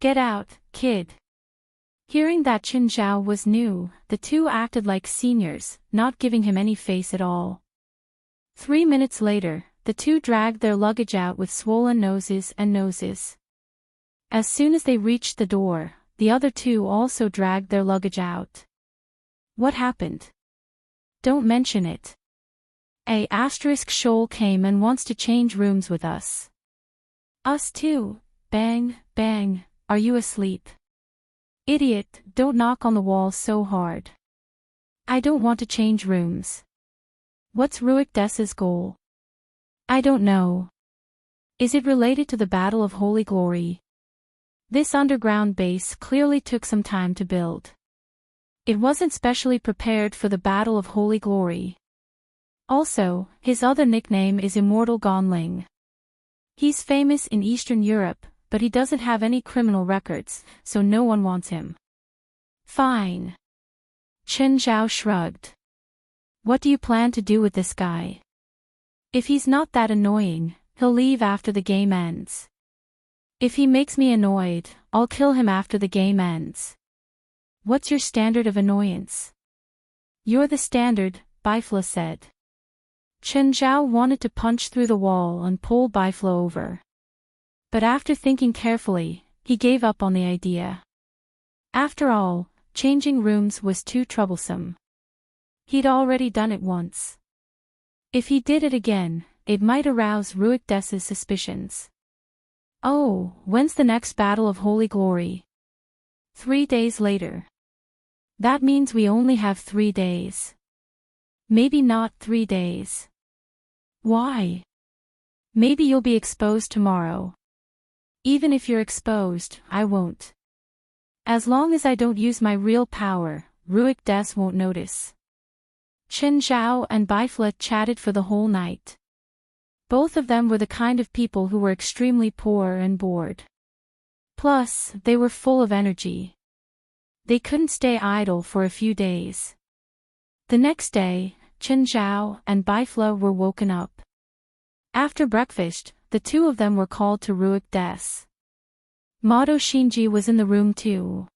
Get out, kid. Hearing that Chen Zhao was new, the two acted like seniors, not giving him any face at all. 3 minutes later, the two dragged their luggage out with swollen noses and noses. As soon as they reached the door, the other two also dragged their luggage out. What happened? Don't mention it. A asterisk Shoal came and wants to change rooms with us. Us too, bang, bang, are you asleep? Idiot, don't knock on the wall so hard. I don't want to change rooms. What's Ruik Des's goal? I don't know. Is it related to the Battle of Holy Glory? This underground base clearly took some time to build. It wasn't specially prepared for the Battle of Holy Glory. Also, his other nickname is Immortal Gonling. He's famous in Eastern Europe, but he doesn't have any criminal records, so no one wants him. Fine. Chen Zhao shrugged. What do you plan to do with this guy? If he's not that annoying, he'll leave after the game ends. If he makes me annoyed, I'll kill him after the game ends. What's your standard of annoyance? You're the standard, Bifla said. Chen Zhao wanted to punch through the wall and pull Bifla over. But after thinking carefully, he gave up on the idea. After all, changing rooms was too troublesome. He'd already done it once. If he did it again, it might arouse Ruik Des's suspicions. Oh, when's the next battle of Holy Glory? 3 days later. That means we only have 3 days. Maybe not 3 days. Why? Maybe you'll be exposed tomorrow. Even if you're exposed, I won't. As long as I don't use my real power, Ruik Des won't notice. Chen Zhao and Bifla chatted for the whole night. Both of them were the kind of people who were extremely poor and bored. Plus, they were full of energy. They couldn't stay idle for a few days. The next day, Chen Zhao and Bifla were woken up. After breakfast, the two of them were called to Ruik Des. Mado Shinji was in the room too.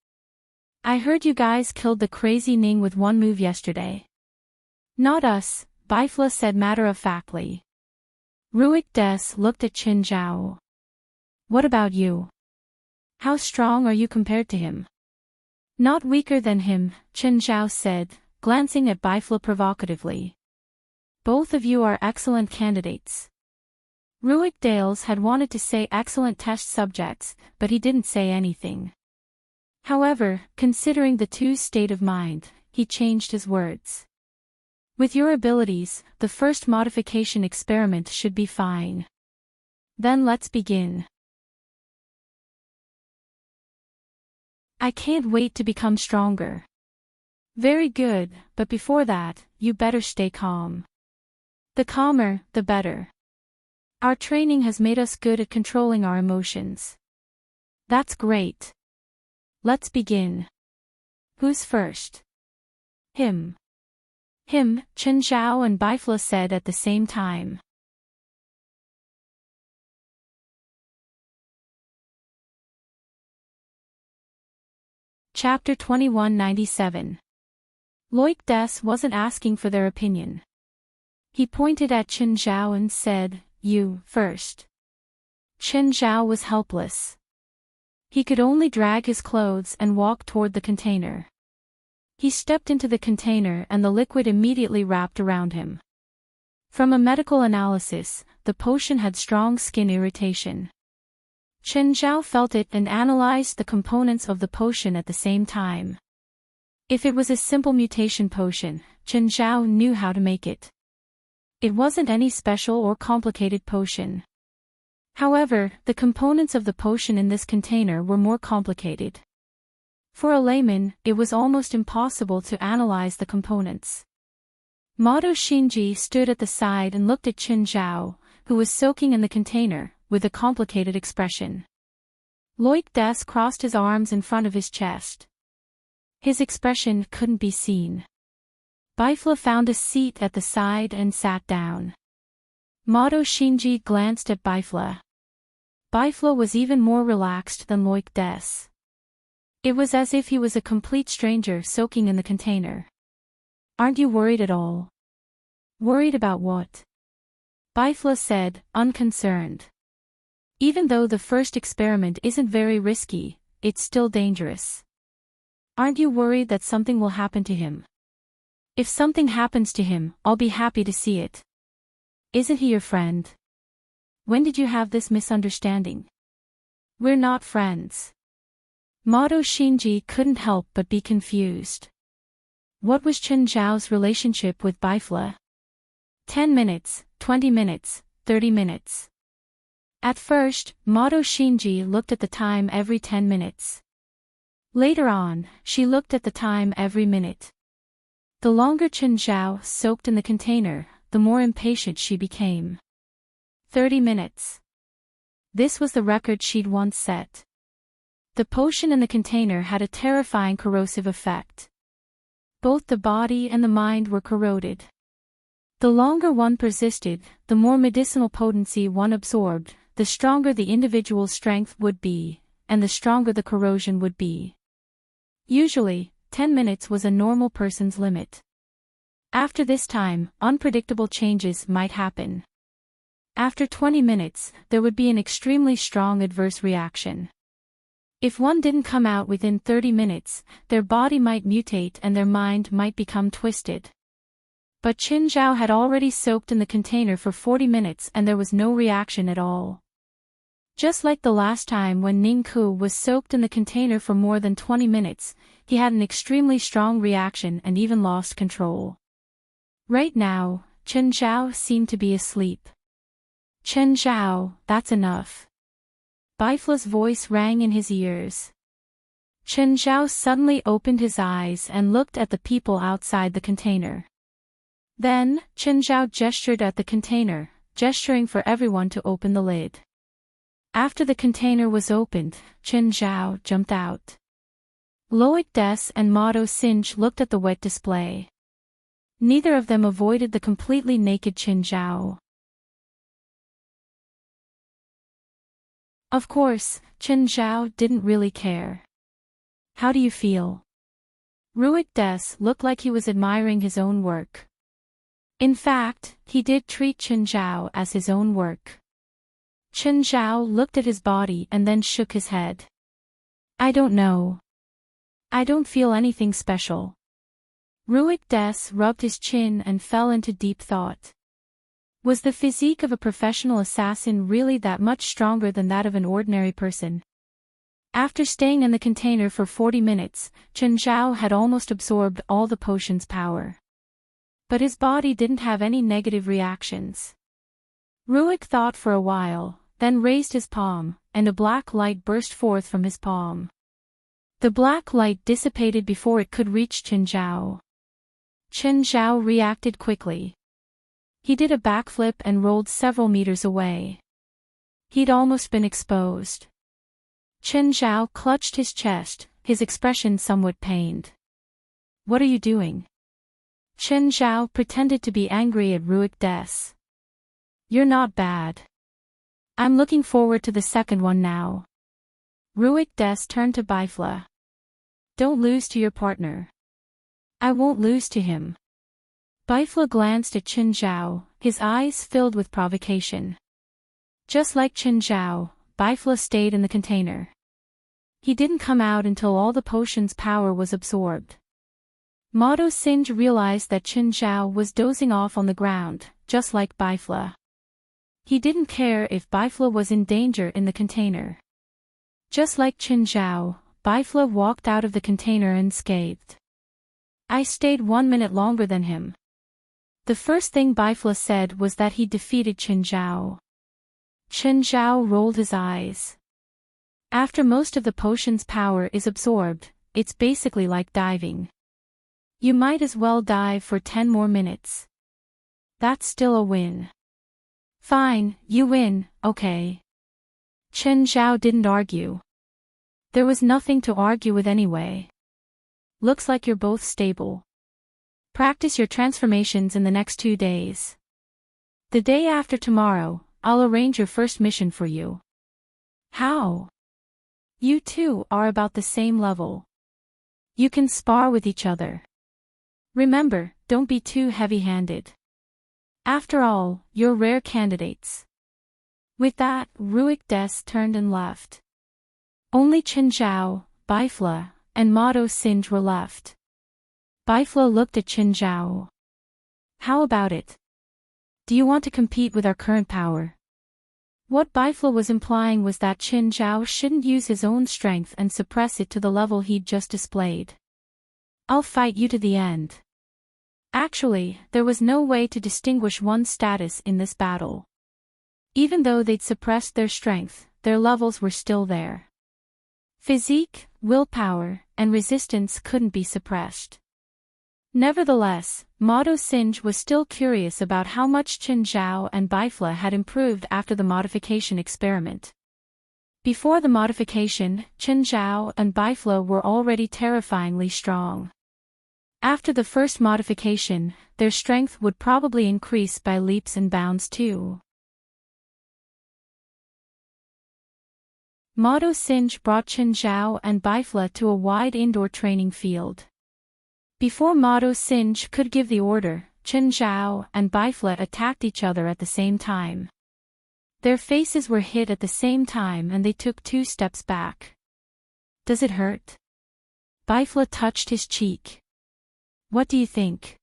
I heard you guys killed the crazy Ning with one move yesterday. Not us, Bifla said matter-of-factly. Ruik Des looked at Chen Zhao. What about you? How strong are you compared to him? Not weaker than him, Chen Zhao said, glancing at Bifla provocatively. Both of you are excellent candidates. Ruik Des had wanted to say excellent test subjects, but he didn't say anything. However, considering the two's state of mind, he changed his words. With your abilities, the first modification experiment should be fine. Then let's begin. I can't wait to become stronger. Very good, but before that, you better stay calm. The calmer, the better. Our training has made us good at controlling our emotions. That's great. Let's begin. Who's first? Him. Him, Chen Zhao and Bifla said at the same time. Chapter 2197. Ruik Des wasn't asking for their opinion. He pointed at Chen Zhao and said, "You, first." Chen Zhao was helpless. He could only drag his clothes and walk toward the container. He stepped into the container and the liquid immediately wrapped around him. From a medical analysis, the potion had strong skin irritation. Chen Zhao felt it and analyzed the components of the potion at the same time. If it was a simple mutation potion, Chen Zhao knew how to make it. It wasn't any special or complicated potion. However, the components of the potion in this container were more complicated. For a layman, it was almost impossible to analyze the components. Mado Shinji stood at the side and looked at Chen Zhao, who was soaking in the container, with a complicated expression. Ruik Des crossed his arms in front of his chest. His expression couldn't be seen. Bifla found a seat at the side and sat down. Mado Shinji glanced at Bifla. Bifla was even more relaxed than Ruik Des. It was as if he was a complete stranger soaking in the container. Aren't you worried at all? Worried about what? Bifla said, unconcerned. Even though the first experiment isn't very risky, it's still dangerous. Aren't you worried that something will happen to him? If something happens to him, I'll be happy to see it. Isn't he your friend? When did you have this misunderstanding? We're not friends. Mado Shinji couldn't help but be confused. What was Chen Zhao's relationship with Bifla? 10 minutes, 20 minutes, 30 minutes. At first, Mado Shinji looked at the time every 10 minutes. Later on, she looked at the time every minute. The longer Chen Zhao soaked in the container, the more impatient she became. 30 minutes. This was the record she'd once set. The potion in the container had a terrifying corrosive effect. Both the body and the mind were corroded. The longer one persisted, the more medicinal potency one absorbed, the stronger the individual's strength would be, and the stronger the corrosion would be. Usually, 10 minutes was a normal person's limit. After this time, unpredictable changes might happen. After 20 minutes, there would be an extremely strong adverse reaction. If one didn't come out within 30 minutes, their body might mutate and their mind might become twisted. But Qin Zhao had already soaked in the container for 40 minutes and there was no reaction at all. Just like the last time when Ning Ku was soaked in the container for more than 20 minutes, he had an extremely strong reaction and even lost control. Right now, Qin Zhao seemed to be asleep. Qin Zhao, that's enough. Bifla's voice rang in his ears. Qin Zhao suddenly opened his eyes and looked at the people outside the container. Then, Qin Zhao gestured at the container, gesturing for everyone to open the lid. After the container was opened, Qin Zhao jumped out. Loic Des and Mado Singe looked at the wet display. Neither of them avoided the completely naked Qin Zhao. Of course, Qin Zhao didn't really care. How do you feel? Loic Des looked like he was admiring his own work. In fact, he did treat Qin Zhao as his own work. Qin Zhao looked at his body and then shook his head. I don't know. I don't feel anything special. Loic Des rubbed his chin and fell into deep thought. Was the physique of a professional assassin really that much stronger than that of an ordinary person? After staying in the container for 40 minutes, Qin Zhao had almost absorbed all the potion's power. But his body didn't have any negative reactions. Loic thought for a while, then raised his palm, and a black light burst forth from his palm. The black light dissipated before it could reach Qin Zhao. Qin Zhao reacted quickly. He did a backflip and rolled several meters away. He'd almost been exposed. Qin Zhao clutched his chest, his expression somewhat pained. What are you doing? Qin Zhao pretended to be angry at Loic Des. You're not bad. I'm looking forward to the second one now. Loic Des turned to Bifla. Don't lose to your partner. I won't lose to him. Bifla glanced at Qin Zhao, his eyes filled with provocation. Just like Qin Zhao, Bifla stayed in the container. He didn't come out until all the potion's power was absorbed. Mado Singe realized that Qin Zhao was dozing off on the ground, just like Bifla. He didn't care if Bifla was in danger in the container. Just like Qin Zhao, Bifla walked out of the container unscathed. I stayed 1 minute longer than him. The first thing Bifla said was that he defeated Qin Zhao. Qin Zhao rolled his eyes. After most of the potion's power is absorbed, it's basically like diving. You might as well dive for 10 more minutes. That's still a win. Fine, you win, okay. Qin Zhao didn't argue. There was nothing to argue with anyway. Looks like you're both stable. Practice your transformations in the next 2 days. The day after tomorrow, I'll arrange your first mission for you. How? You two are about the same level. You can spar with each other. Remember, don't be too heavy-handed. After all, you're rare candidates. With that, Loic Des turned and left. Only Qin Zhao, Bifla, and Mado Singe were left. Bifla looked at Qin Zhao. How about it? Do you want to compete with our current power? What Bifla was implying was that Qin Zhao shouldn't use his own strength and suppress it to the level he'd just displayed. I'll fight you to the end. Actually, there was no way to distinguish one's status in this battle. Even though they'd suppressed their strength, their levels were still there. Physique, willpower, and resistance couldn't be suppressed. Nevertheless, Mado Singe was still curious about how much Qin Zhao and Bifla had improved after the modification experiment. Before the modification, Qin Zhao and Bifla were already terrifyingly strong. After the first modification, their strength would probably increase by leaps and bounds too. Mado Singe brought Qin Zhao and Bifla to a wide indoor training field. Before Mado Singe could give the order, Chen Zhao and Bifla attacked each other at the same time. Their faces were hit at the same time and they took 2 steps back. Does it hurt? Bifla touched his cheek. What do you think?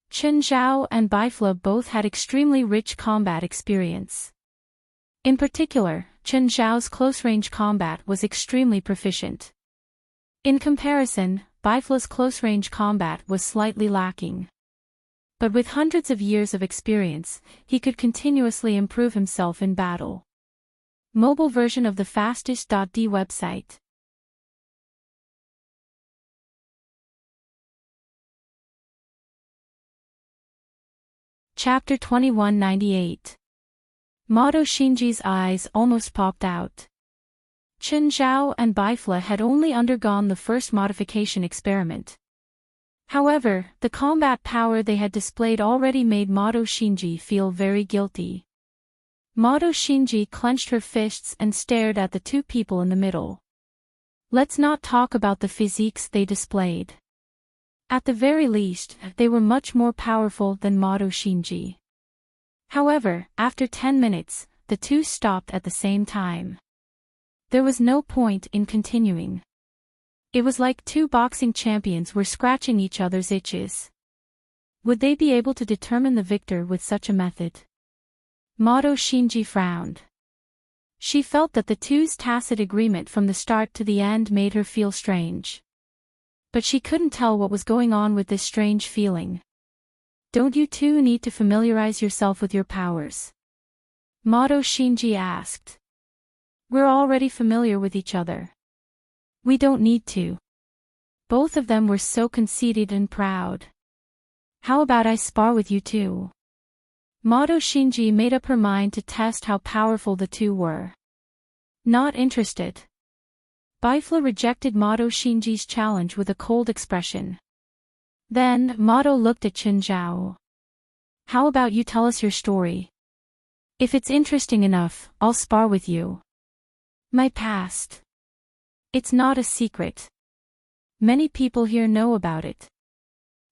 Chen Zhao and Bifla both had extremely rich combat experience. In particular, Chen Zhao's close-range combat was extremely proficient. In comparison, Bifla's close-range combat was slightly lacking. But with hundreds of years of experience, he could continuously improve himself in battle. Mobile version of the fastest.d website. Chapter 2198. Mado Shinji's eyes almost popped out. Chen Zhao and Bifla had only undergone the first modification experiment. However, the combat power they had displayed already made Mado Shinji feel very guilty. Mado Shinji clenched her fists and stared at the 2 people in the middle. Let's not talk about the physiques they displayed. At the very least, they were much more powerful than Mado Shinji. However, after 10 minutes, the 2 stopped at the same time. There was no point in continuing. It was like 2 boxing champions were scratching each other's itches. Would they be able to determine the victor with such a method? Mado Shinji frowned. She felt that the 2's tacit agreement from the start to the end made her feel strange. But she couldn't tell what was going on with this strange feeling. Don't you 2 need to familiarize yourself with your powers? Mado Shinji asked. We're already familiar with each other. We don't need to. Both of them were so conceited and proud. How about I spar with you 2? Mado Shinji made up her mind to test how powerful the 2 were. Not interested. Bifla rejected Mado Shinji's challenge with a cold expression. Then, Mado looked at Chen Zhao. How about you tell us your story? If it's interesting enough, I'll spar with you. My past. It's not a secret. Many people here know about it.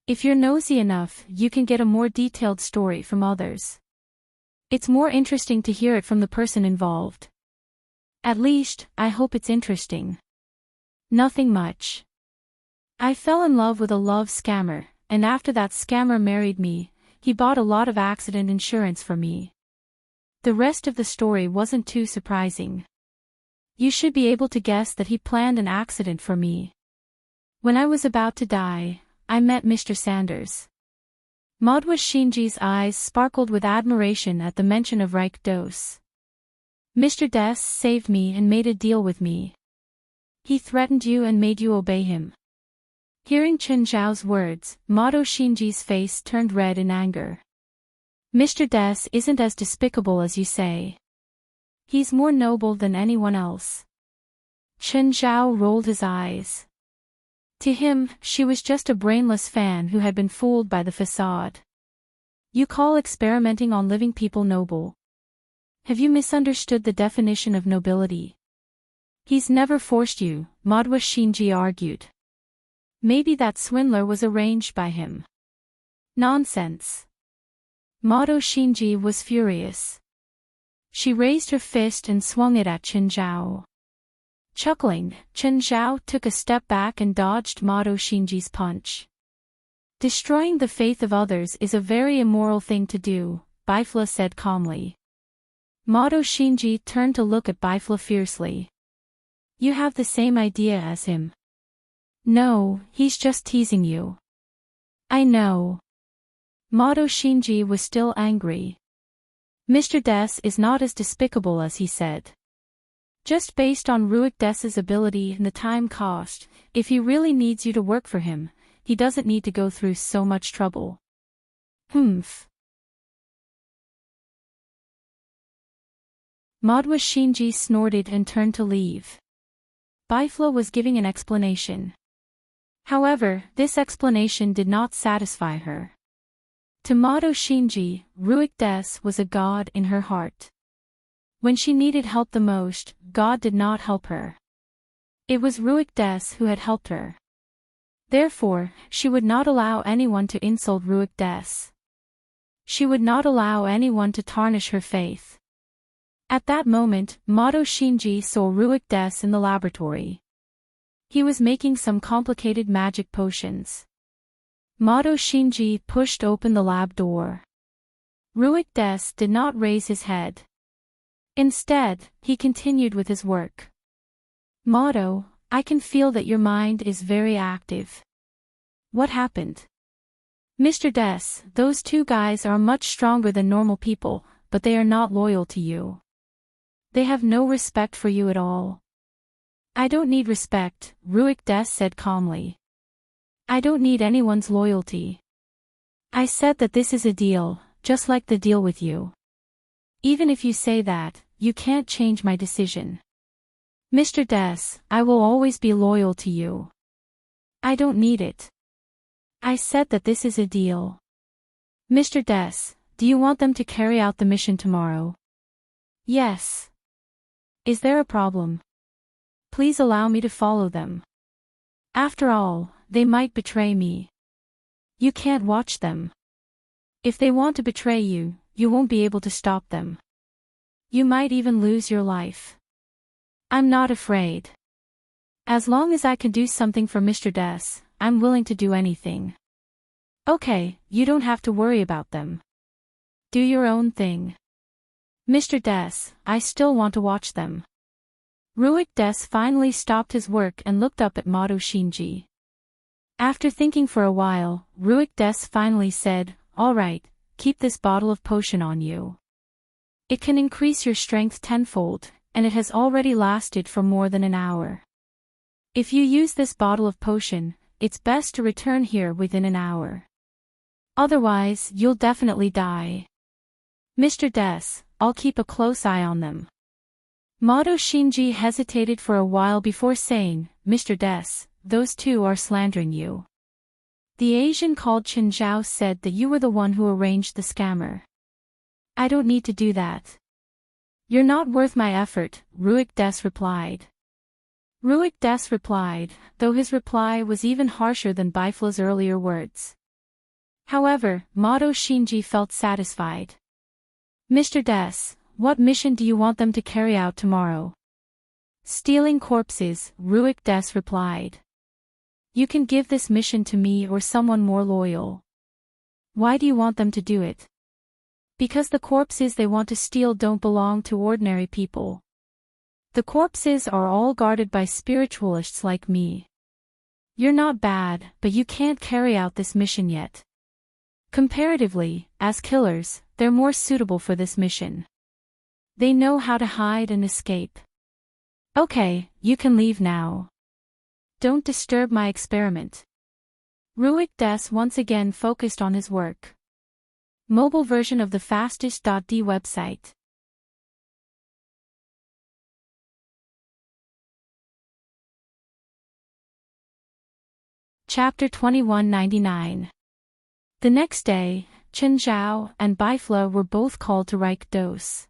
If you're nosy enough, you can get a more detailed story from others. It's more interesting to hear it from the person involved. At least, I hope it's interesting. Nothing much. I fell in love with a love scammer, and after that scammer married me, he bought a lot of accident insurance for me. The rest of the story wasn't too surprising. You should be able to guess that he planned an accident for me. When I was about to die, I met Mr. Sanders. Mado Shinji's eyes sparkled with admiration at the mention of Reich Dose. Mr. Des saved me and made a deal with me. He threatened you and made you obey him. Hearing Chen Zhao's words, Mado Shinji's face turned red in anger. Mr. Des isn't as despicable as you say. He's more noble than anyone else. Chen Zhao rolled his eyes. To him, she was just a brainless fan who had been fooled by the facade. You call experimenting on living people noble? Have you misunderstood the definition of nobility? He's never forced you, Mado Shinji argued. Maybe that swindler was arranged by him. Nonsense. Mado Shinji was furious. She raised her fist and swung it at Chen Zhao. Chuckling, Chen Zhao took a step back and dodged Mado Shinji's punch. Destroying the faith of others is a very immoral thing to do, Bifla said calmly. Mado Shinji turned to look at Bifla fiercely. You have the same idea as him. No, he's just teasing you. I know. Mado Shinji was still angry. Mr. Des is not as despicable as he said. Just based on Ruik Des's ability and the time cost, if he really needs you to work for him, he doesn't need to go through so much trouble. Humph. Mado Shinji snorted and turned to leave. Bifla was giving an explanation. However, this explanation did not satisfy her. To Mado Shinji, Ruik Des was a god in her heart. When she needed help the most, God did not help her. It was Ruik Des who had helped her. Therefore, she would not allow anyone to insult Ruik Des. She would not allow anyone to tarnish her faith. At that moment, Mato Shinji saw Ruik Des in the laboratory. He was making some complicated magic potions. Mato Shinji pushed open the lab door. Ruik Des did not raise his head. Instead, he continued with his work. Mato, I can feel that your mind is very active. What happened? Mr. Des, those two guys are much stronger than normal people, but they are not loyal to you. They have no respect for you at all. I don't need respect, Ruik Des said calmly. I don't need anyone's loyalty. I said that this is a deal, just like the deal with you. Even if you say that, you can't change my decision. Mr. Des, I will always be loyal to you. I don't need it. I said that this is a deal. Mr. Des, do you want them to carry out the mission tomorrow? Yes. Is there a problem? Please allow me to follow them. After all, they might betray me. You can't watch them. If they want to betray you, you won't be able to stop them. You might even lose your life. I'm not afraid. As long as I can do something for Mr. Des, I'm willing to do anything. Okay, you don't have to worry about them. Do your own thing. Mr. Des, I still want to watch them. Ruik Des finally stopped his work and looked up at Mato Shinji. After thinking for a while, Ruik Des finally said, all right, keep this bottle of potion on you. It can increase your strength tenfold, and it has already lasted for more than an hour. If you use this bottle of potion, it's best to return here within an hour. Otherwise, you'll definitely die. Mr. Des, I'll keep a close eye on them. Mato Shinji hesitated for a while before saying, Mr. Des, those two are slandering you. The Asian called Chen Zhao said that you were the one who arranged the scammer. I don't need to do that. You're not worth my effort, Ruik Des replied. Ruik Des replied, though his reply was even harsher than Bifla's earlier words. However, Mato Shinji felt satisfied. Mr. Des, what mission do you want them to carry out tomorrow? Stealing corpses, Ruik Des replied. You can give this mission to me or someone more loyal. Why do you want them to do it? Because the corpses they want to steal don't belong to ordinary people. The corpses are all guarded by spiritualists like me. You're not bad, but you can't carry out this mission yet. Comparatively, as killers, they're more suitable for this mission. They know how to hide and escape. Okay, you can leave now. Don't disturb my experiment. Ruik Des once again focused on his work. Mobile version of the fastest.d website. Chapter 2199. The next day, Chen Zhao and Bifla were both called to Reich Dos.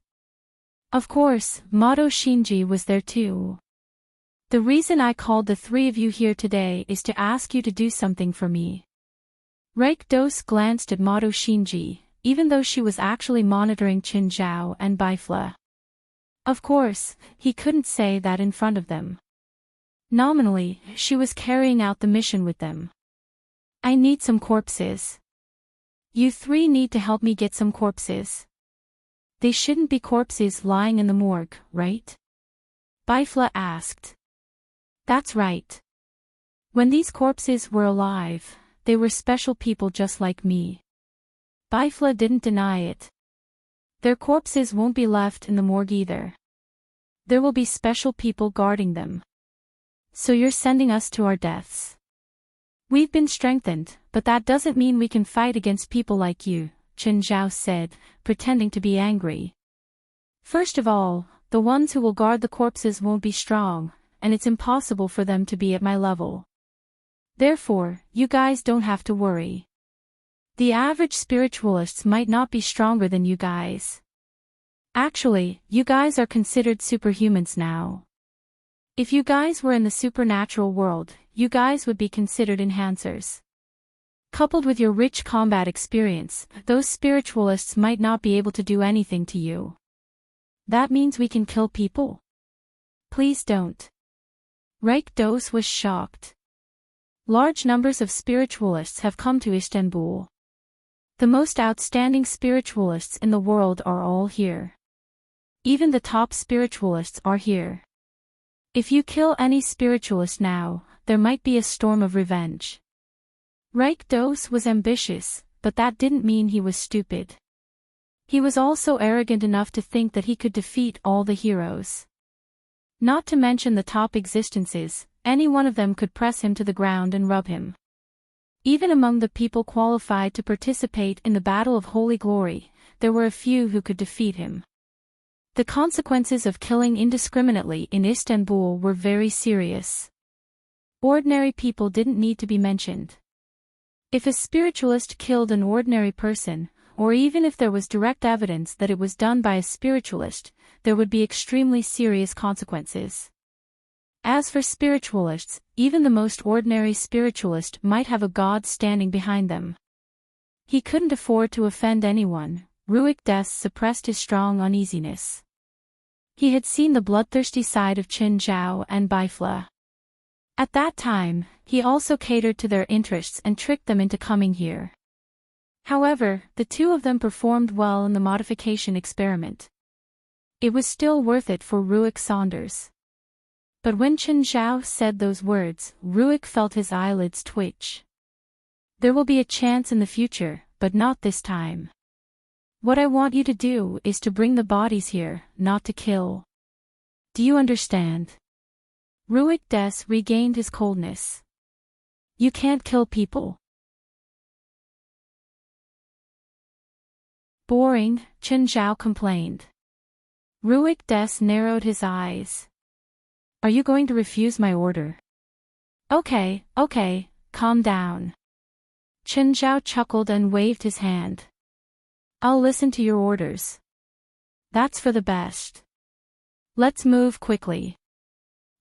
Of course, Mato Shinji was there too. The reason I called the three of you here today is to ask you to do something for me. Reich Dos glanced at Mato Shinji, even though she was actually monitoring Chen Zhao and Bifla. Of course, he couldn't say that in front of them. Nominally, she was carrying out the mission with them. I need some corpses. You three need to help me get some corpses. They shouldn't be corpses lying in the morgue, right? Bifla asked. That's right. When these corpses were alive, they were special people just like me. Bifla didn't deny it. Their corpses won't be left in the morgue either. There will be special people guarding them. So you're sending us to our deaths. We've been strengthened, but that doesn't mean we can fight against people like you, Chen Zhao said, pretending to be angry. First of all, the ones who will guard the corpses won't be strong, and it's impossible for them to be at my level. Therefore, you guys don't have to worry. The average spiritualists might not be stronger than you guys. Actually, you guys are considered superhumans now. If you guys were in the supernatural world, you guys would be considered enhancers. Coupled with your rich combat experience, those spiritualists might not be able to do anything to you. That means we can kill people? Please don't. Rakdos was shocked. Large numbers of spiritualists have come to Istanbul. The most outstanding spiritualists in the world are all here. Even the top spiritualists are here. If you kill any spiritualist now, there might be a storm of revenge. Rakdos was ambitious, but that didn't mean he was stupid. He was also arrogant enough to think that he could defeat all the heroes. Not to mention the top existences, any one of them could press him to the ground and rub him. Even among the people qualified to participate in the Battle of Holy Glory, there were a few who could defeat him. The consequences of killing indiscriminately in Istanbul were very serious. Ordinary people didn't need to be mentioned. If a spiritualist killed an ordinary person, or even if there was direct evidence that it was done by a spiritualist, there would be extremely serious consequences. As for spiritualists, even the most ordinary spiritualist might have a god standing behind them. He couldn't afford to offend anyone. Rakdos suppressed his strong uneasiness. He had seen the bloodthirsty side of Qin Zhao and Bifla. At that time, he also catered to their interests and tricked them into coming here. However, the two of them performed well in the modification experiment. It was still worth it for Ruik Saunders. But when Qin Zhao said those words, Ruik felt his eyelids twitch. There will be a chance in the future, but not this time. What I want you to do is to bring the bodies here, not to kill. Do you understand? Rakdos regained his coldness. You can't kill people. Boring, Qin Zhao complained. Rakdos narrowed his eyes. Are you going to refuse my order? Okay, calm down. Qin Zhao chuckled and waved his hand. I'll listen to your orders. That's for the best. Let's move quickly.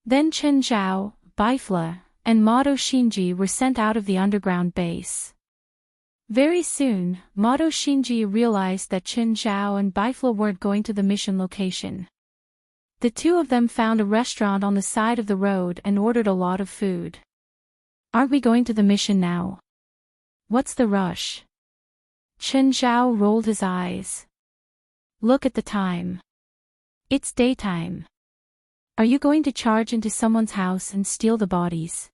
Then Qin Zhao, Bifla, and Mato Shinji were sent out of the underground base. Very soon, Mato Shinji realized that Qin Zhao and Bifla weren't going to the mission location. The two of them found a restaurant on the side of the road and ordered a lot of food. Aren't we going to the mission now? What's the rush? Qin Zhao rolled his eyes. Look at the time. It's daytime. Are you going to charge into someone's house and steal the bodies?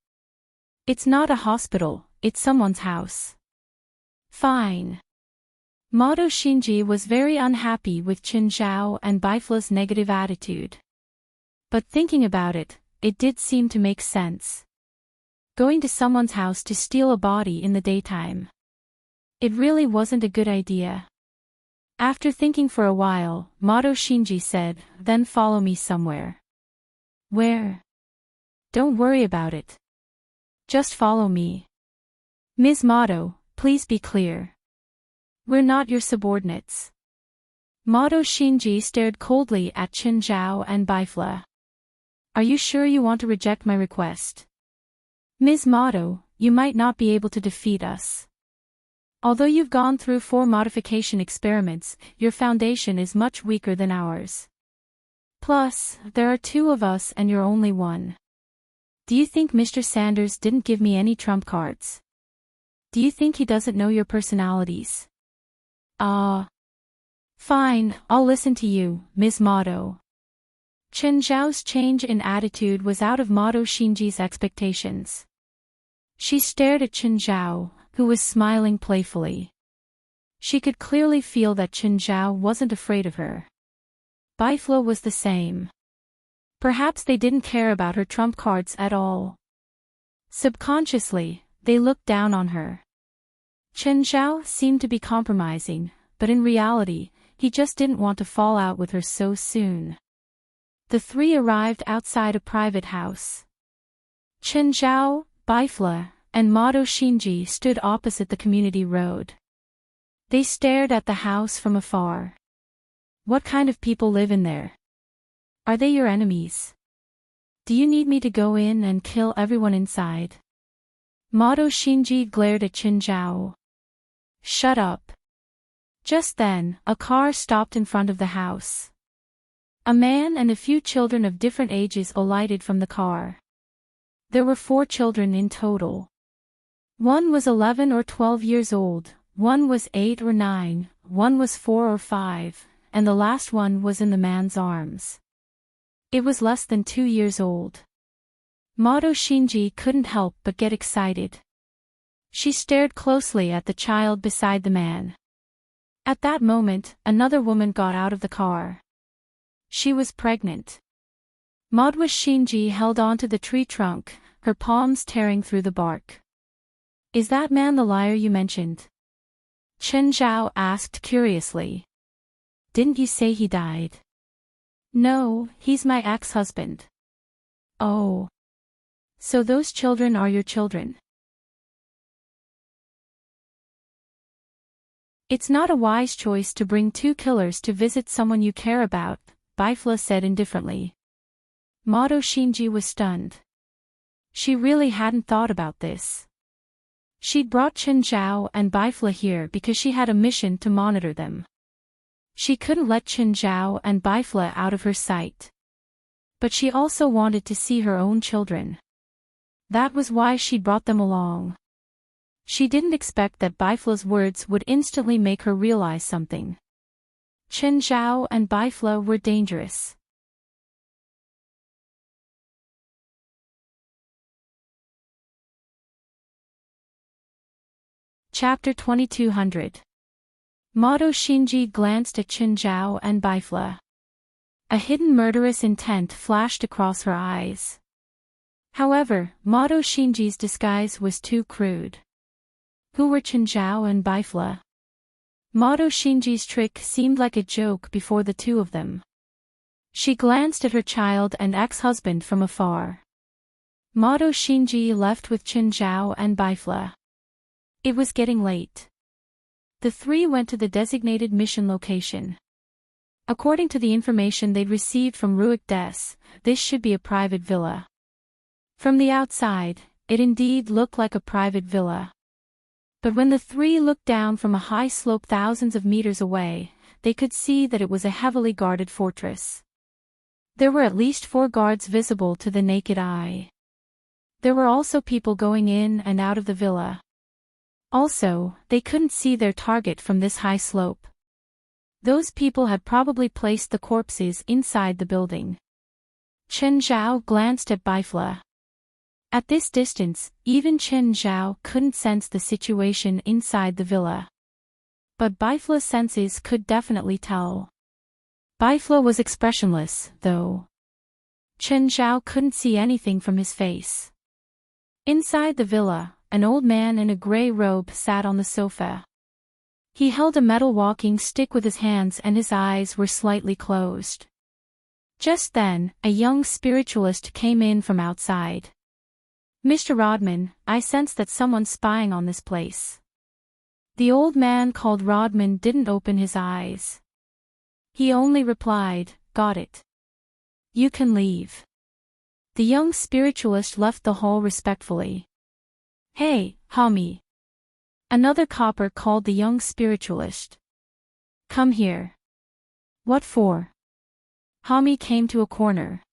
It's not a hospital, it's someone's house. Fine. Mato Shinji was very unhappy with Qin Zhao and Bifla's negative attitude. But thinking about it, it did seem to make sense. Going to someone's house to steal a body in the daytime. It really wasn't a good idea. After thinking for a while, Mato Shinji said, then follow me somewhere. Where? Don't worry about it. Just follow me. Ms. Mato, please be clear. We're not your subordinates. Mato Shinji stared coldly at Qin Zhao and Bifla. Are you sure you want to reject my request? Ms. Mato, you might not be able to defeat us. Although you've gone through 4 modification experiments, your foundation is much weaker than ours. Plus, there are 2 of us and you're only 1. Do you think Mr. Sanders didn't give me any trump cards? Do you think he doesn't know your personalities? Fine, I'll listen to you, Ms. Mato. Qin Zhao's change in attitude was out of Mato Shinji's expectations. She stared at Qin Zhao, who was smiling playfully. She could clearly feel that Qin Zhao wasn't afraid of her. Bifla was the same. Perhaps they didn't care about her trump cards at all. Subconsciously, they looked down on her. Qin Zhao seemed to be compromising, but in reality, he just didn't want to fall out with her so soon. The 3 arrived outside a private house. Qin Zhao, Bifla, and Mato Shinji stood opposite the community road. They stared at the house from afar. What kind of people live in there? Are they your enemies? Do you need me to go in and kill everyone inside? Mato Shinji glared at Qin Zhao. Shut up. Just then, a car stopped in front of the house. A man and a few children of different ages alighted from the car. There were 4 children in total. One was 11 or 12 years old, one was 8 or 9, one was 4 or 5, and the last one was in the man's arms. It was less than 2 years old. Mato Shinji couldn't help but get excited. She stared closely at the child beside the man. At that moment, another woman got out of the car. She was pregnant. Mato Shinji held onto the tree trunk, her palms tearing through the bark. Is that man the liar you mentioned? Qin Zhao asked curiously. Didn't you say he died? No, he's my ex-husband. Oh. So those children are your children? It's not a wise choice to bring 2 killers to visit someone you care about, Bifla said indifferently. Mato Shinji was stunned. She really hadn't thought about this. She'd brought Qin Zhao and Bifla here because she had a mission to monitor them. She couldn't let Qin Zhao and Bifla out of her sight. But she also wanted to see her own children. That was why she'd brought them along. She didn't expect that Bifla's words would instantly make her realize something. Qin Zhao and Bifla were dangerous. Chapter 2200. Mato Shinji glanced at Qin Zhao and Bifla. A hidden murderous intent flashed across her eyes. However, Mato Shinji's disguise was too crude. Who were Qin Zhao and Bifla? Mato Shinji's trick seemed like a joke before the 2 of them. She glanced at her child and ex-husband from afar. Mato Shinji left with Qin Zhao and Bifla. It was getting late. The 3 went to the designated mission location. According to the information they'd received from Ruik Des, this should be a private villa. From the outside, it indeed looked like a private villa. But when the 3 looked down from a high slope thousands of meters away, they could see that it was a heavily guarded fortress. There were at least 4 guards visible to the naked eye. There were also people going in and out of the villa. Also, they couldn't see their target from this high slope. Those people had probably placed the corpses inside the building. Qin Zhao glanced at Bifla. At this distance, even Qin Zhao couldn't sense the situation inside the villa. But Bifla's senses could definitely tell. Bifla was expressionless, though. Qin Zhao couldn't see anything from his face. Inside the villa, an old man in a gray robe sat on the sofa. He held a metal walking stick with his hands and his eyes were slightly closed. Just then, a young spiritualist came in from outside. Mr. Rodman, I sense that someone's spying on this place. The old man called Rodman didn't open his eyes. He only replied, got it. You can leave. The young spiritualist left the hall respectfully. Hey, homie. Another copper called the young spiritualist. Come here. What for? Homie came to a corner.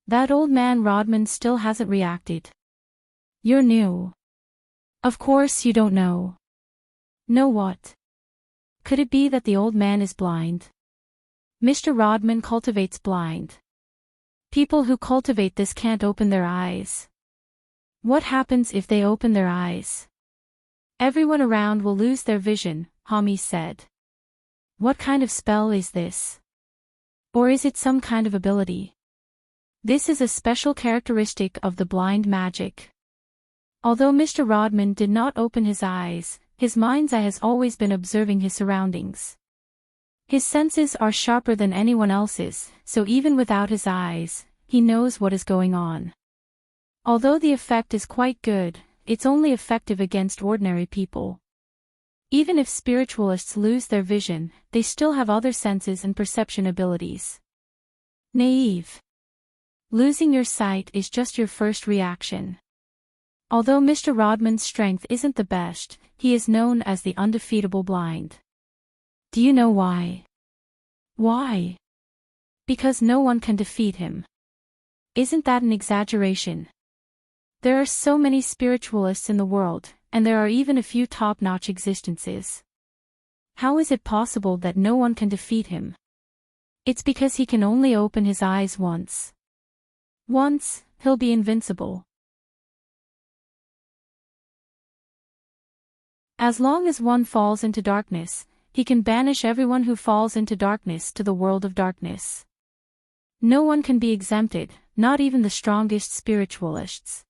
That old man Rodman still hasn't reacted. You're new. Of course you don't know. Know what? Could it be that the old man is blind? Mr. Rodman cultivates blind. People who cultivate this can't open their eyes. What happens if they open their eyes? Everyone around will lose their vision, Homie said. What kind of spell is this? Or is it some kind of ability? This is a special characteristic of the blind magic. Although Mr. Rodman did not open his eyes, his mind's eye has always been observing his surroundings. His senses are sharper than anyone else's, so even without his eyes, he knows what is going on. Although the effect is quite good, it's only effective against ordinary people. Even if spiritualists lose their vision, they still have other senses and perception abilities. Naive. Losing your sight is just your first reaction. Although Mr. Rodman's strength isn't the best, he is known as the undefeatable blind. Do you know why? Why? Because no one can defeat him. Isn't that an exaggeration? There are so many spiritualists in the world, and there are even a few top-notch existences. How is it possible that no one can defeat him? It's because he can only open his eyes once. Once, he'll be invincible. As long as one falls into darkness, he can banish everyone who falls into darkness to the world of darkness. No one can be exempted, not even the strongest spiritualists.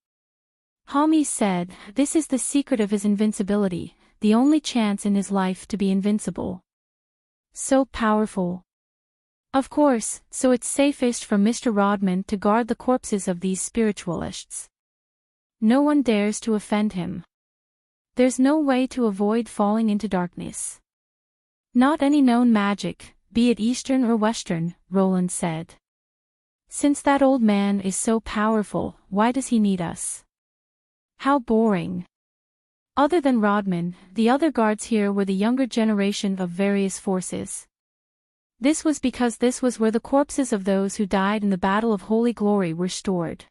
Hermes said, this is the secret of his invincibility, the only chance in his life to be invincible. So powerful. Of course, so it's safest for Mr. Rodman to guard the corpses of these spiritualists. No one dares to offend him. There's no way to avoid falling into darkness. Not any known magic, be it Eastern or Western, Roland said. Since that old man is so powerful, why does he need us? How boring. Other than Rodman, the other guards here were the younger generation of various forces. This was because this was where the corpses of those who died in the Battle of Holy Glory were stored.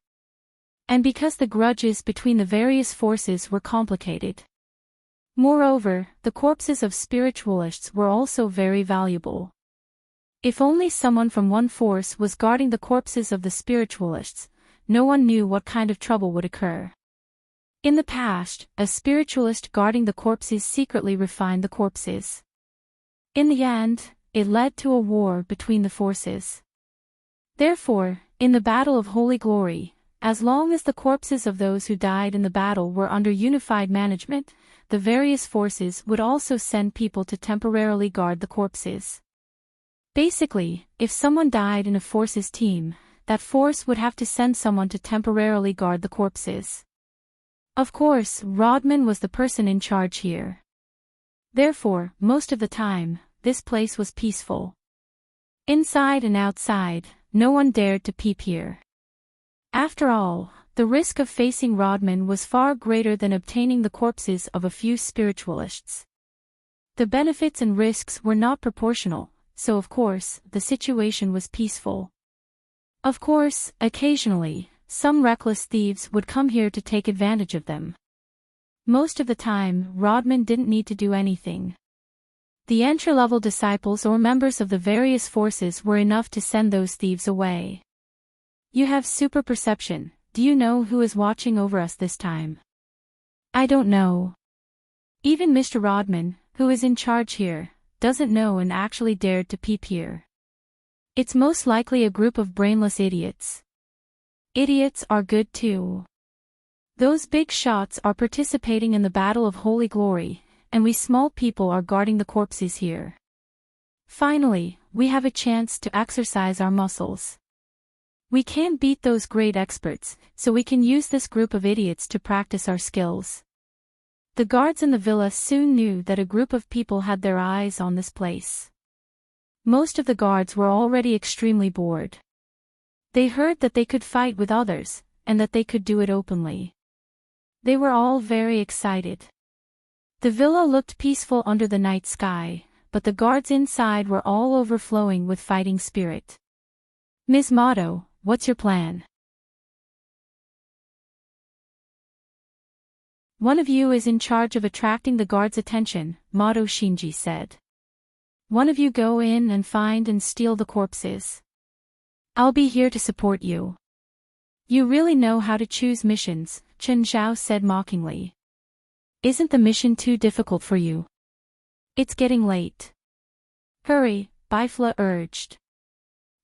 And because the grudges between the various forces were complicated. Moreover, the corpses of spiritualists were also very valuable. If only someone from one force was guarding the corpses of the spiritualists, no one knew what kind of trouble would occur. In the past, a spiritualist guarding the corpses secretly refined the corpses. In the end, it led to a war between the forces. Therefore, in the Battle of Holy Glory, as long as the corpses of those who died in the battle were under unified management, the various forces would also send people to temporarily guard the corpses. Basically, if someone died in a force's team, that force would have to send someone to temporarily guard the corpses. Of course, Rodman was the person in charge here. Therefore, most of the time, this place was peaceful. Inside and outside, no one dared to peep here. After all, the risk of facing Rodman was far greater than obtaining the corpses of a few spiritualists. The benefits and risks were not proportional, so of course, the situation was peaceful. Of course, occasionally, some reckless thieves would come here to take advantage of them. Most of the time, Rodman didn't need to do anything. The entry-level disciples or members of the various forces were enough to send those thieves away. You have super perception. Do you know who is watching over us this time? I don't know. Even Mr. Rodman, who is in charge here, doesn't know and actually dared to peep here. It's most likely a group of brainless idiots. Idiots are good too. Those big shots are participating in the Battle of Holy Glory, and we small people are guarding the corpses here. Finally, we have a chance to exercise our muscles. We can't beat those great experts, so we can use this group of idiots to practice our skills. The guards in the villa soon knew that a group of people had their eyes on this place. Most of the guards were already extremely bored. They heard that they could fight with others, and that they could do it openly. They were all very excited. The villa looked peaceful under the night sky, but the guards inside were all overflowing with fighting spirit. Ms. Motto, what's your plan? One of you is in charge of attracting the guards' attention, Motto Shinji said. One of you go in and find and steal the corpses. I'll be here to support you. You really know how to choose missions, Chen Zhao said mockingly. Isn't the mission too difficult for you? It's getting late. Hurry, Bifla urged.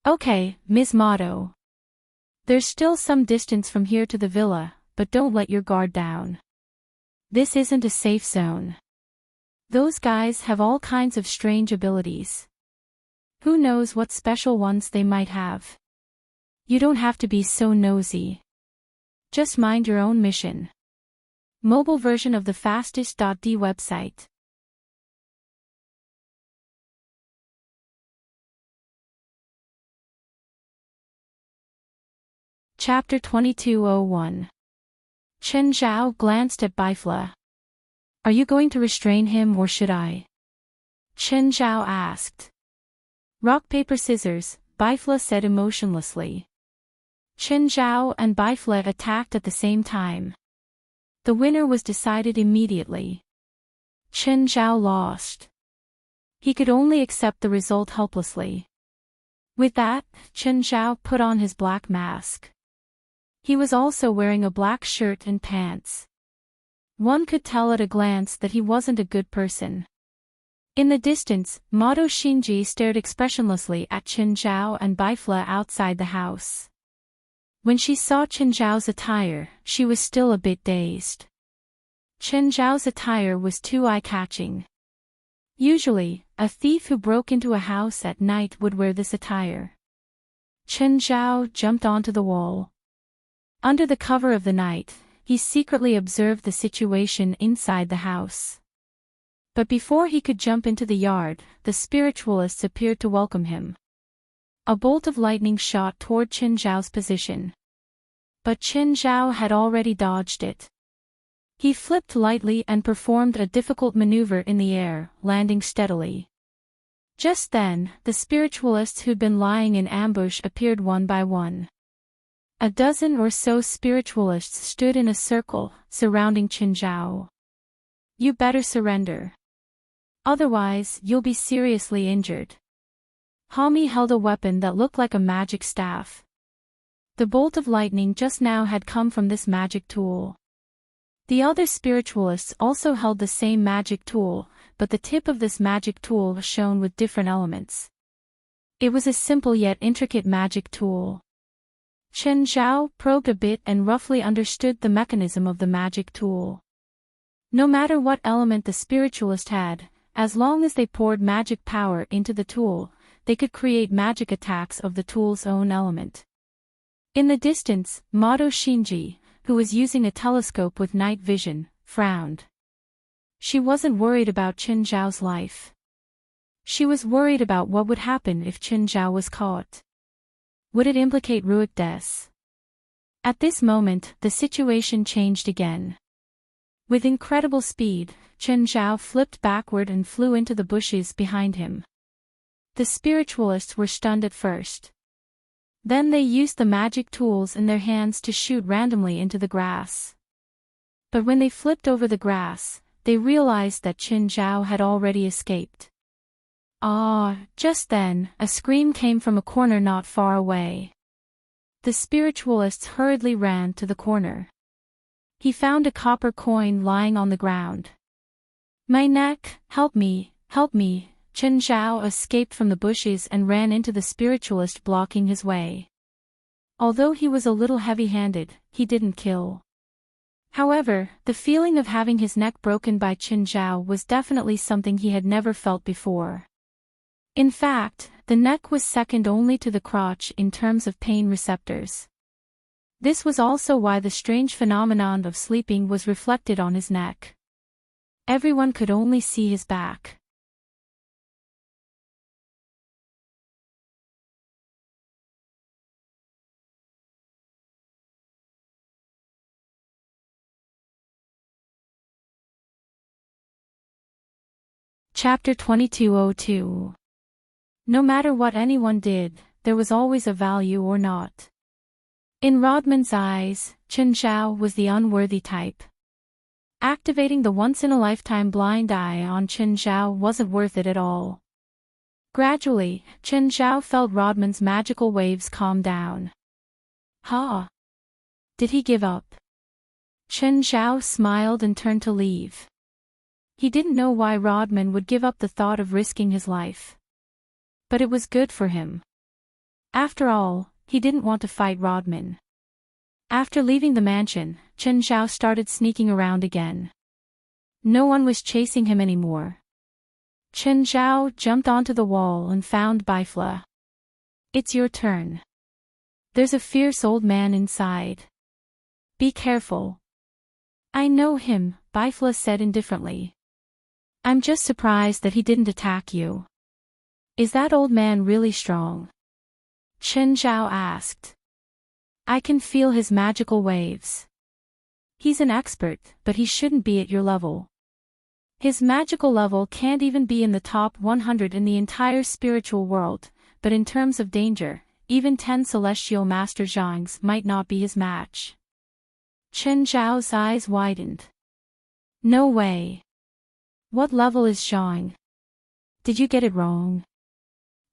Okay, Ms. Motto. There's still some distance from here to the villa, but don't let your guard down. This isn't a safe zone. Those guys have all kinds of strange abilities. Who knows what special ones they might have? You don't have to be so nosy. Just mind your own mission. Mobile version of the fastest.d website. Chapter 2201. Chen Zhao glanced at Bifla. Are you going to restrain him or should I? Chen Zhao asked. Rock, paper, scissors, Bifla said emotionlessly. Chen Zhao and Bifla attacked at the same time. The winner was decided immediately. Chen Zhao lost. He could only accept the result helplessly. With that, Chen Zhao put on his black mask. He was also wearing a black shirt and pants. One could tell at a glance that he wasn't a good person. In the distance, Mado Shinji stared expressionlessly at Chen Zhao and Bifla outside the house. When she saw Chen Zhao's attire, she was still a bit dazed. Chen Zhao's attire was too eye-catching. Usually, a thief who broke into a house at night would wear this attire. Chen Zhao jumped onto the wall. Under the cover of the night, he secretly observed the situation inside the house. But before he could jump into the yard, the spiritualists appeared to welcome him. A bolt of lightning shot toward Chen Zhao's position. But Chen Zhao had already dodged it. He flipped lightly and performed a difficult maneuver in the air, landing steadily. Just then, the spiritualists who'd been lying in ambush appeared one by one. A dozen or so spiritualists stood in a circle, surrounding Chen Zhao. You better surrender. Otherwise, you'll be seriously injured. Hami held a weapon that looked like a magic staff. The bolt of lightning just now had come from this magic tool. The other spiritualists also held the same magic tool, but the tip of this magic tool shone with different elements. It was a simple yet intricate magic tool. Chen Zhao probed a bit and roughly understood the mechanism of the magic tool. No matter what element the spiritualist had, as long as they poured magic power into the tool, they could create magic attacks of the tool's own element. In the distance, Mado Shinji, who was using a telescope with night vision, frowned. She wasn't worried about Chen Zhao's life. She was worried about what would happen if Chen Zhao was caught. Would it implicate Ruik Des? At this moment, the situation changed again. With incredible speed, Chen Zhao flipped backward and flew into the bushes behind him. The spiritualists were stunned at first. Then they used the magic tools in their hands to shoot randomly into the grass. But when they flipped over the grass, they realized that Chen Zhao had already escaped. Just then, a scream came from a corner not far away. The spiritualists hurriedly ran to the corner. He found a copper coin lying on the ground. My neck, help me, help me. Chen Zhao escaped from the bushes and ran into the spiritualist blocking his way. Although he was a little heavy-handed, he didn't kill. However, the feeling of having his neck broken by Chen Zhao was definitely something he had never felt before. In fact, the neck was second only to the crotch in terms of pain receptors. This was also why the strange phenomenon of sleeping was reflected on his neck. Everyone could only see his back. Chapter 2202. No matter what anyone did, there was always a value or not. In Rodman's eyes, Chen Zhao was the unworthy type. Activating the once-in-a-lifetime blind eye on Chen Zhao wasn't worth it at all. Gradually, Chen Zhao felt Rodman's magical waves calm down. Did he give up? Chen Zhao smiled and turned to leave. He didn't know why Rodman would give up the thought of risking his life. But it was good for him. After all, he didn't want to fight Rodman. After leaving the mansion, Chen Zhao started sneaking around again. No one was chasing him anymore. Chen Zhao jumped onto the wall and found Bifla. It's your turn. There's a fierce old man inside. Be careful. I know him, Bifla said indifferently. I'm just surprised that he didn't attack you. Is that old man really strong? Chen Zhao asked. I can feel his magical waves. He's an expert, but he shouldn't be at your level. His magical level can't even be in the top 100 in the entire spiritual world, but in terms of danger, even 10 celestial master Zhangs might not be his match. Chen Zhao's eyes widened. No way. What level is Zhang? Did you get it wrong?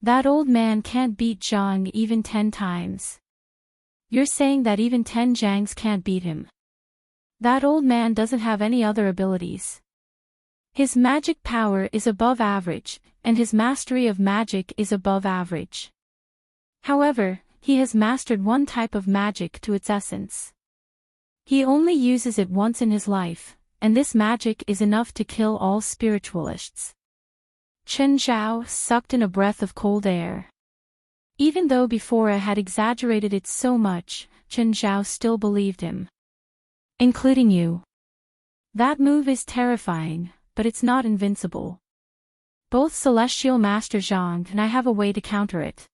That old man can't beat Zhang even 10 times. You're saying that even 10 Zhangs can't beat him. That old man doesn't have any other abilities. His magic power is above average, and his mastery of magic is above average. However, he has mastered one type of magic to its essence. He only uses it once in his life, and this magic is enough to kill all spiritualists. Chen Zhao sucked in a breath of cold air. Even though before I had exaggerated it so much, Chen Zhao still believed him. Including you. That move is terrifying, but it's not invincible. Both Celestial Master Zhang and I have a way to counter it.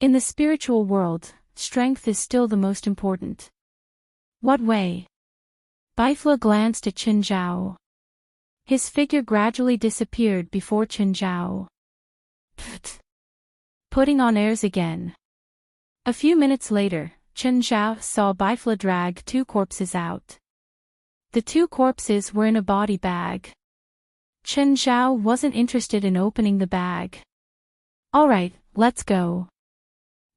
In the spiritual world, strength is still the most important. What way? Bifla glanced at Chen Zhao. His figure gradually disappeared before Chen Zhao. Putting on airs again. A few minutes later, Chen Zhao saw Bifla drag 2 corpses out. The 2 corpses were in a body bag. Chen Zhao wasn't interested in opening the bag. Alright, let's go.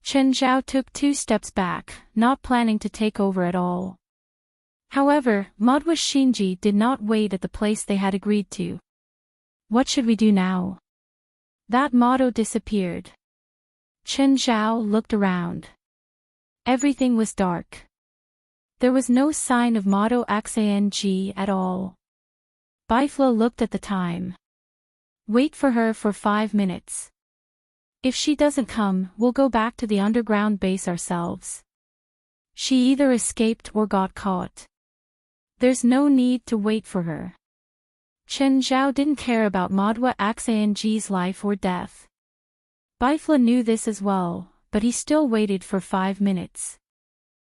Chen Zhao took 2 steps back, not planning to take over at all. However, Madhwa Shinji did not wait at the place they had agreed to. What should we do now? That motto disappeared. Chen Zhao looked around. Everything was dark. There was no sign of motto Xang at all. Bifla looked at the time. Wait for her for 5 minutes. If she doesn't come, we'll go back to the underground base ourselves. She either escaped or got caught. There's no need to wait for her. Chen Zhao didn't care about Madhwa Xang's life or death. Bifla knew this as well, but he still waited for 5 minutes.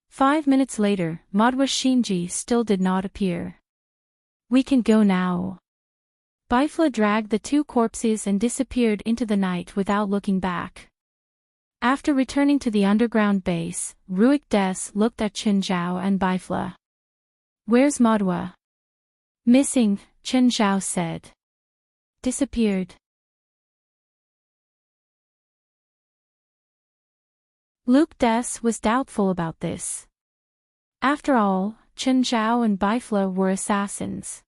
5 minutes later, Madhwa Shinji still did not appear. We can go now. Bifla dragged the 2 corpses and disappeared into the night without looking back. After returning to the underground base, Ruik Des looked at Chen Zhao and Bifla. Where's Madhwa? Missing, Chen Zhao said. Disappeared. Luke Des was doubtful about this. After all, Chen Zhao and Bifla were assassins.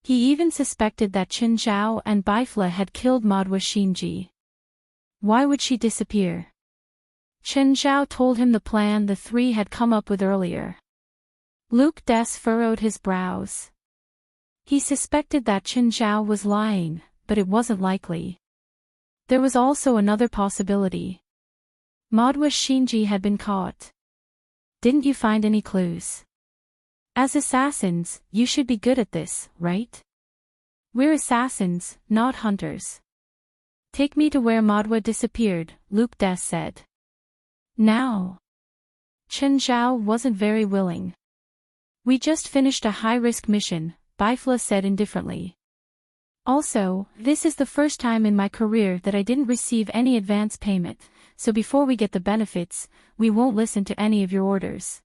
He even suspected that Chen Zhao and Bifla had killed Madhwa Shinji. Why would she disappear? Chen Zhao told him the plan the 3 had come up with earlier. Luke Des furrowed his brows. He suspected that Chen Zhao was lying, but it wasn't likely. There was also another possibility. Madhwa Shinji had been caught. Didn't you find any clues? As assassins, you should be good at this, right? We're assassins, not hunters. Take me to where Madhwa disappeared, Luke Des said. Now. Chen Zhao wasn't very willing. We just finished a high-risk mission, Bifla said indifferently. Also, this is the first time in my career that I didn't receive any advance payment, so before we get the benefits, we won't listen to any of your orders.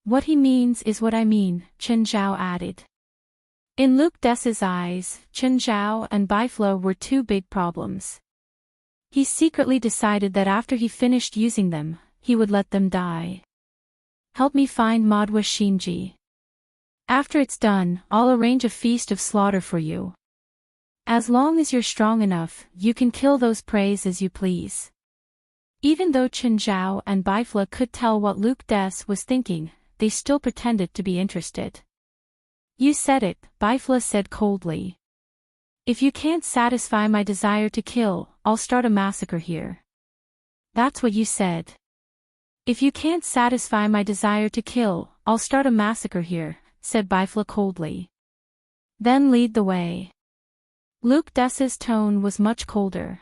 What he means is what I mean, Chen Zhao added. In Luke Des's eyes, Chen Zhao and Bifla were 2 big problems. He secretly decided that after he finished using them, he would let them die. Help me find Madhwa Shinji. After it's done, I'll arrange a feast of slaughter for you. As long as you're strong enough, you can kill those preys as you please. Even though Chen Zhao and Bifla could tell what Luke Des was thinking, they still pretended to be interested. You said it, Bifla said coldly. If you can't satisfy my desire to kill, I'll start a massacre here. That's what you said. If you can't satisfy my desire to kill, I'll start a massacre here, said Bifla coldly. Then lead the way. Luke Des's tone was much colder.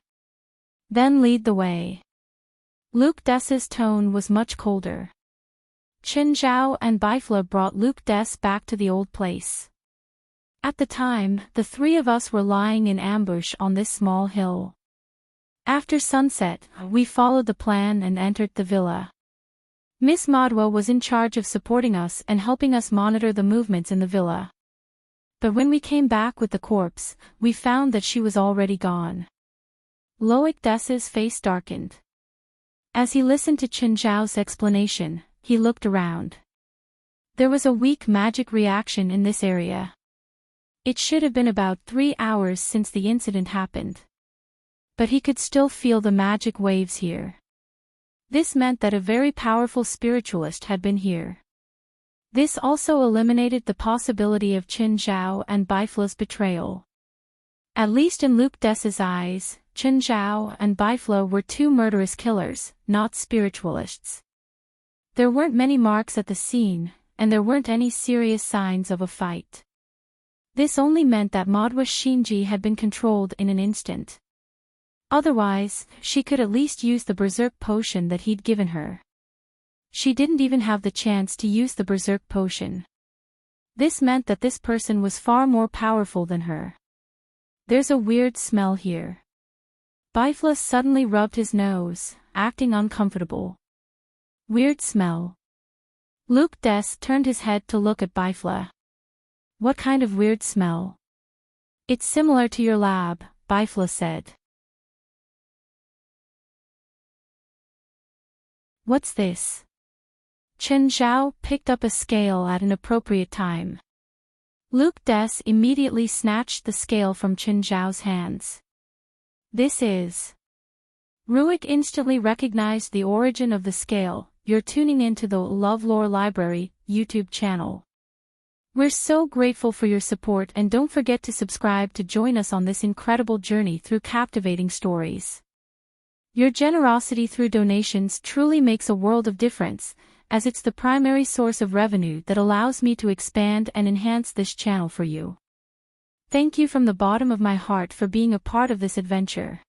Then lead the way. Luke Dess's tone was much colder. Chen Zhao and Bifla brought Luke Des back to the old place. At the time, the three of us were lying in ambush on this small hill. After sunset, we followed the plan and entered the villa. Miss Madwa was in charge of supporting us and helping us monitor the movements in the villa. But when we came back with the corpse, we found that she was already gone. Loic Dess's face darkened. As he listened to Chen Zhao's explanation, he looked around. There was a weak magic reaction in this area. It should have been about 3 hours since the incident happened. But he could still feel the magic waves here. This meant that a very powerful spiritualist had been here. This also eliminated the possibility of Chen Zhao and Bifla's betrayal. At least in Luke Dess's eyes, Chen Zhao and Bifla were two murderous killers, not spiritualists. There weren't many marks at the scene, and there weren't any serious signs of a fight. This only meant that Madwa Shinji had been controlled in an instant. Otherwise, she could at least use the berserk potion that he'd given her. She didn't even have the chance to use the berserk potion. This meant that this person was far more powerful than her. There's a weird smell here. Bifla suddenly rubbed his nose, acting uncomfortable. Weird smell. Luke Des turned his head to look at Bifla. What kind of weird smell? It's similar to your lab, Bifla said. What's this? Chen Zhao picked up a scale at an appropriate time. Luke Des immediately snatched the scale from Chen Zhao's hands. This is... Ruik instantly recognized the origin of the scale. You're tuning into the LoveLore Library YouTube channel. We're so grateful for your support, and don't forget to subscribe to join us on this incredible journey through captivating stories. Your generosity through donations truly makes a world of difference, as it's the primary source of revenue that allows me to expand and enhance this channel for you. Thank you from the bottom of my heart for being a part of this adventure.